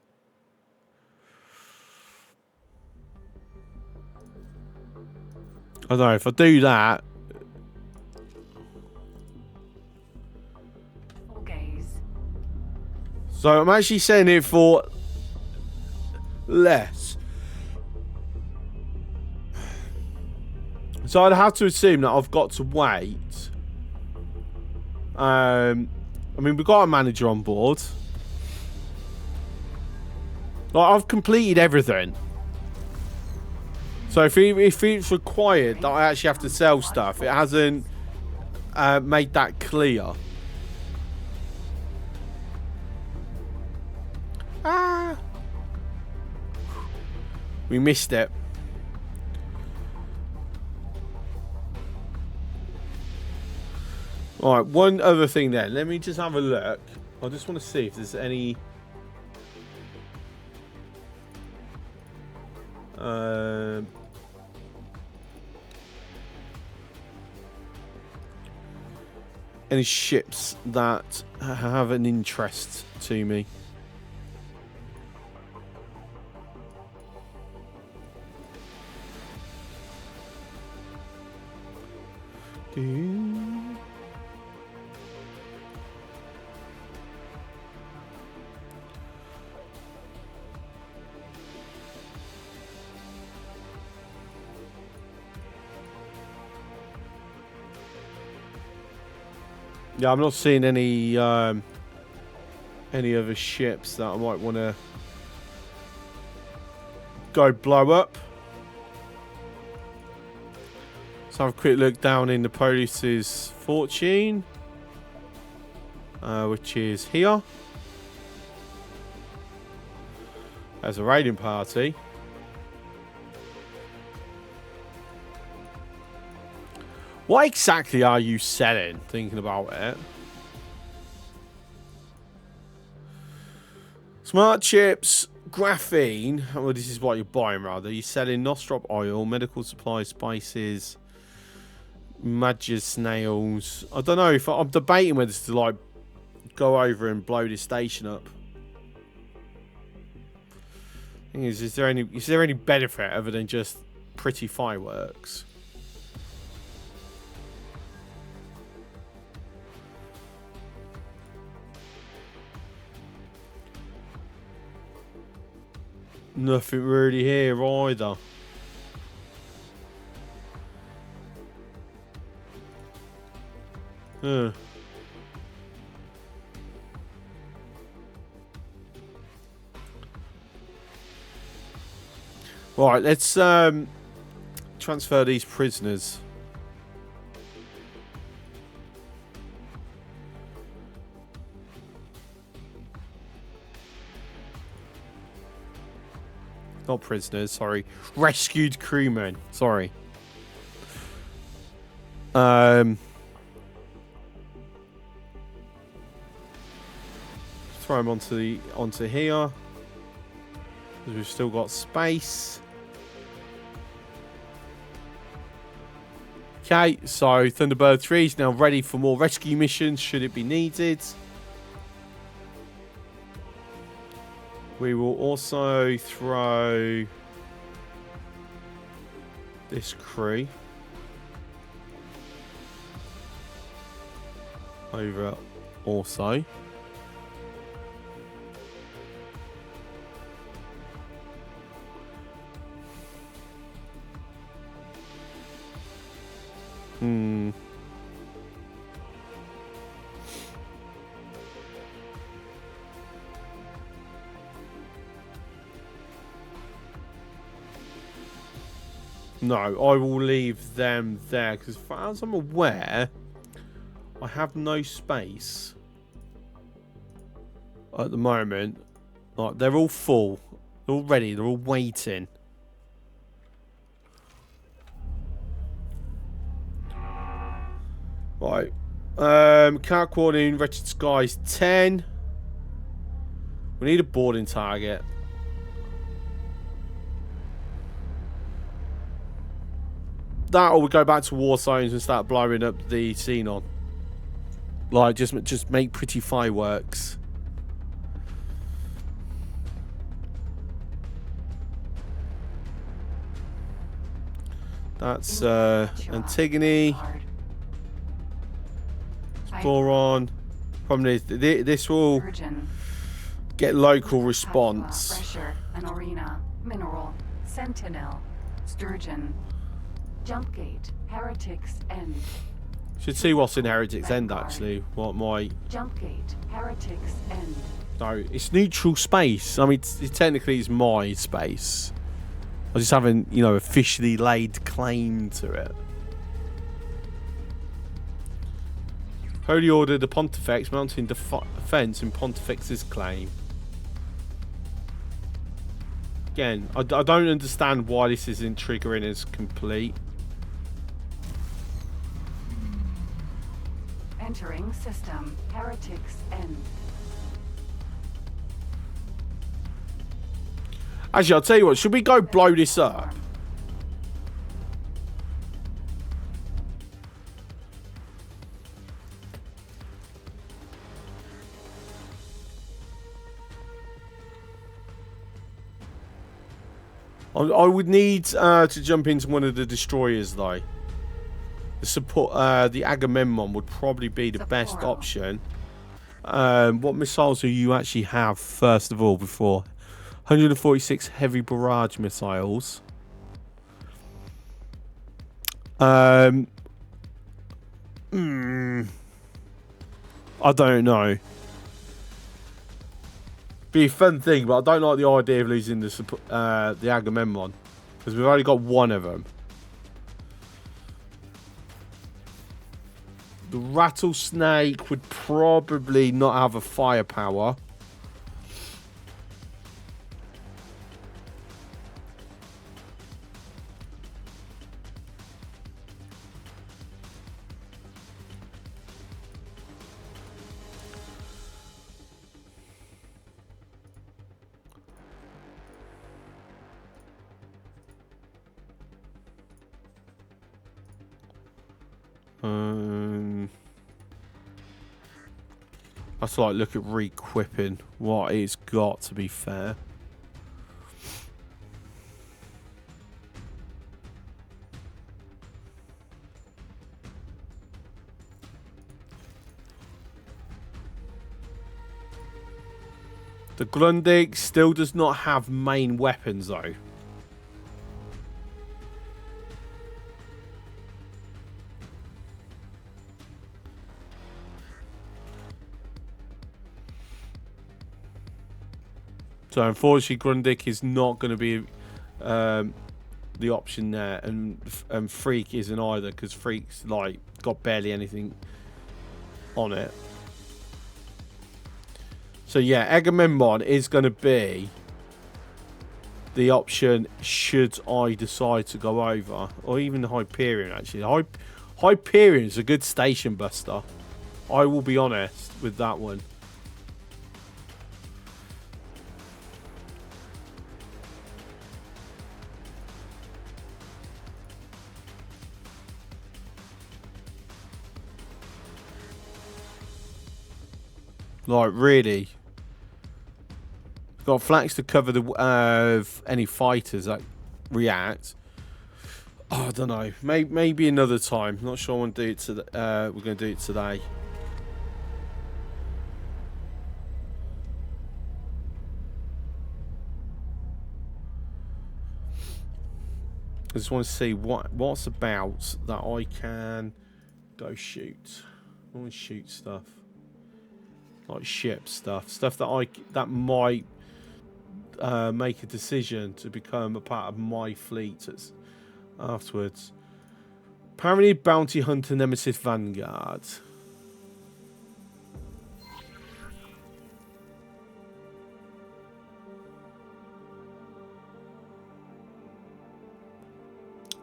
I don't know, if I do that, so I'm actually selling it for less. So I'd have to assume that I've got to wait. I mean, we've got a manager on board. Like, I've completed everything. So if it's required that I actually have to sell stuff, it hasn't made that clear. Ah, we missed it. All right, one other thing then. Let me just have a look. I just want to see if there's any ships that have an interest to me. Yeah, I'm not seeing any other ships that I might want to go blow up. Let's have a quick look down in the police's fortune, which is here. There's a raiding party. What exactly are you selling? Thinking about it. Smart chips, graphene. Well, this is what you're buying, rather. You're selling Nostrop oil, medical supplies, spices, Madger snails. I don't know if I'm debating whether to like go over and blow this station up. Thing is there any benefit other than just pretty fireworks? Nothing really here either. Huh. Right, let's transfer these prisoners. Not prisoners, sorry. Rescued crewmen. Sorry. Throw them onto here. We've still got space. Okay, so Thunderbird 3 is now ready for more rescue missions should it be needed. We will also throw this crew over also. No, I will leave them there because as far as I'm aware, I have no space at the moment. Like, they're all full. They're all ready. They're all waiting. Right. Car coordinating, Wretched Skies 10. We need a boarding target. That, or we go back to war zones and start blowing up the xenon. Like, just make pretty fireworks. That's Antigone. Boron. Problem is, this will get local response. Pressure, Anorina, Mineral, Sentinel, Sturgeon, Jumpgate, Heretics End. Should see what's in Heretics End actually. What my Jumpgate, Heretics End. No, it's neutral space. I mean, technically it's my space. I just haven't, you know, officially laid claim to it. Holy Order, the Pontifex mounting defense in Pontifex's claim. Again, I don't understand why this isn't triggering as complete. Entering system, Heretics End. Actually, I'll tell you what, should we go blow this up? I would need to jump into one of the destroyers though. The support, the Agamemnon would probably be the best option. What missiles do you actually have first of all before? 146 heavy barrage missiles. I don't know. Be a fun thing, but I don't like the idea of losing the Agamemnon because we've only got one of them. The rattlesnake would probably not have a firepower. I have to like look at re-equipping what it's got, to be fair. The Grundig still does not have main weapons though. So unfortunately, Grundig is not going to be the option there, and Freak isn't either, because Freak's like got barely anything on it. So yeah, Agamemnon is going to be the option should I decide to go over, or even Hyperion actually. Hyperion is a good station buster. I will be honest with that one. Like, really? Got flanks to cover the any fighters that react. Oh, I don't know. Maybe another time. Not sure I want to do it today. We're going to do it today. I just want to see what's about that I can go shoot. I want to shoot stuff. Like ship stuff that might make a decision to become a part of my fleet afterwards. Apparently, Bounty Hunter Nemesis Vanguard.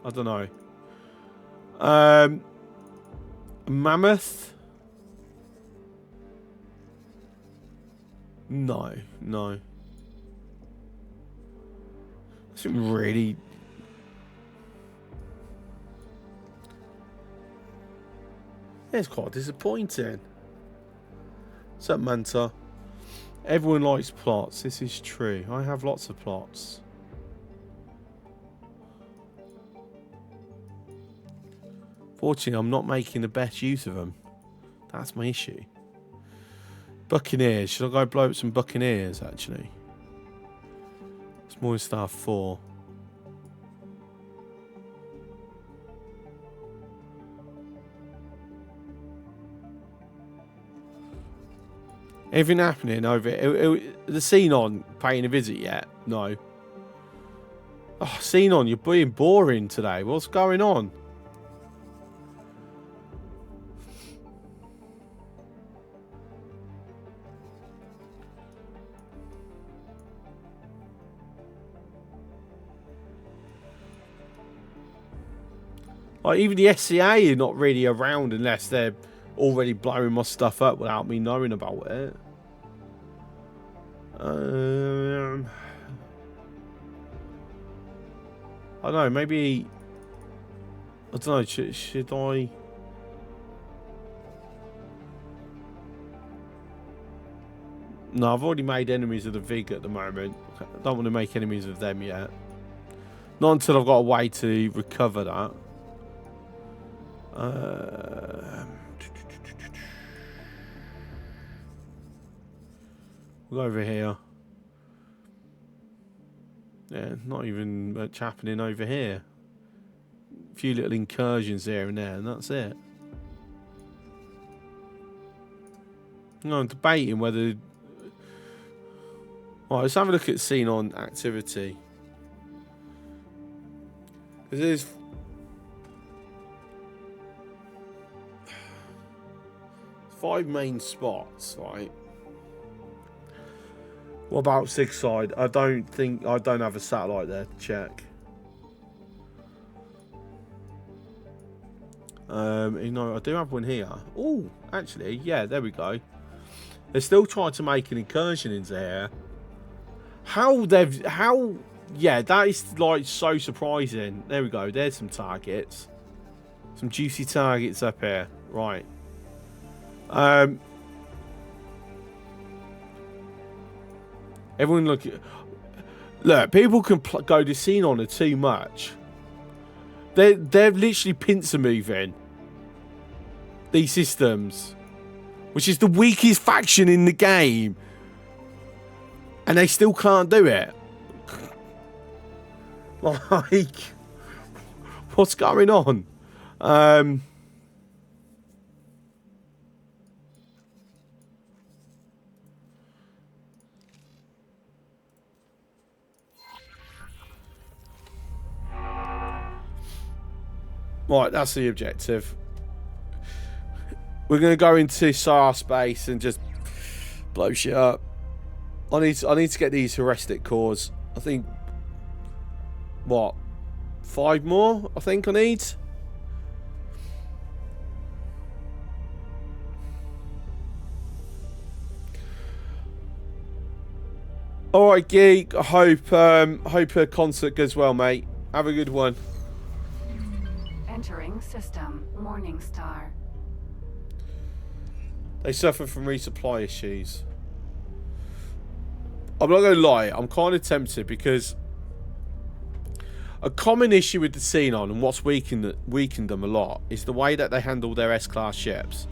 I don't know. Mammoth. No. It's really. It's quite disappointing. What's up, Manta? Everyone likes plots. This is true. I have lots of plots. Fortunately, I'm not making the best use of them. That's my issue. Buccaneers. Should I go blow up some Buccaneers, actually? Small Star 4. Anything happening over the Xenon paying a visit yet? No. Oh, Xenon, you're being boring today. What's going on? Like, even the SCA are not really around unless they're already blowing my stuff up without me knowing about it. I don't know, maybe... I don't know, should I... No, I've already made enemies of the Vig at the moment. I don't want to make enemies of them yet. Not until I've got a way to recover that. We'll go over here. Yeah, not even much happening over here. A few little incursions here and there, and that's it. No, I'm debating whether... Right, let's have a look at Xenon activity. Because there's... 5 main spots, right? What about Sigside? I don't have a satellite there to check. You know, I do have one here. Oh, actually, yeah, there we go. They're still trying to make an incursion into here. Yeah, that is like so surprising. There we go. There's some targets. Some juicy targets up here. Right. Everyone look, people can go to Xenon too much. They're literally pincer moving these systems, which is the weakest faction in the game, and they still can't do it. Like, what's going on? Right, that's the objective. We're going to go into SAR space and just blow shit up. I need to get these heuristic cores. I think, what, 5 more? I think I need. All right, Geek. I hope her concert goes well, mate. Have a good one. Entering system. Morningstar. They suffer from resupply issues. I'm not going to lie. I'm kind of tempted because a common issue with the Xenon and what's weakened them a lot is the way that they handle their S-class ships,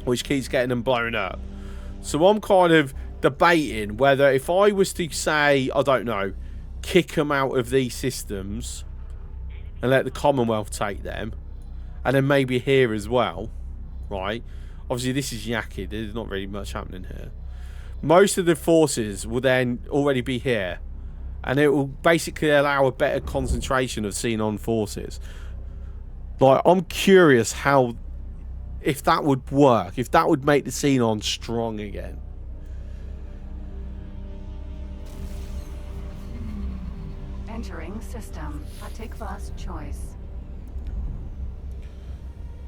which keeps getting them blown up. So I'm kind of debating whether if I was to say, I don't know, kick them out of these systems and let the Commonwealth take them, and then maybe here as well, right? Obviously, this is Yaki. There's not really much happening here. Most of the forces will then already be here, and it will basically allow a better concentration of Xenon forces. Like, I'm curious how, if that would work, if that would make the Xenon strong again. Entering system. Patikva's choice.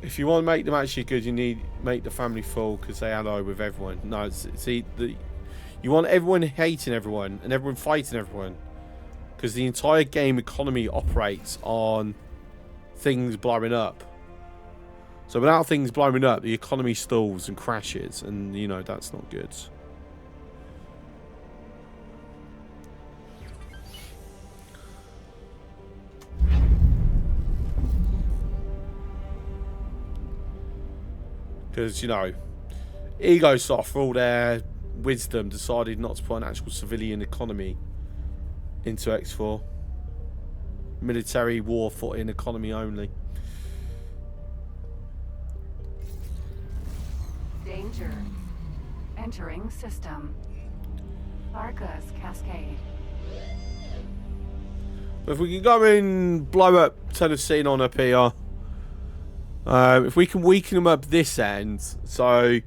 If you want to make them actually good, you need to make the family full because they ally with everyone. No, see, you want everyone hating everyone and everyone fighting everyone because the entire game economy operates on things blowing up. So without things blowing up, the economy stalls and crashes, and you know that's not good. Because, you know, EgoSoft, for all their wisdom, decided not to put an actual civilian economy into X4. Military war footing economy only. Danger. Entering system. Arca's Cascade. But if we can go and blow up Tennessee on up here. If we can weaken them up this end, so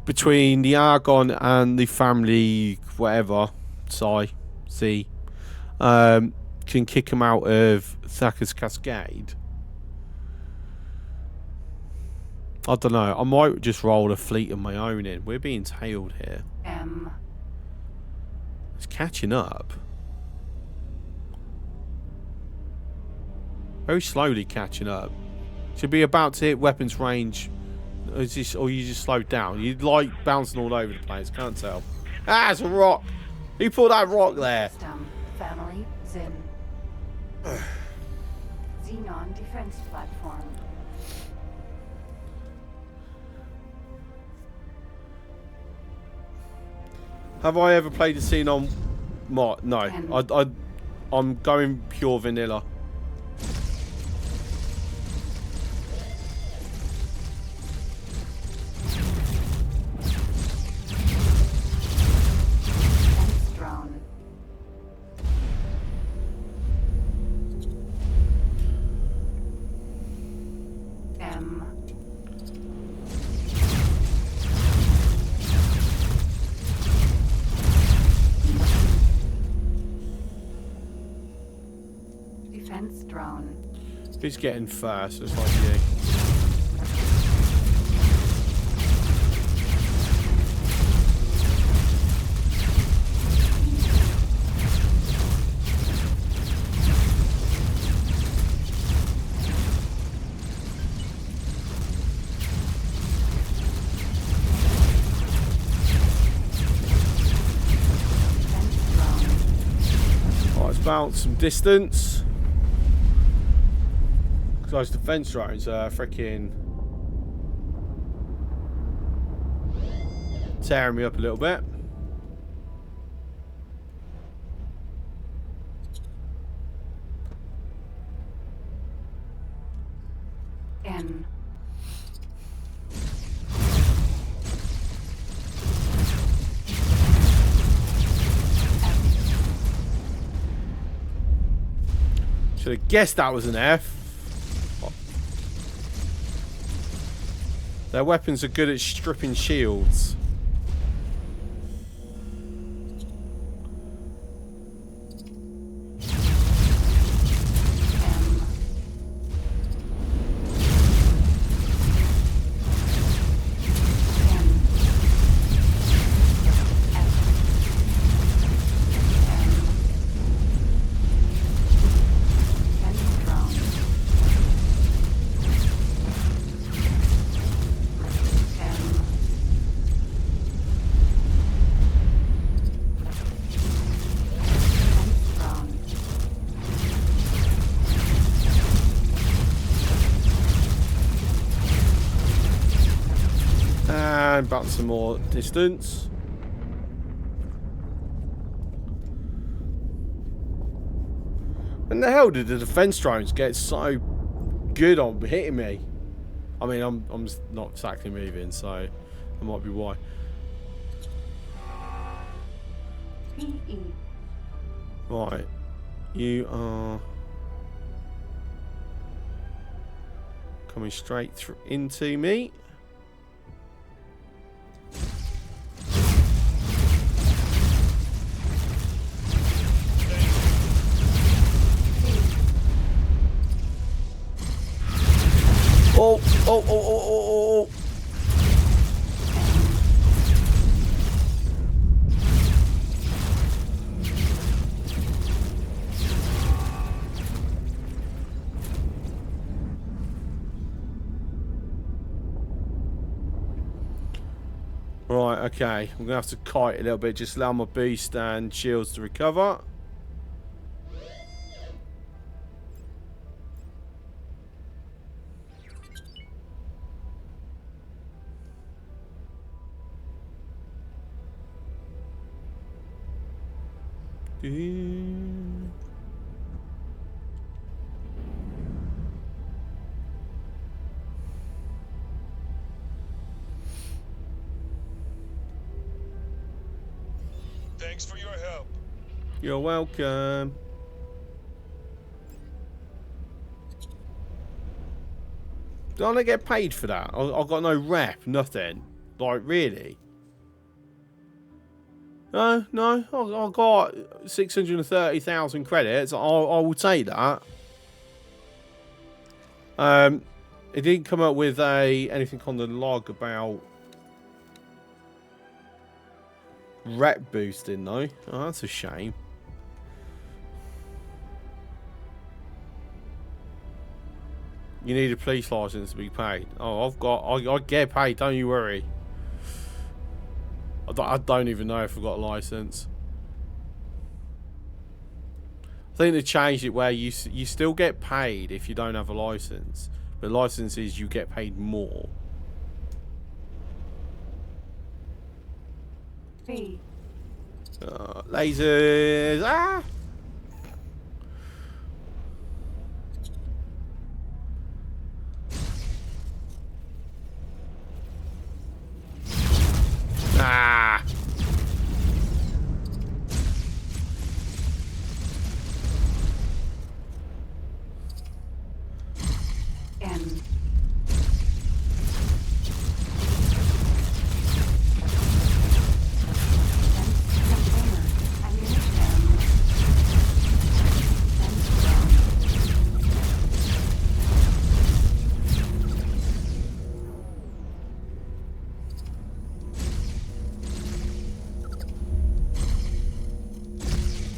between the Argon and the family, whatever, C, can kick them out of Thacker's Cascade. I don't know. I might just roll a fleet of my own in. We're being tailed here. It's catching up. Very slowly catching up. Should be about to hit weapons range. Or you just slowed down. You'd like bouncing all over the place. Can't tell. Ah, it's a rock. Who put that rock there? System. Family. Zin. Xenon defense platform. Have I ever played a Xenon mod? No. I'm going pure vanilla. Who's getting first? Looks like you. Bounce some distance. Because those defense drones are freaking tearing me up a little bit. N. Should have guessed that was an F. Their weapons are good at stripping shields. And bounce some more distance. When the hell did the defense drones get so good on hitting me? I mean, I'm not exactly moving, so that might be why. PE. Right, you are coming straight through into me. Oh, oh, oh, oh, oh, oh. Right, okay. I'm going to have to kite a little bit, just allow my boost and shields to recover. Thanks for your help. You're welcome. Don't I get paid for that? I've got no rep, nothing. Like, really? No, I got 630,000 credits. I will take that. It didn't come up with anything on the log about rep boosting though. Oh, that's a shame. You need a police license to be paid. Oh, I get paid. Don't you worry. I don't even know if I've got a license. I think they changed it where you still get paid if you don't have a license, but licenses you get paid more. B. Lasers! Ah! Ah! N.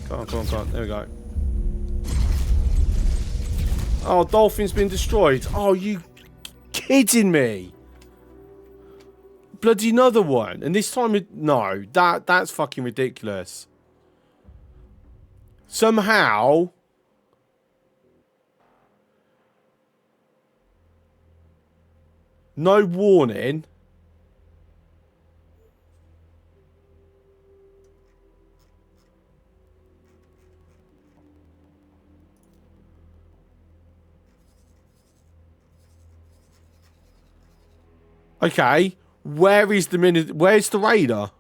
Come on, come on, come on. There we go. Oh, Dolphin's been destroyed. Oh, you kidding me? Bloody another one. And this time, no, that's fucking ridiculous. Somehow, no warning. Okay, where's the radar?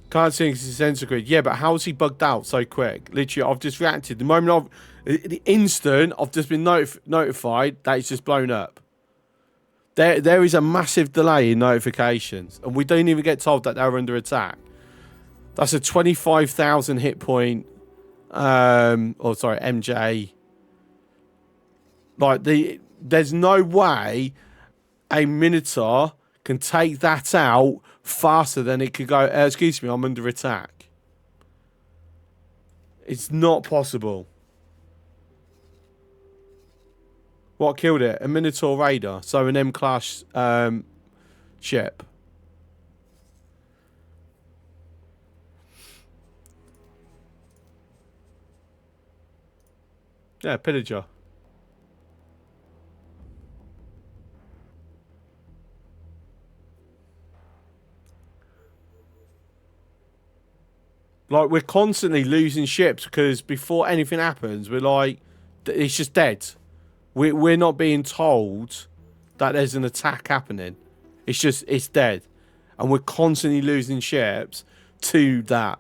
Can't see his sensor grid. Yeah, but how's he bugged out so quick? Literally, I've just reacted. The instant I've just been notified that it's just blown up. There is a massive delay in notifications, and we don't even get told that they're under attack. That's a 25,000 hit point. MJ. Like there's no way a Minotaur can take that out faster than it could go. Excuse me, I'm under attack. It's not possible. What killed it? A Minotaur Raider, so an M-class ship. Yeah, pillager. Like, we're constantly losing ships because before anything happens, we're like, it's just dead. We're not being told that there's an attack happening. It's dead. And we're constantly losing ships to that.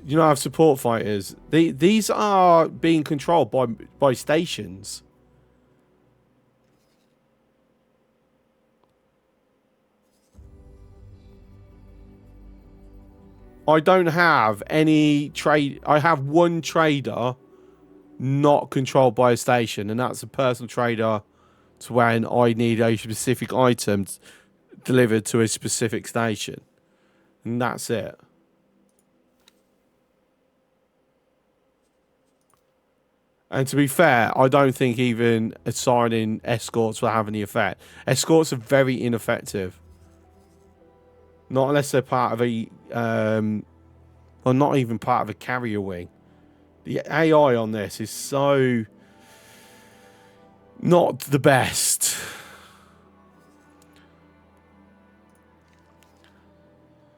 You know, I have support fighters. These are being controlled by stations. I don't have any trade. I have one trader not controlled by a station, and that's a personal trader to when I need a specific item delivered to a specific station. And that's it. And to be fair, I don't think even assigning escorts will have any effect. Escorts are very ineffective. Not unless they're part of a, well, not even part of a carrier wing. The AI on this is so not the best.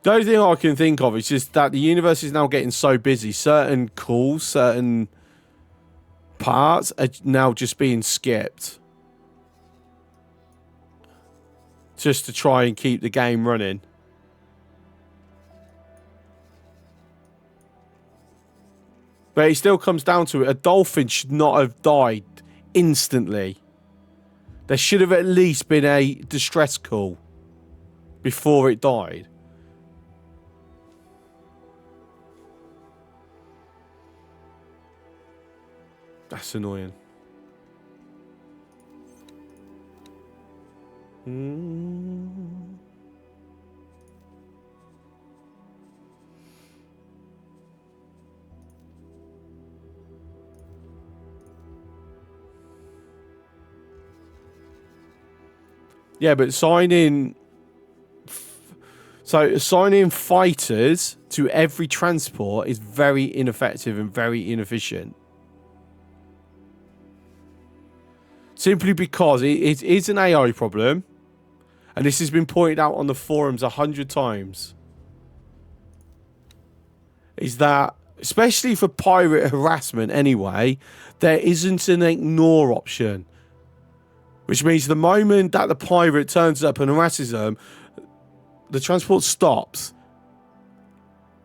The only thing I can think of is just that the universe is now getting so busy. Certain calls, certain parts are now just being skipped. Just to try and keep the game running. But it still comes down to it. A dolphin should not have died instantly. There should have at least been a distress call before it died. That's annoying. Yeah, but assigning fighters to every transport is very ineffective and very inefficient. Simply because it is an AI problem, and this has been pointed out on the forums 100 times. Is that, especially for pirate harassment anyway, there isn't an ignore option. Which means the moment that the pirate turns up and harasses them, the transport stops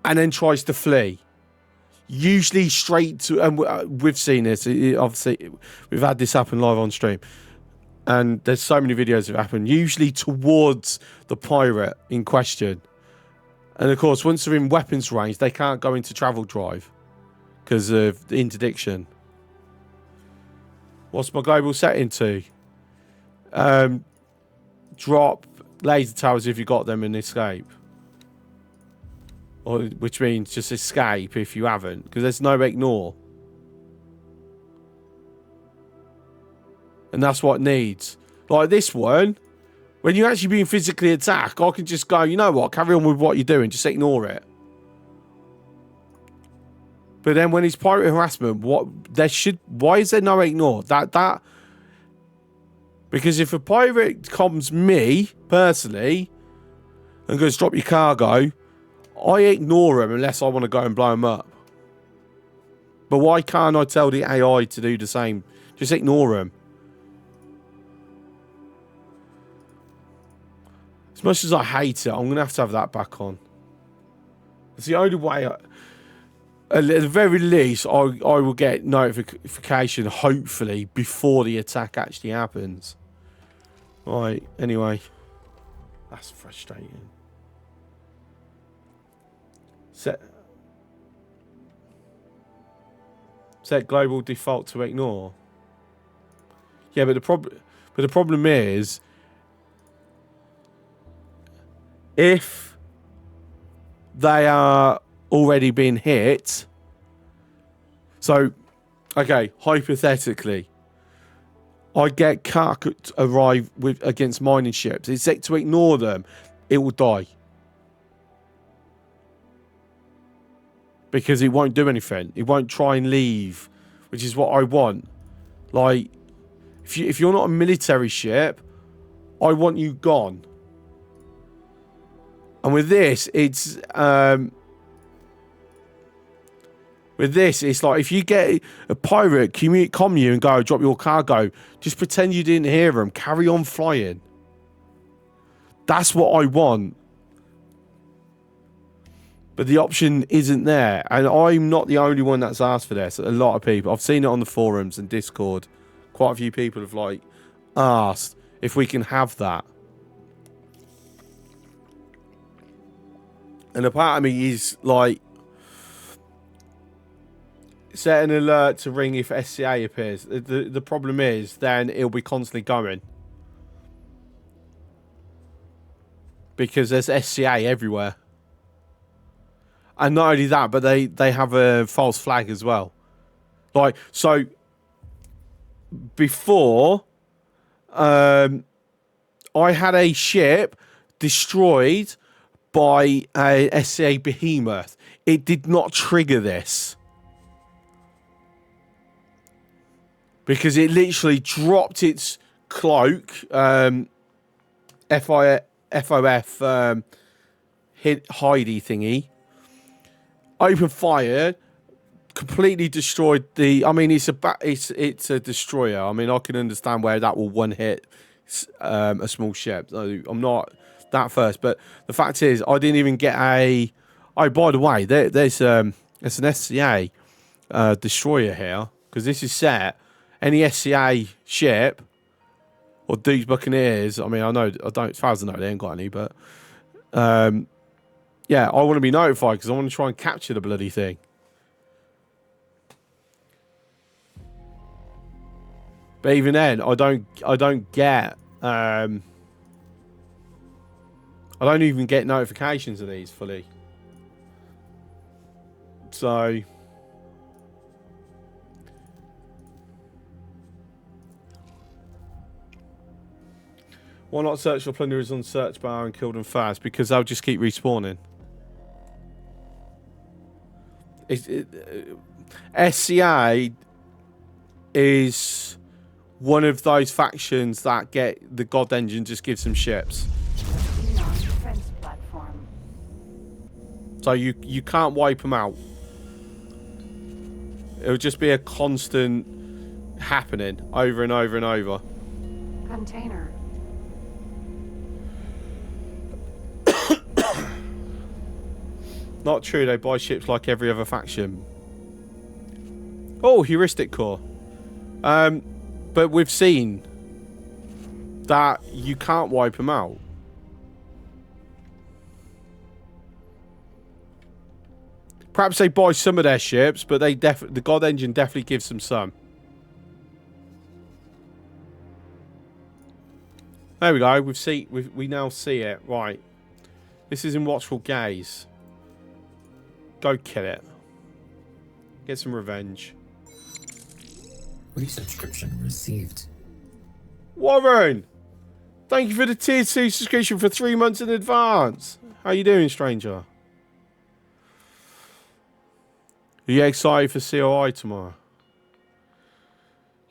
and then tries to flee. usually straight to, and we've seen this, obviously, we've had this happen live on stream. And there's so many videos that happen, usually towards the pirate in question. And of course, once they're in weapons range, they can't go into travel drive because of the interdiction. What's my global setting to? Drop laser towers if you got them and escape. Or, which means just escape if you haven't, because there's no ignore. And that's what it needs. Like this one, when you're actually being physically attacked, I can just go, you know what, carry on with what you're doing, just ignore it. But then when it's pirate harassment, why is there no ignore? Because if a pirate comes me, personally, and goes, drop your cargo, I ignore him unless I want to go and blow him up. But why can't I tell the AI to do the same? Just ignore him. As much as I hate it, I'm going to have that back on. It's the only way. At the very least, I will get notification, hopefully, before the attack actually happens. Right, anyway. That's frustrating. Set global default to ignore. Yeah, but the problem is, if they are already been hit, so okay, hypothetically, I get Kark arrive against mining ships. It's set to ignore them, it will die. Because it won't do anything. It won't try and leave, which is what I want. Like, if you're not a military ship, I want you gone. And with this, it's like if you get a pirate comm you and go drop your cargo, just pretend you didn't hear them. Carry on flying. That's what I want. But the option isn't there. And I'm not the only one that's asked for this. A lot of people. I've seen it on the forums and Discord. Quite a few people have like asked if we can have that. And a part of me is like, set an alert to ring if SCA appears. The problem is then it'll be constantly going. Because there's SCA everywhere. And not only that, but they have a false flag as well. Like, so before, I had a ship destroyed by a SCA behemoth. It did not trigger this. Because it literally dropped its cloak, FOF, hit hidey thingy. Open fire, completely destroyed the. I mean, it's a destroyer. I mean, I can understand where that will one hit a small ship. So I'm not that first, but the fact is, I didn't even get a. Oh, by the way, there's an SCA destroyer here because this is set. Any SCA ship or Duke's Buccaneers. I mean, I don't. As far as I know, they ain't got any, but. Yeah, I want to be notified because I want to try and capture the bloody thing. But even then, I don't get. I don't even get notifications of these fully. So. Why not search for plunderers on search bar and kill them fast? Because they'll just keep respawning. SCA is one of those factions that get the God Engine just gives them ships. So you can't wipe them out. It'll just be a constant happening over and over and over. Container. Not true, they buy ships like every other faction. Oh, heuristic core. But we've seen that you can't wipe them out. Perhaps they buy some of their ships, but the God Engine definitely gives them some. There we go. We now see it. Right. This is in watchful gaze. Go kill it. Get some revenge. Resubscription received. Warren! Thank you for the tier 2 subscription for 3 months in advance. How you doing, stranger? Are you excited for COI tomorrow?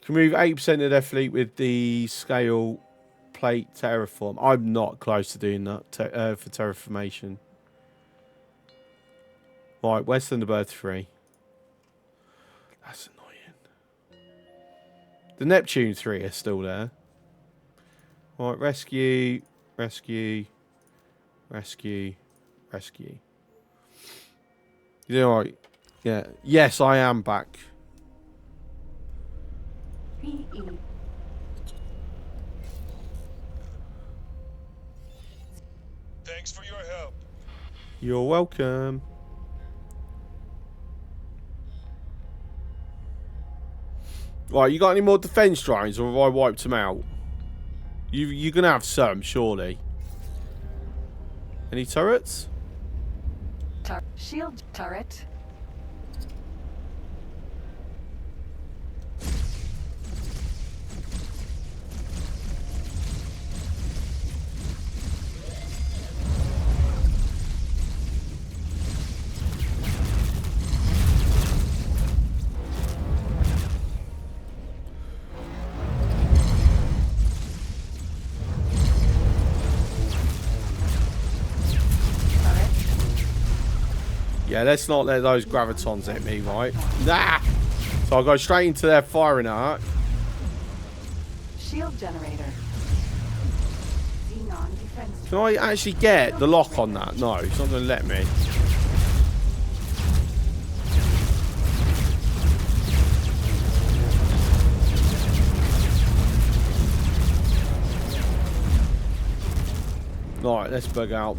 You can move 8% of their fleet with the scale plate terraform. I'm not close to doing that for terraformation. Right, West Thunderbird 3. That's annoying. The Neptune 3 are still there. Right, rescue, rescue, rescue, rescue. You doing alright? Yeah. Yes, I am back. PE. Thanks for your help. You're welcome. Right, you got any more defense drones, or have I wiped them out? You're gonna have some, surely. Any turrets? Shield turret. Yeah, let's not let those gravitons hit me, right? Nah! So I'll go straight into their firing arc. Shield generator. Xenon defense. Can I actually get the lock on that? No, it's not going to let me. Alright, let's bug out.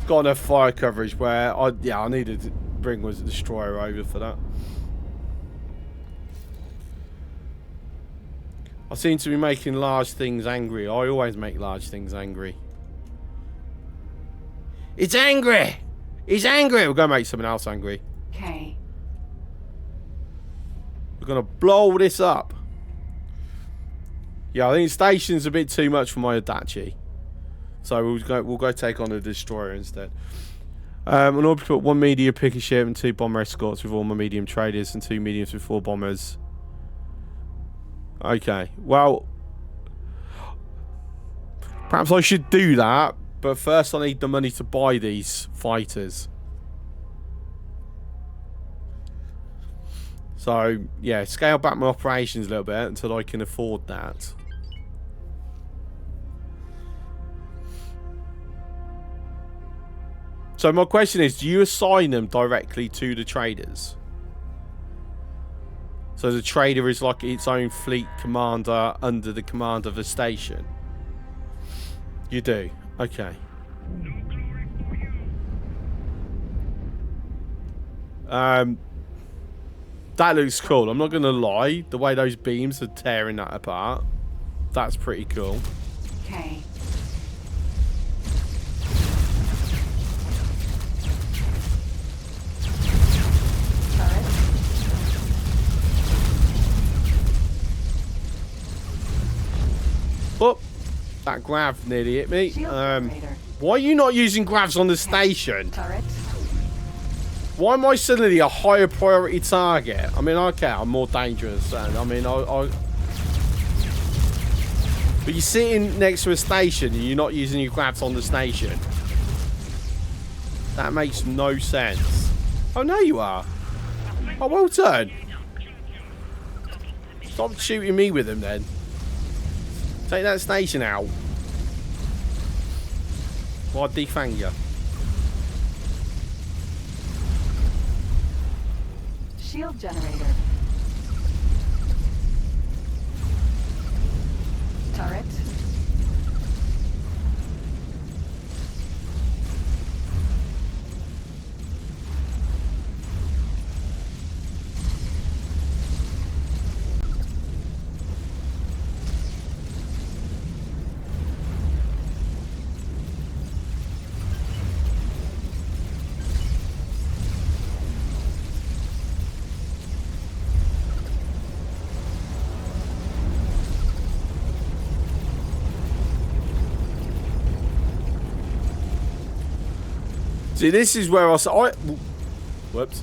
Got enough fire coverage where I needed to bring was a destroyer over for that. I seem to be making large things angry. I always make large things angry. It's angry! It's angry! We're gonna make something else angry. Okay. We're gonna blow this up. Yeah, I think station's a bit too much for my Adachi. So we'll go take on a destroyer instead. In order to put 1 medium picker ship and 2 bomber escorts with all my medium traders and 2 mediums with 4 bombers. Okay, well, perhaps I should do that, but first I need the money to buy these fighters. So yeah, scale back my operations a little bit until I can afford that. So my question is, do you assign them directly to the traders? So the trader is like its own fleet commander under the command of the station? You do? Okay. That looks cool. I'm not going to lie. The way those beams are tearing that apart. That's pretty cool. Okay. Oh, that grav nearly hit me. Why are you not using gravs on the station? Turret. Why am I suddenly a higher priority target? I mean, okay, I'm more dangerous. I mean, but you're sitting next to a station and you're not using your gravs on the station. That makes no sense. Oh, no, you are. Oh, well done. Stop shooting me with them then. Take that station out. Or I'll defang you. Shield generator. Turret. See, this is where whoops.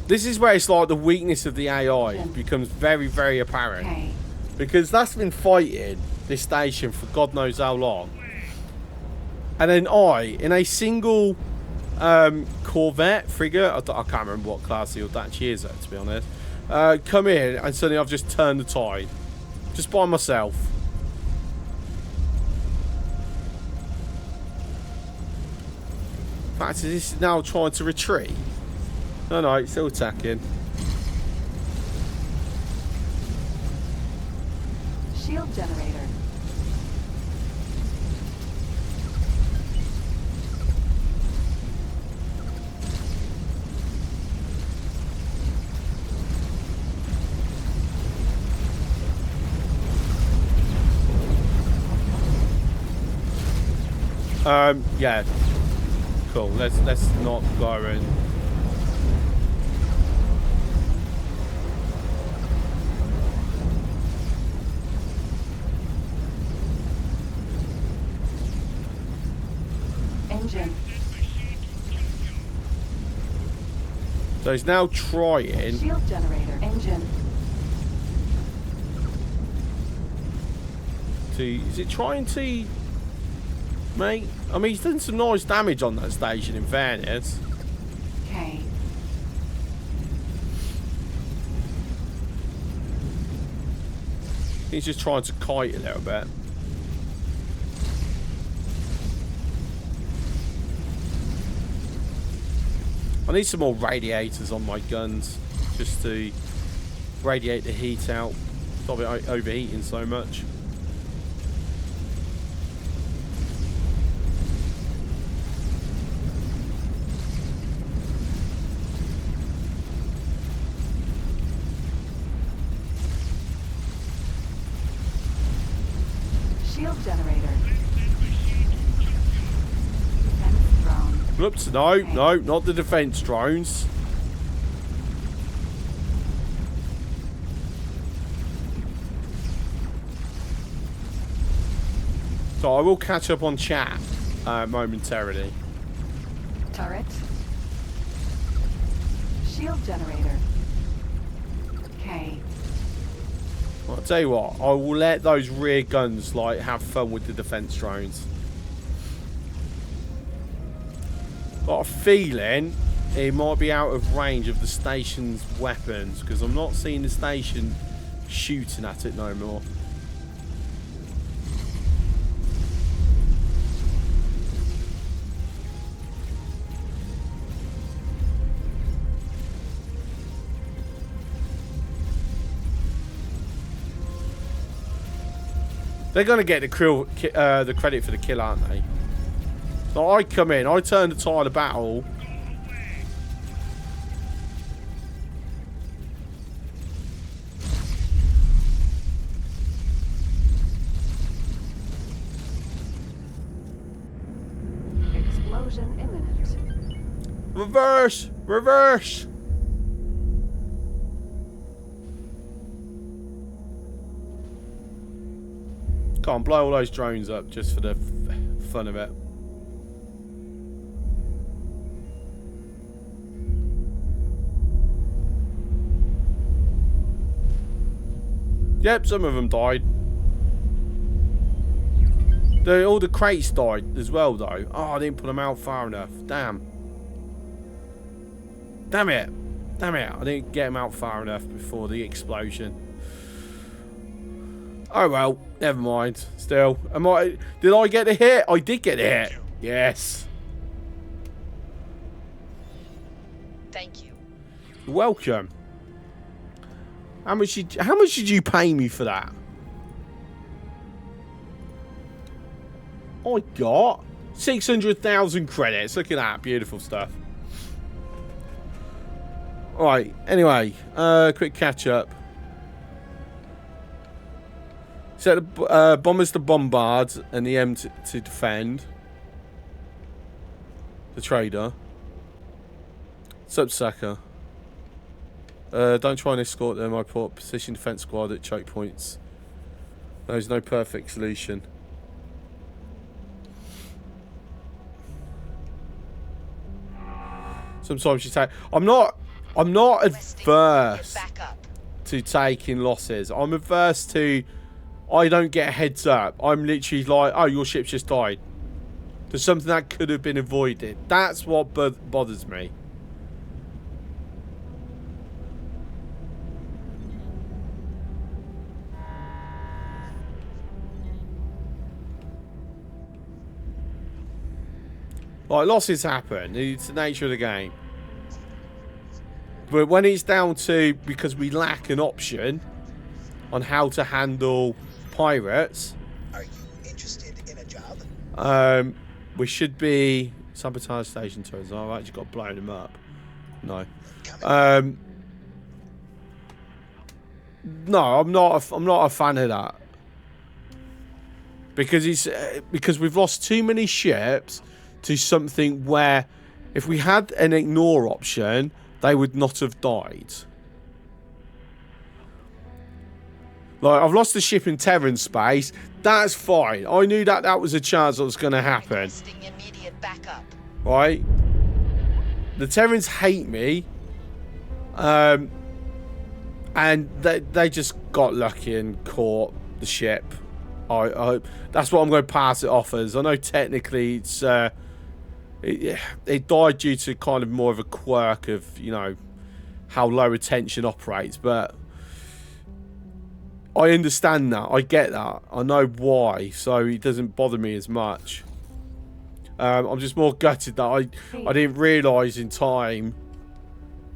This is where it's like the weakness of the AI becomes very, very apparent. Okay. Because that's been fighting this station for God knows how long. And then in a single Corvette, frigate, I can't remember what class the Audachi is at, to be honest, come in and suddenly I've just turned the tide. Just by myself. In fact, is this now trying to retreat? No, it's still attacking. Shield generator. Yeah. Cool. Let's not go in. Engine. So he's now trying. Shield generator. Engine. Is it trying to make? I mean, he's done some nice damage on that station, in fairness. Okay. He's just trying to kite a little bit. I need some more radiators on my guns just to radiate the heat out. Stop it overheating so much. Shield generator. Defense drone. Whoops, no, not the defense drones. So I will catch up on chat momentarily. Turret. Shield generator. Okay. Well, I'll tell you what, I will let those rear guns like have fun with the defense drones. Got a feeling it might be out of range of the station's weapons because I'm not seeing the station shooting at it no more. They're going to get the credit for the kill, aren't they? So I come in, I turn the tide of battle. Explosion imminent. Reverse! Reverse! Can't blow all those drones up just for the fun of it. Yep, some of them died. All the crates died as well, though. Oh, I didn't put them out far enough. Damn. Damn it. Damn it. I didn't get them out far enough before the explosion. Oh well, never mind. Still, did I get a hit? I did get a hit. Yes. Thank you. Welcome. How much did you pay me for that? I got 600,000 credits. Look at that. Beautiful stuff. Alright, anyway, quick catch up. Set the bombers to bombard and the M to defend. The trader. Subsucker. Don't try and escort them. I put position defense squad at choke points. There's no perfect solution. Sometimes you take. I'm not adverse to taking losses. I'm adverse to. I don't get a heads up. I'm literally like, oh, your ship's just died. There's something that could have been avoided. That's what bothers me. Like, losses happen. It's the nature of the game. But when it's down to, because we lack an option on how to handle pirates. Are you interested in a job? We should be sabotage station turns. I've actually got to blow them up. No. No, I'm not a fan of that. Because we've lost too many ships to something where if we had an ignore option, they would not have died. Like, I've lost the ship in Terran space. That's fine. I knew that that was a chance that was going to happen. Right? The Terrans hate me. And they just got lucky and caught the ship. That's what I'm going to pass it off as. I know technically it's... It died due to kind of more of a quirk of, you know, how low retention operates, but I understand that. I get that. I know why, so it doesn't bother me as much. I'm just more gutted that I didn't realise in time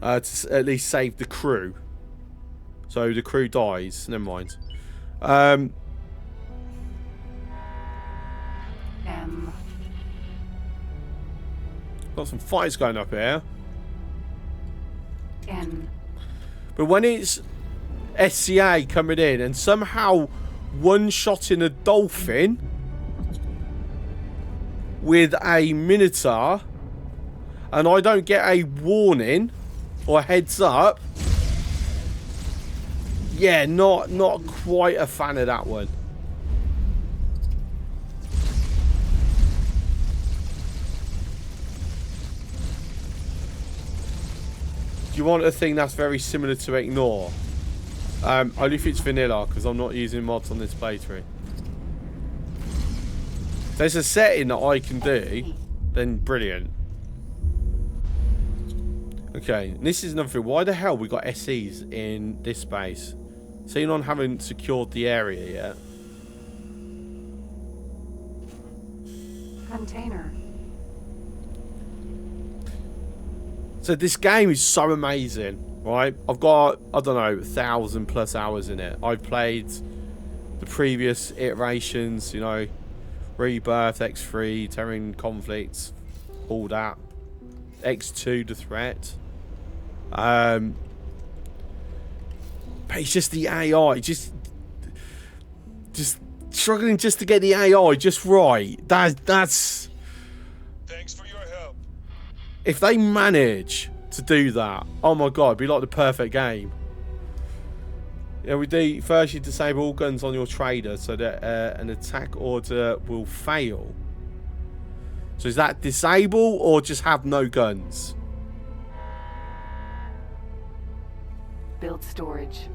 to at least save the crew. So the crew dies. Never mind. Got some fights going up here. But when it's SCA coming in and somehow one-shotting a dolphin with a Minotaur and I don't get a warning or a heads up, yeah, not quite a fan of that one. Do you want a thing that's very similar to Ignore? Only if it's vanilla, because I'm not using mods on this playthrough. If there's a setting that I can do, then brilliant. Okay, and this is another thing. Why the hell we got SEs in this space? Xenon haven't secured the area yet. Container. So this game is so amazing, right? I've got, I don't know, 1,000+ hours in it. I've played the previous iterations, you know, Rebirth, X3, Terran Conflicts, all that. X2, The Threat. But it's just the AI, just struggling just to get the AI just right. That's. Thanks for your help. If they manage to do that, oh my god, it'd be like the perfect game. Yeah, we do. First, you disable all guns on your trader so that an attack order will fail. So is that disable or just have no guns? Build storage.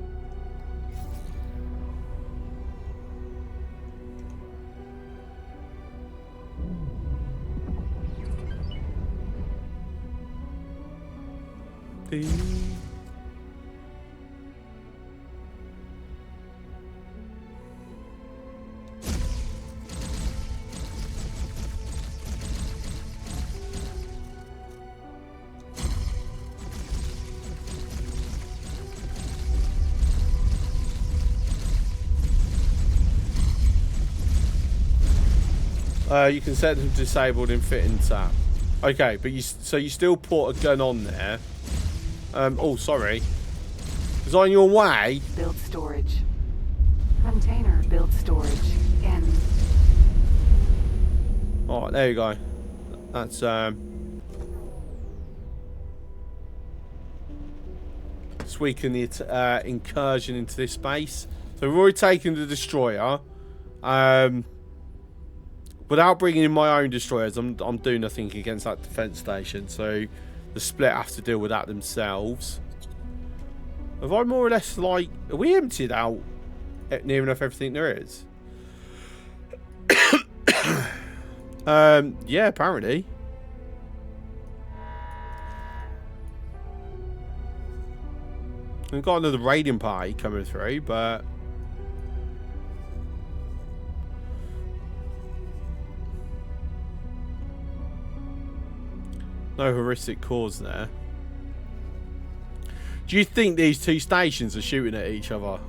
You can set them disabled in fit and tap. Okay, but you still put a gun on there. Oh, sorry. It's on your way. Build storage. Container build storage. In. Alright, there you go. That's let's weaken the incursion into this space. So we've already taken the destroyer. Without bringing in my own destroyers, I'm doing nothing against that defense station. So the split have to deal with that themselves. Have I more or less, like, are we emptied out near enough everything there is? Yeah, apparently. We've got another raiding party coming through, but no heuristic cause there. Do you think these two stations are shooting at each other?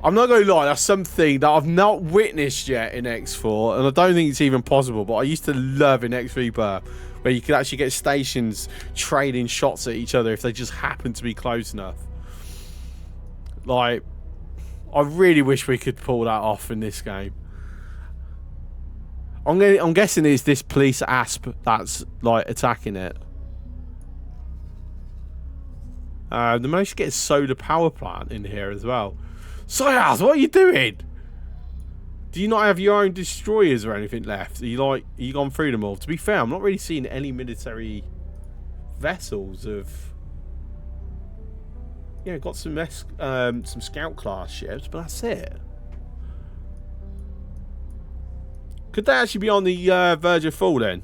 I'm not going to lie, that's something that I've not witnessed yet in X4, and I don't think it's even possible, but I used to love in X Reaper, where you could actually get stations trading shots at each other if they just happen to be close enough. Like, I really wish we could pull that off in this game. I'm guessing it's this police asp that's, like, attacking it. They managed to get a solar power plant in here as well. Soyaz, what are you doing? Do you not have your own destroyers or anything left? Are you gone through them all? To be fair, I'm not really seeing any military vessels of. Yeah, got some scout class ships, but that's it. Could they actually be on the verge of falling?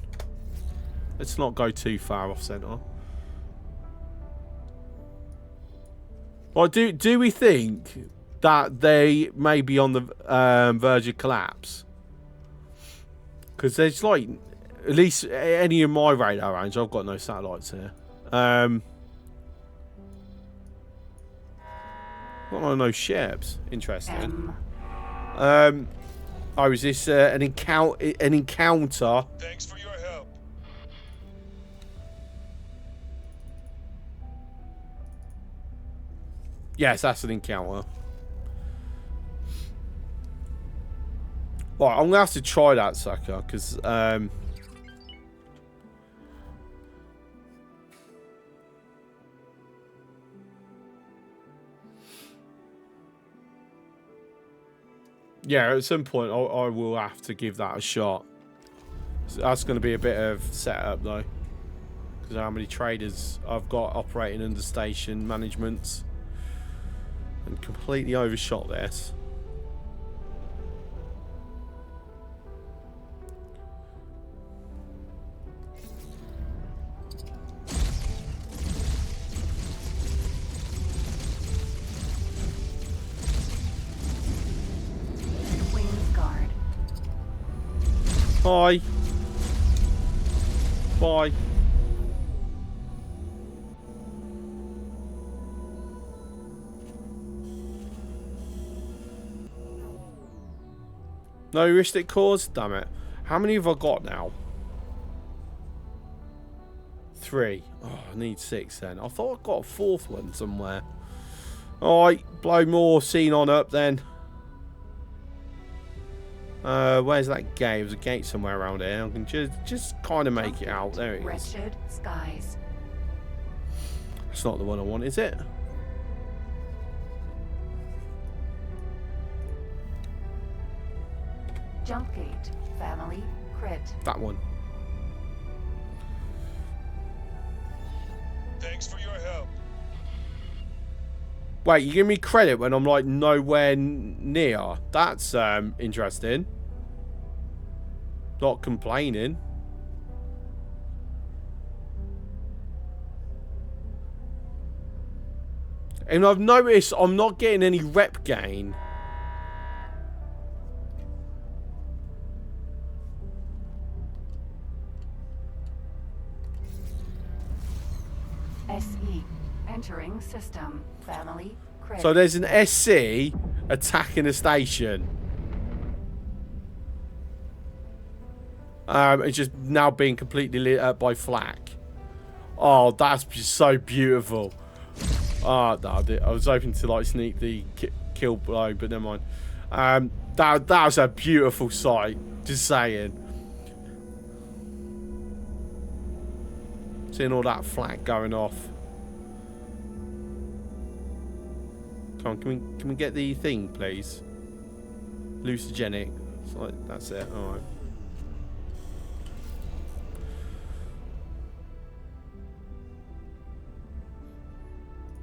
Let's not go too far off center. Like, do we think that they may be on the verge of collapse? Because there's, like, at least any of my radar range, I've got no satellites here. Got no ships. Interesting. Oh, is this an encounter? Thanks for your help. Yes, that's an encounter. Right, I'm gonna have to try that sucker because yeah, at some point I will have to give that a shot. So that's going to be a bit of setup though, because how many traders I've got operating under station managements, and completely overshot this. Bye. Bye. No heuristic cause? Damn it. How many have I got now? 3. Oh, I need 6 then. I thought I got a 4th one somewhere. Alright, blow more scene on up then. Where's that gate? There's a gate somewhere around here. I can just kind of make it out. There it is. Wretched skies. That's not the one I want, is it? Jump gate. Family. Crit. That one. Thanks for your help. Wait, you give me credit when I'm like nowhere near? That's interesting. Not complaining. And I've noticed I'm not getting any rep gain. SE. Entering system. Family. Crit. So there's an SC attacking a station. It's just now being completely lit up by flak. Oh, that's just so beautiful. Oh, no, I was hoping to like sneak the kill blow, but never mind. That was a beautiful sight. Just saying. Seeing all that flak going off. Come on, can we get the thing, please? Hallucinogenic. It's like, that's it. All right.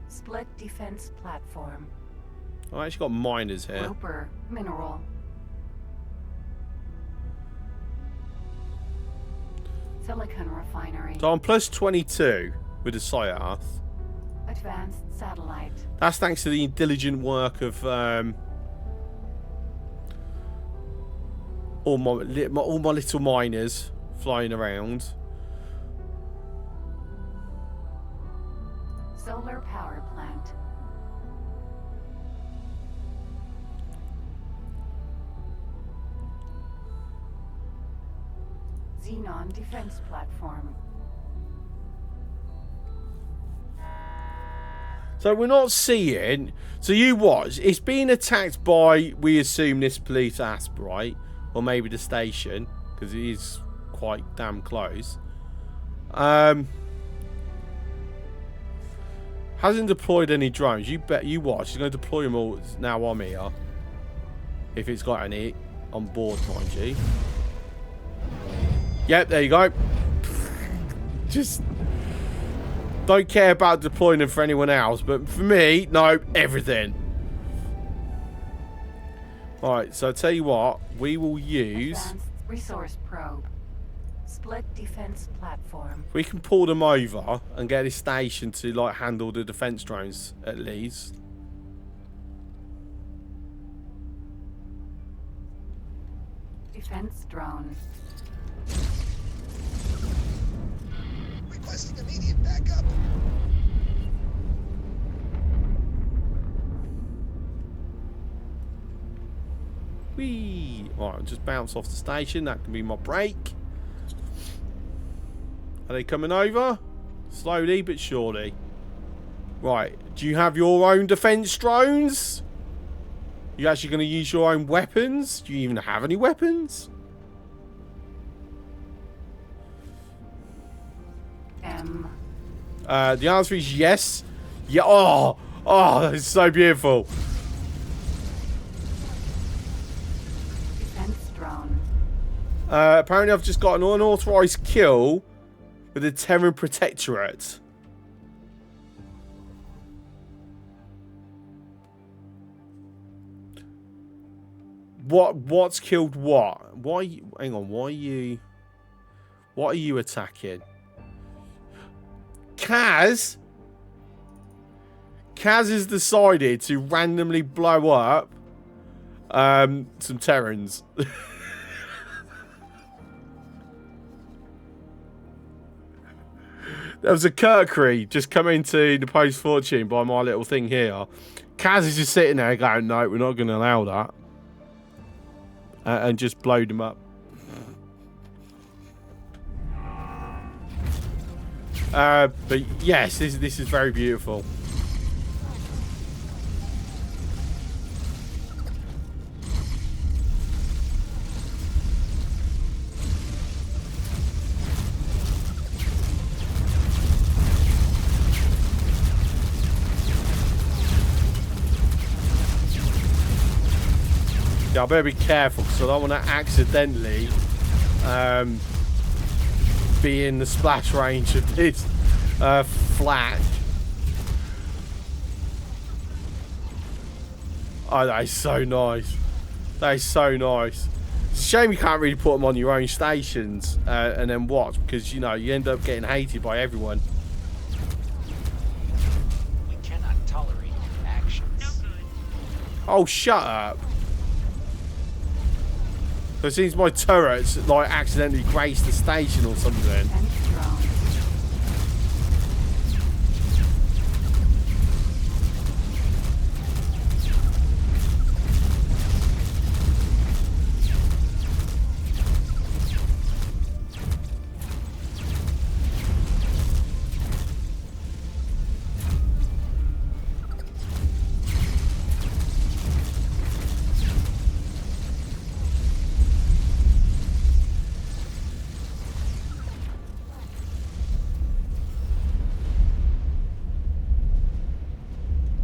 Split defense platform. I actually got miners here. Roper mineral. Silicon refinery. So I'm plus 22 with the Syoth. Advanced satellite. That's thanks to the diligent work of all my little miners flying around. Solar power plant. Xenon defense platform. So we're not seeing. So you watch. It's being attacked by, we assume, this police asp, right? Or maybe the station, because it is quite damn close. Hasn't deployed any drones. You bet. You watch. He's going to deploy them all now I'm here. If it's got any on board, mind you. Yep, there you go. Just don't care about deploying them for anyone else, but for me, no, everything. Alright, so I tell you what, we will use Advanced resource probe. Split defense platform. we can pull them over and get this station to like handle the defense drones at least. Defense drone. Requesting immediate backup. Whee! Alright, just bounce off the station. That can be my break. Are they coming over? Slowly but surely. Right, do you have your own defense drones? You actually going to use your own weapons? Do you even have any weapons? The answer is yes. Yeah. Oh, that's so beautiful. Defense drone. Apparently, I've just got an unauthorized kill with the Terran Protectorate. What's killed what? Why? Hang on. Why are you? What are you attacking? Kaz has decided to randomly blow up some Terrans. There was a Kirkry just coming to the post fortune by my little thing here. Kaz is just sitting there going, no, we're not going to allow that. And just blowed him up. But yes, this is very beautiful. Yeah, I better be careful because I don't want to accidentally be in the splash range of this flat. Oh, that is so nice. That is so nice. It's a shame you can't really put them on your own stations and then watch, because, you know, you end up getting hated by everyone. We cannot tolerate your actions. Oh, shut up. So it seems my turrets like accidentally graced the station or something.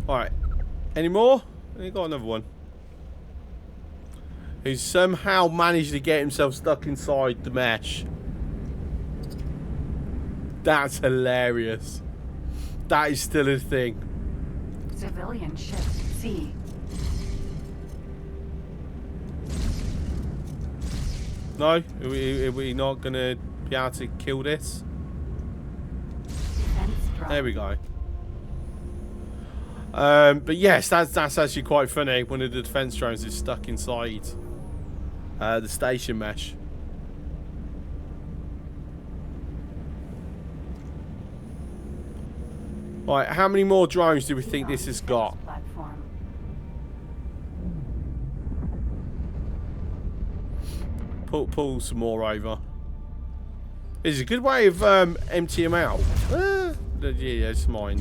Alright. Any more? We got another one. Who's somehow managed to get himself stuck inside the mesh. That's hilarious. That is still a thing. Civilian ship C. No? Are we not going to be able to kill this? There we go. But yes, that's actually quite funny. One of the defense drones is stuck inside the station mesh. Right, how many more drones do we think this has got? Pull some more over. It's a good way of emptying them out. Yeah, it's mine.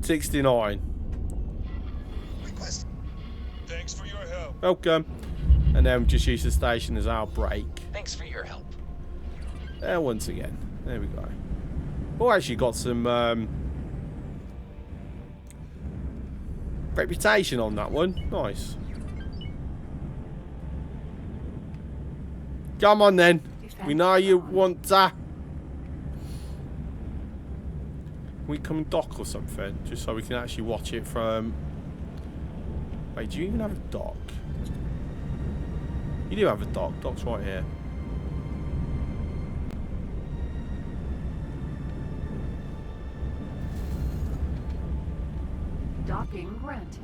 $69. Request. Thanks for your help. Welcome. And then just use the station as our break. Thanks for your help. There once again. There we go. Oh, actually got some reputation on that one. Nice. Come on then. We know you want that. We come and dock or something, just so we can actually watch it from... Wait, do you even have a dock? You do have a dock. Dock's right here. Docking granted.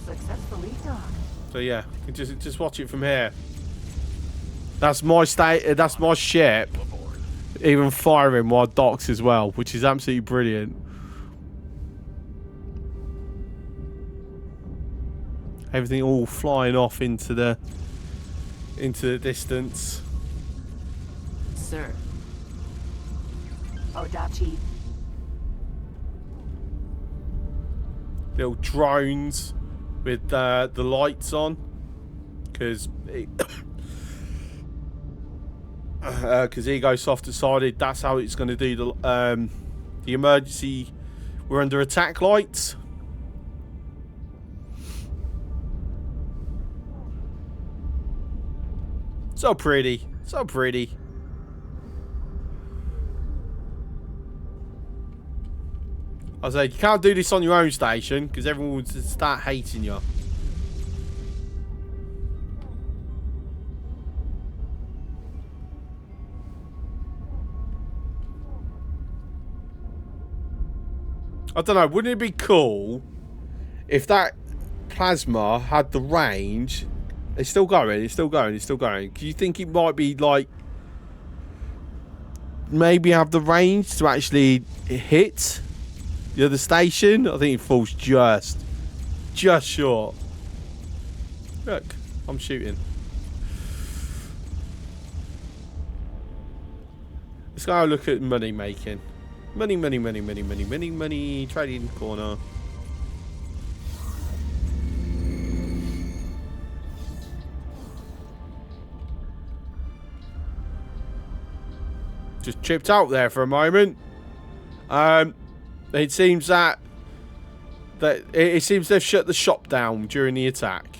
Successfully docked. So yeah, you can just watch it from here. That's my that's my ship. Even firing while docks as well, which is absolutely brilliant. Everything all flying off into the distance. Sir. Odachi. Little drones with the lights on, because Egosoft decided that's how it's going to do the emergency. We're under attack lights. So pretty, so pretty. I said you can't do this on your own station because everyone would start hating you. I don't know, wouldn't it be cool if that plasma had the range? It's still going, it's still going, it's still going. Do you think it might be like maybe have the range to actually hit the other station? I think it falls just short. Look, I'm shooting. Let's go look at money making. Money, money, money, money, money, money, money. Trading corner. Just tripped out there for a moment. It seems that it seems they've shut the shop down during the attack.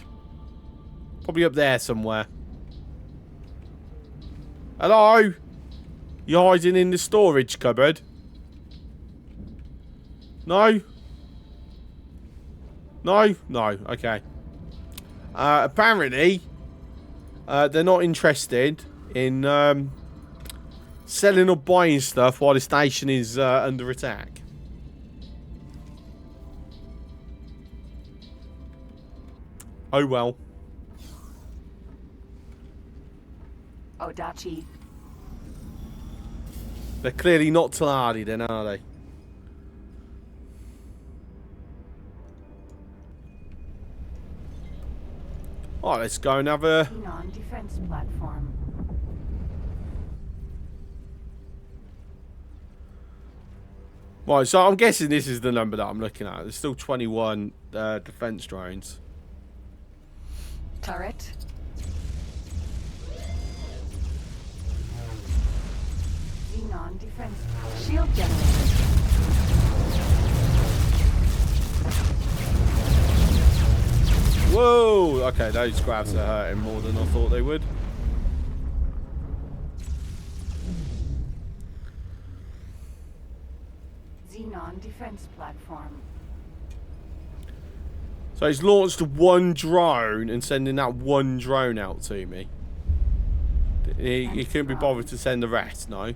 Probably up there somewhere. Hello? You're hiding in the storage cupboard? No? No? No. Okay. Apparently, they're not interested in selling or buying stuff while the station is under attack. Oh well. Odachi. They're clearly not Taladi then, are they? Alright, let's go and have a... Non-defense platform. Right, so I'm guessing this is the number that I'm looking at. There's still 21 defense drones. Turret. Xenon defense. Shield generator. Whoa! Okay, those grabs are hurting more than I thought they would. Xenon defense platform. So he's launched one drone and sending that one drone out to me. He couldn't be bothered to send the rest, no?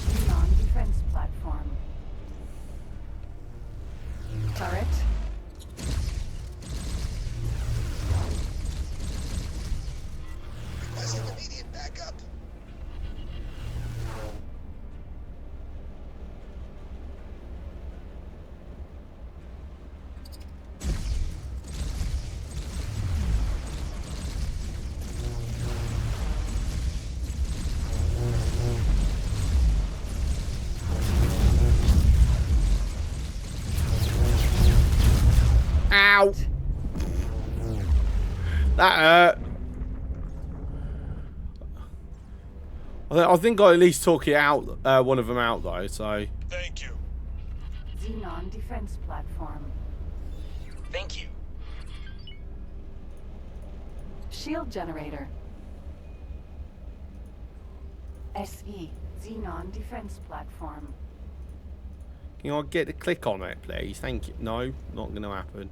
Xenon defense platform. Turret. Requesting immediate backup. Ow! That hurt. I think I at least took it out, one of them out though, so. Thank you. Xenon defense platform. Thank you. Shield generator. SE. Xenon defense platform. Can I get the click on it, please? Thank you. No, not going to happen.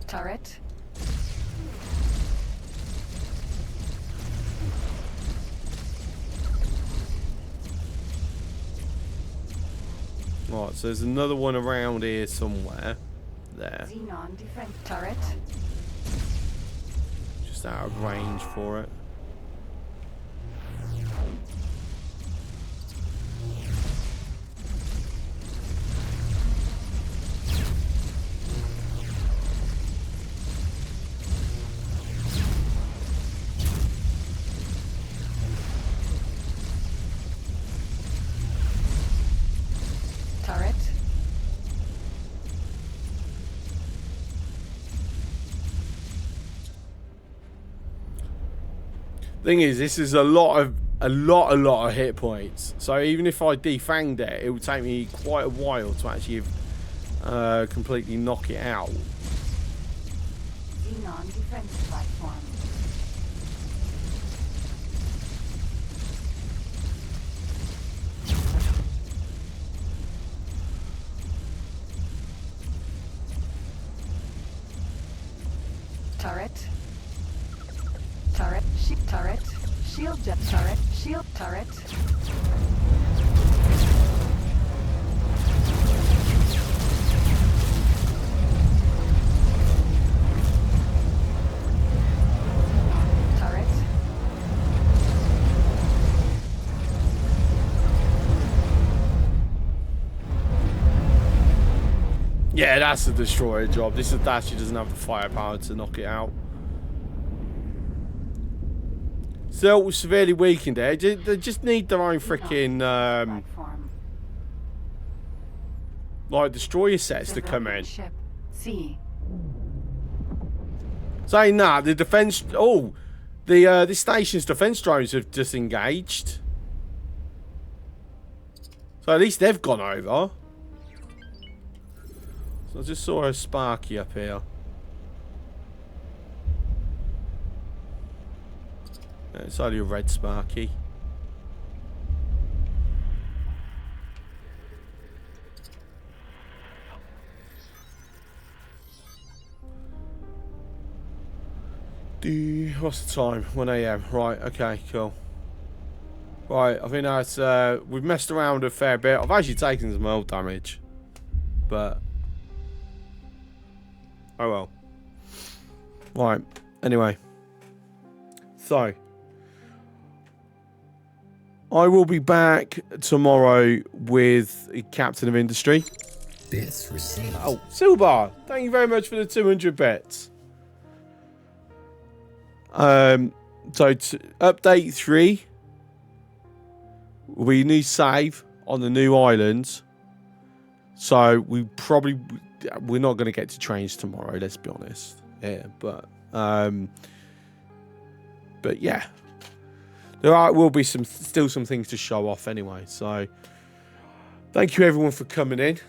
Turret. Right, so there's another one around here somewhere. There. Xenon defense turret. Just out of range for it. Turret. Thing is, this is a lot of hit points. So even if I defanged it, it would take me quite a while to actually completely knock it out. Xenon defense platform. Turret. Turret. Turret. Shield jet. Turret. Shield turret. Turret. Yeah, that's a destroyer job. This actually doesn't have the firepower to knock it out. Still severely weakened there. They just need their own freaking like destroyer sets to come in. C. Saying that, the defense. Oh, the this station's defense drones have disengaged. So at least they've gone over. So I just saw a Sparky up here. It's only a red Sparky. What's the time? 1 AM. Right, okay, cool. Right, I think that's we've messed around a fair bit. I've actually taken some old damage. But oh well. Right, anyway. So I will be back tomorrow with Captain of Industry. bits received. Oh, Silbar, thank you very much for the 200 bits. So update 3 will be a new save on the new islands. So we're not going to get to trains tomorrow. Let's be honest. Yeah, but yeah, will be still some things to show off anyway. So thank you everyone for coming in.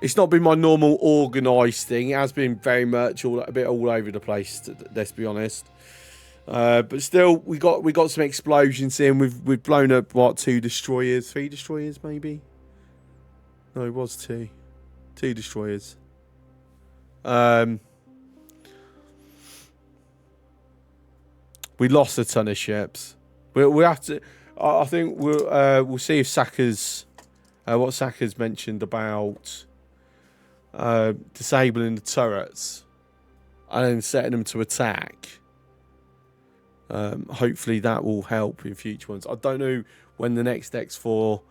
It's not been my normal organised thing. It has been very much a bit all over the place. Let's be honest. But still, we got some explosions in. We've blown up what, 3 destroyers maybe. No, it was 2 destroyers. We lost a ton of ships. We have to. I think we'll see if Saka's what Saka's mentioned about disabling the turrets and then setting them to attack. Hopefully that will help in future ones. I don't know when the next X4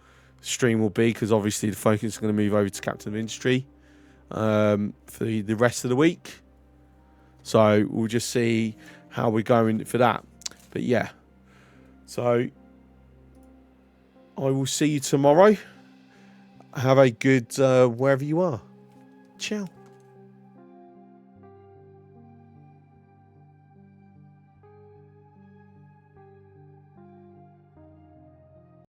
stream will be, because obviously the focus is going to move over to Captain of Industry for the rest of the week. So we'll just see how we're going for that. But yeah, so I will see you tomorrow. Have a good wherever you are. Ciao.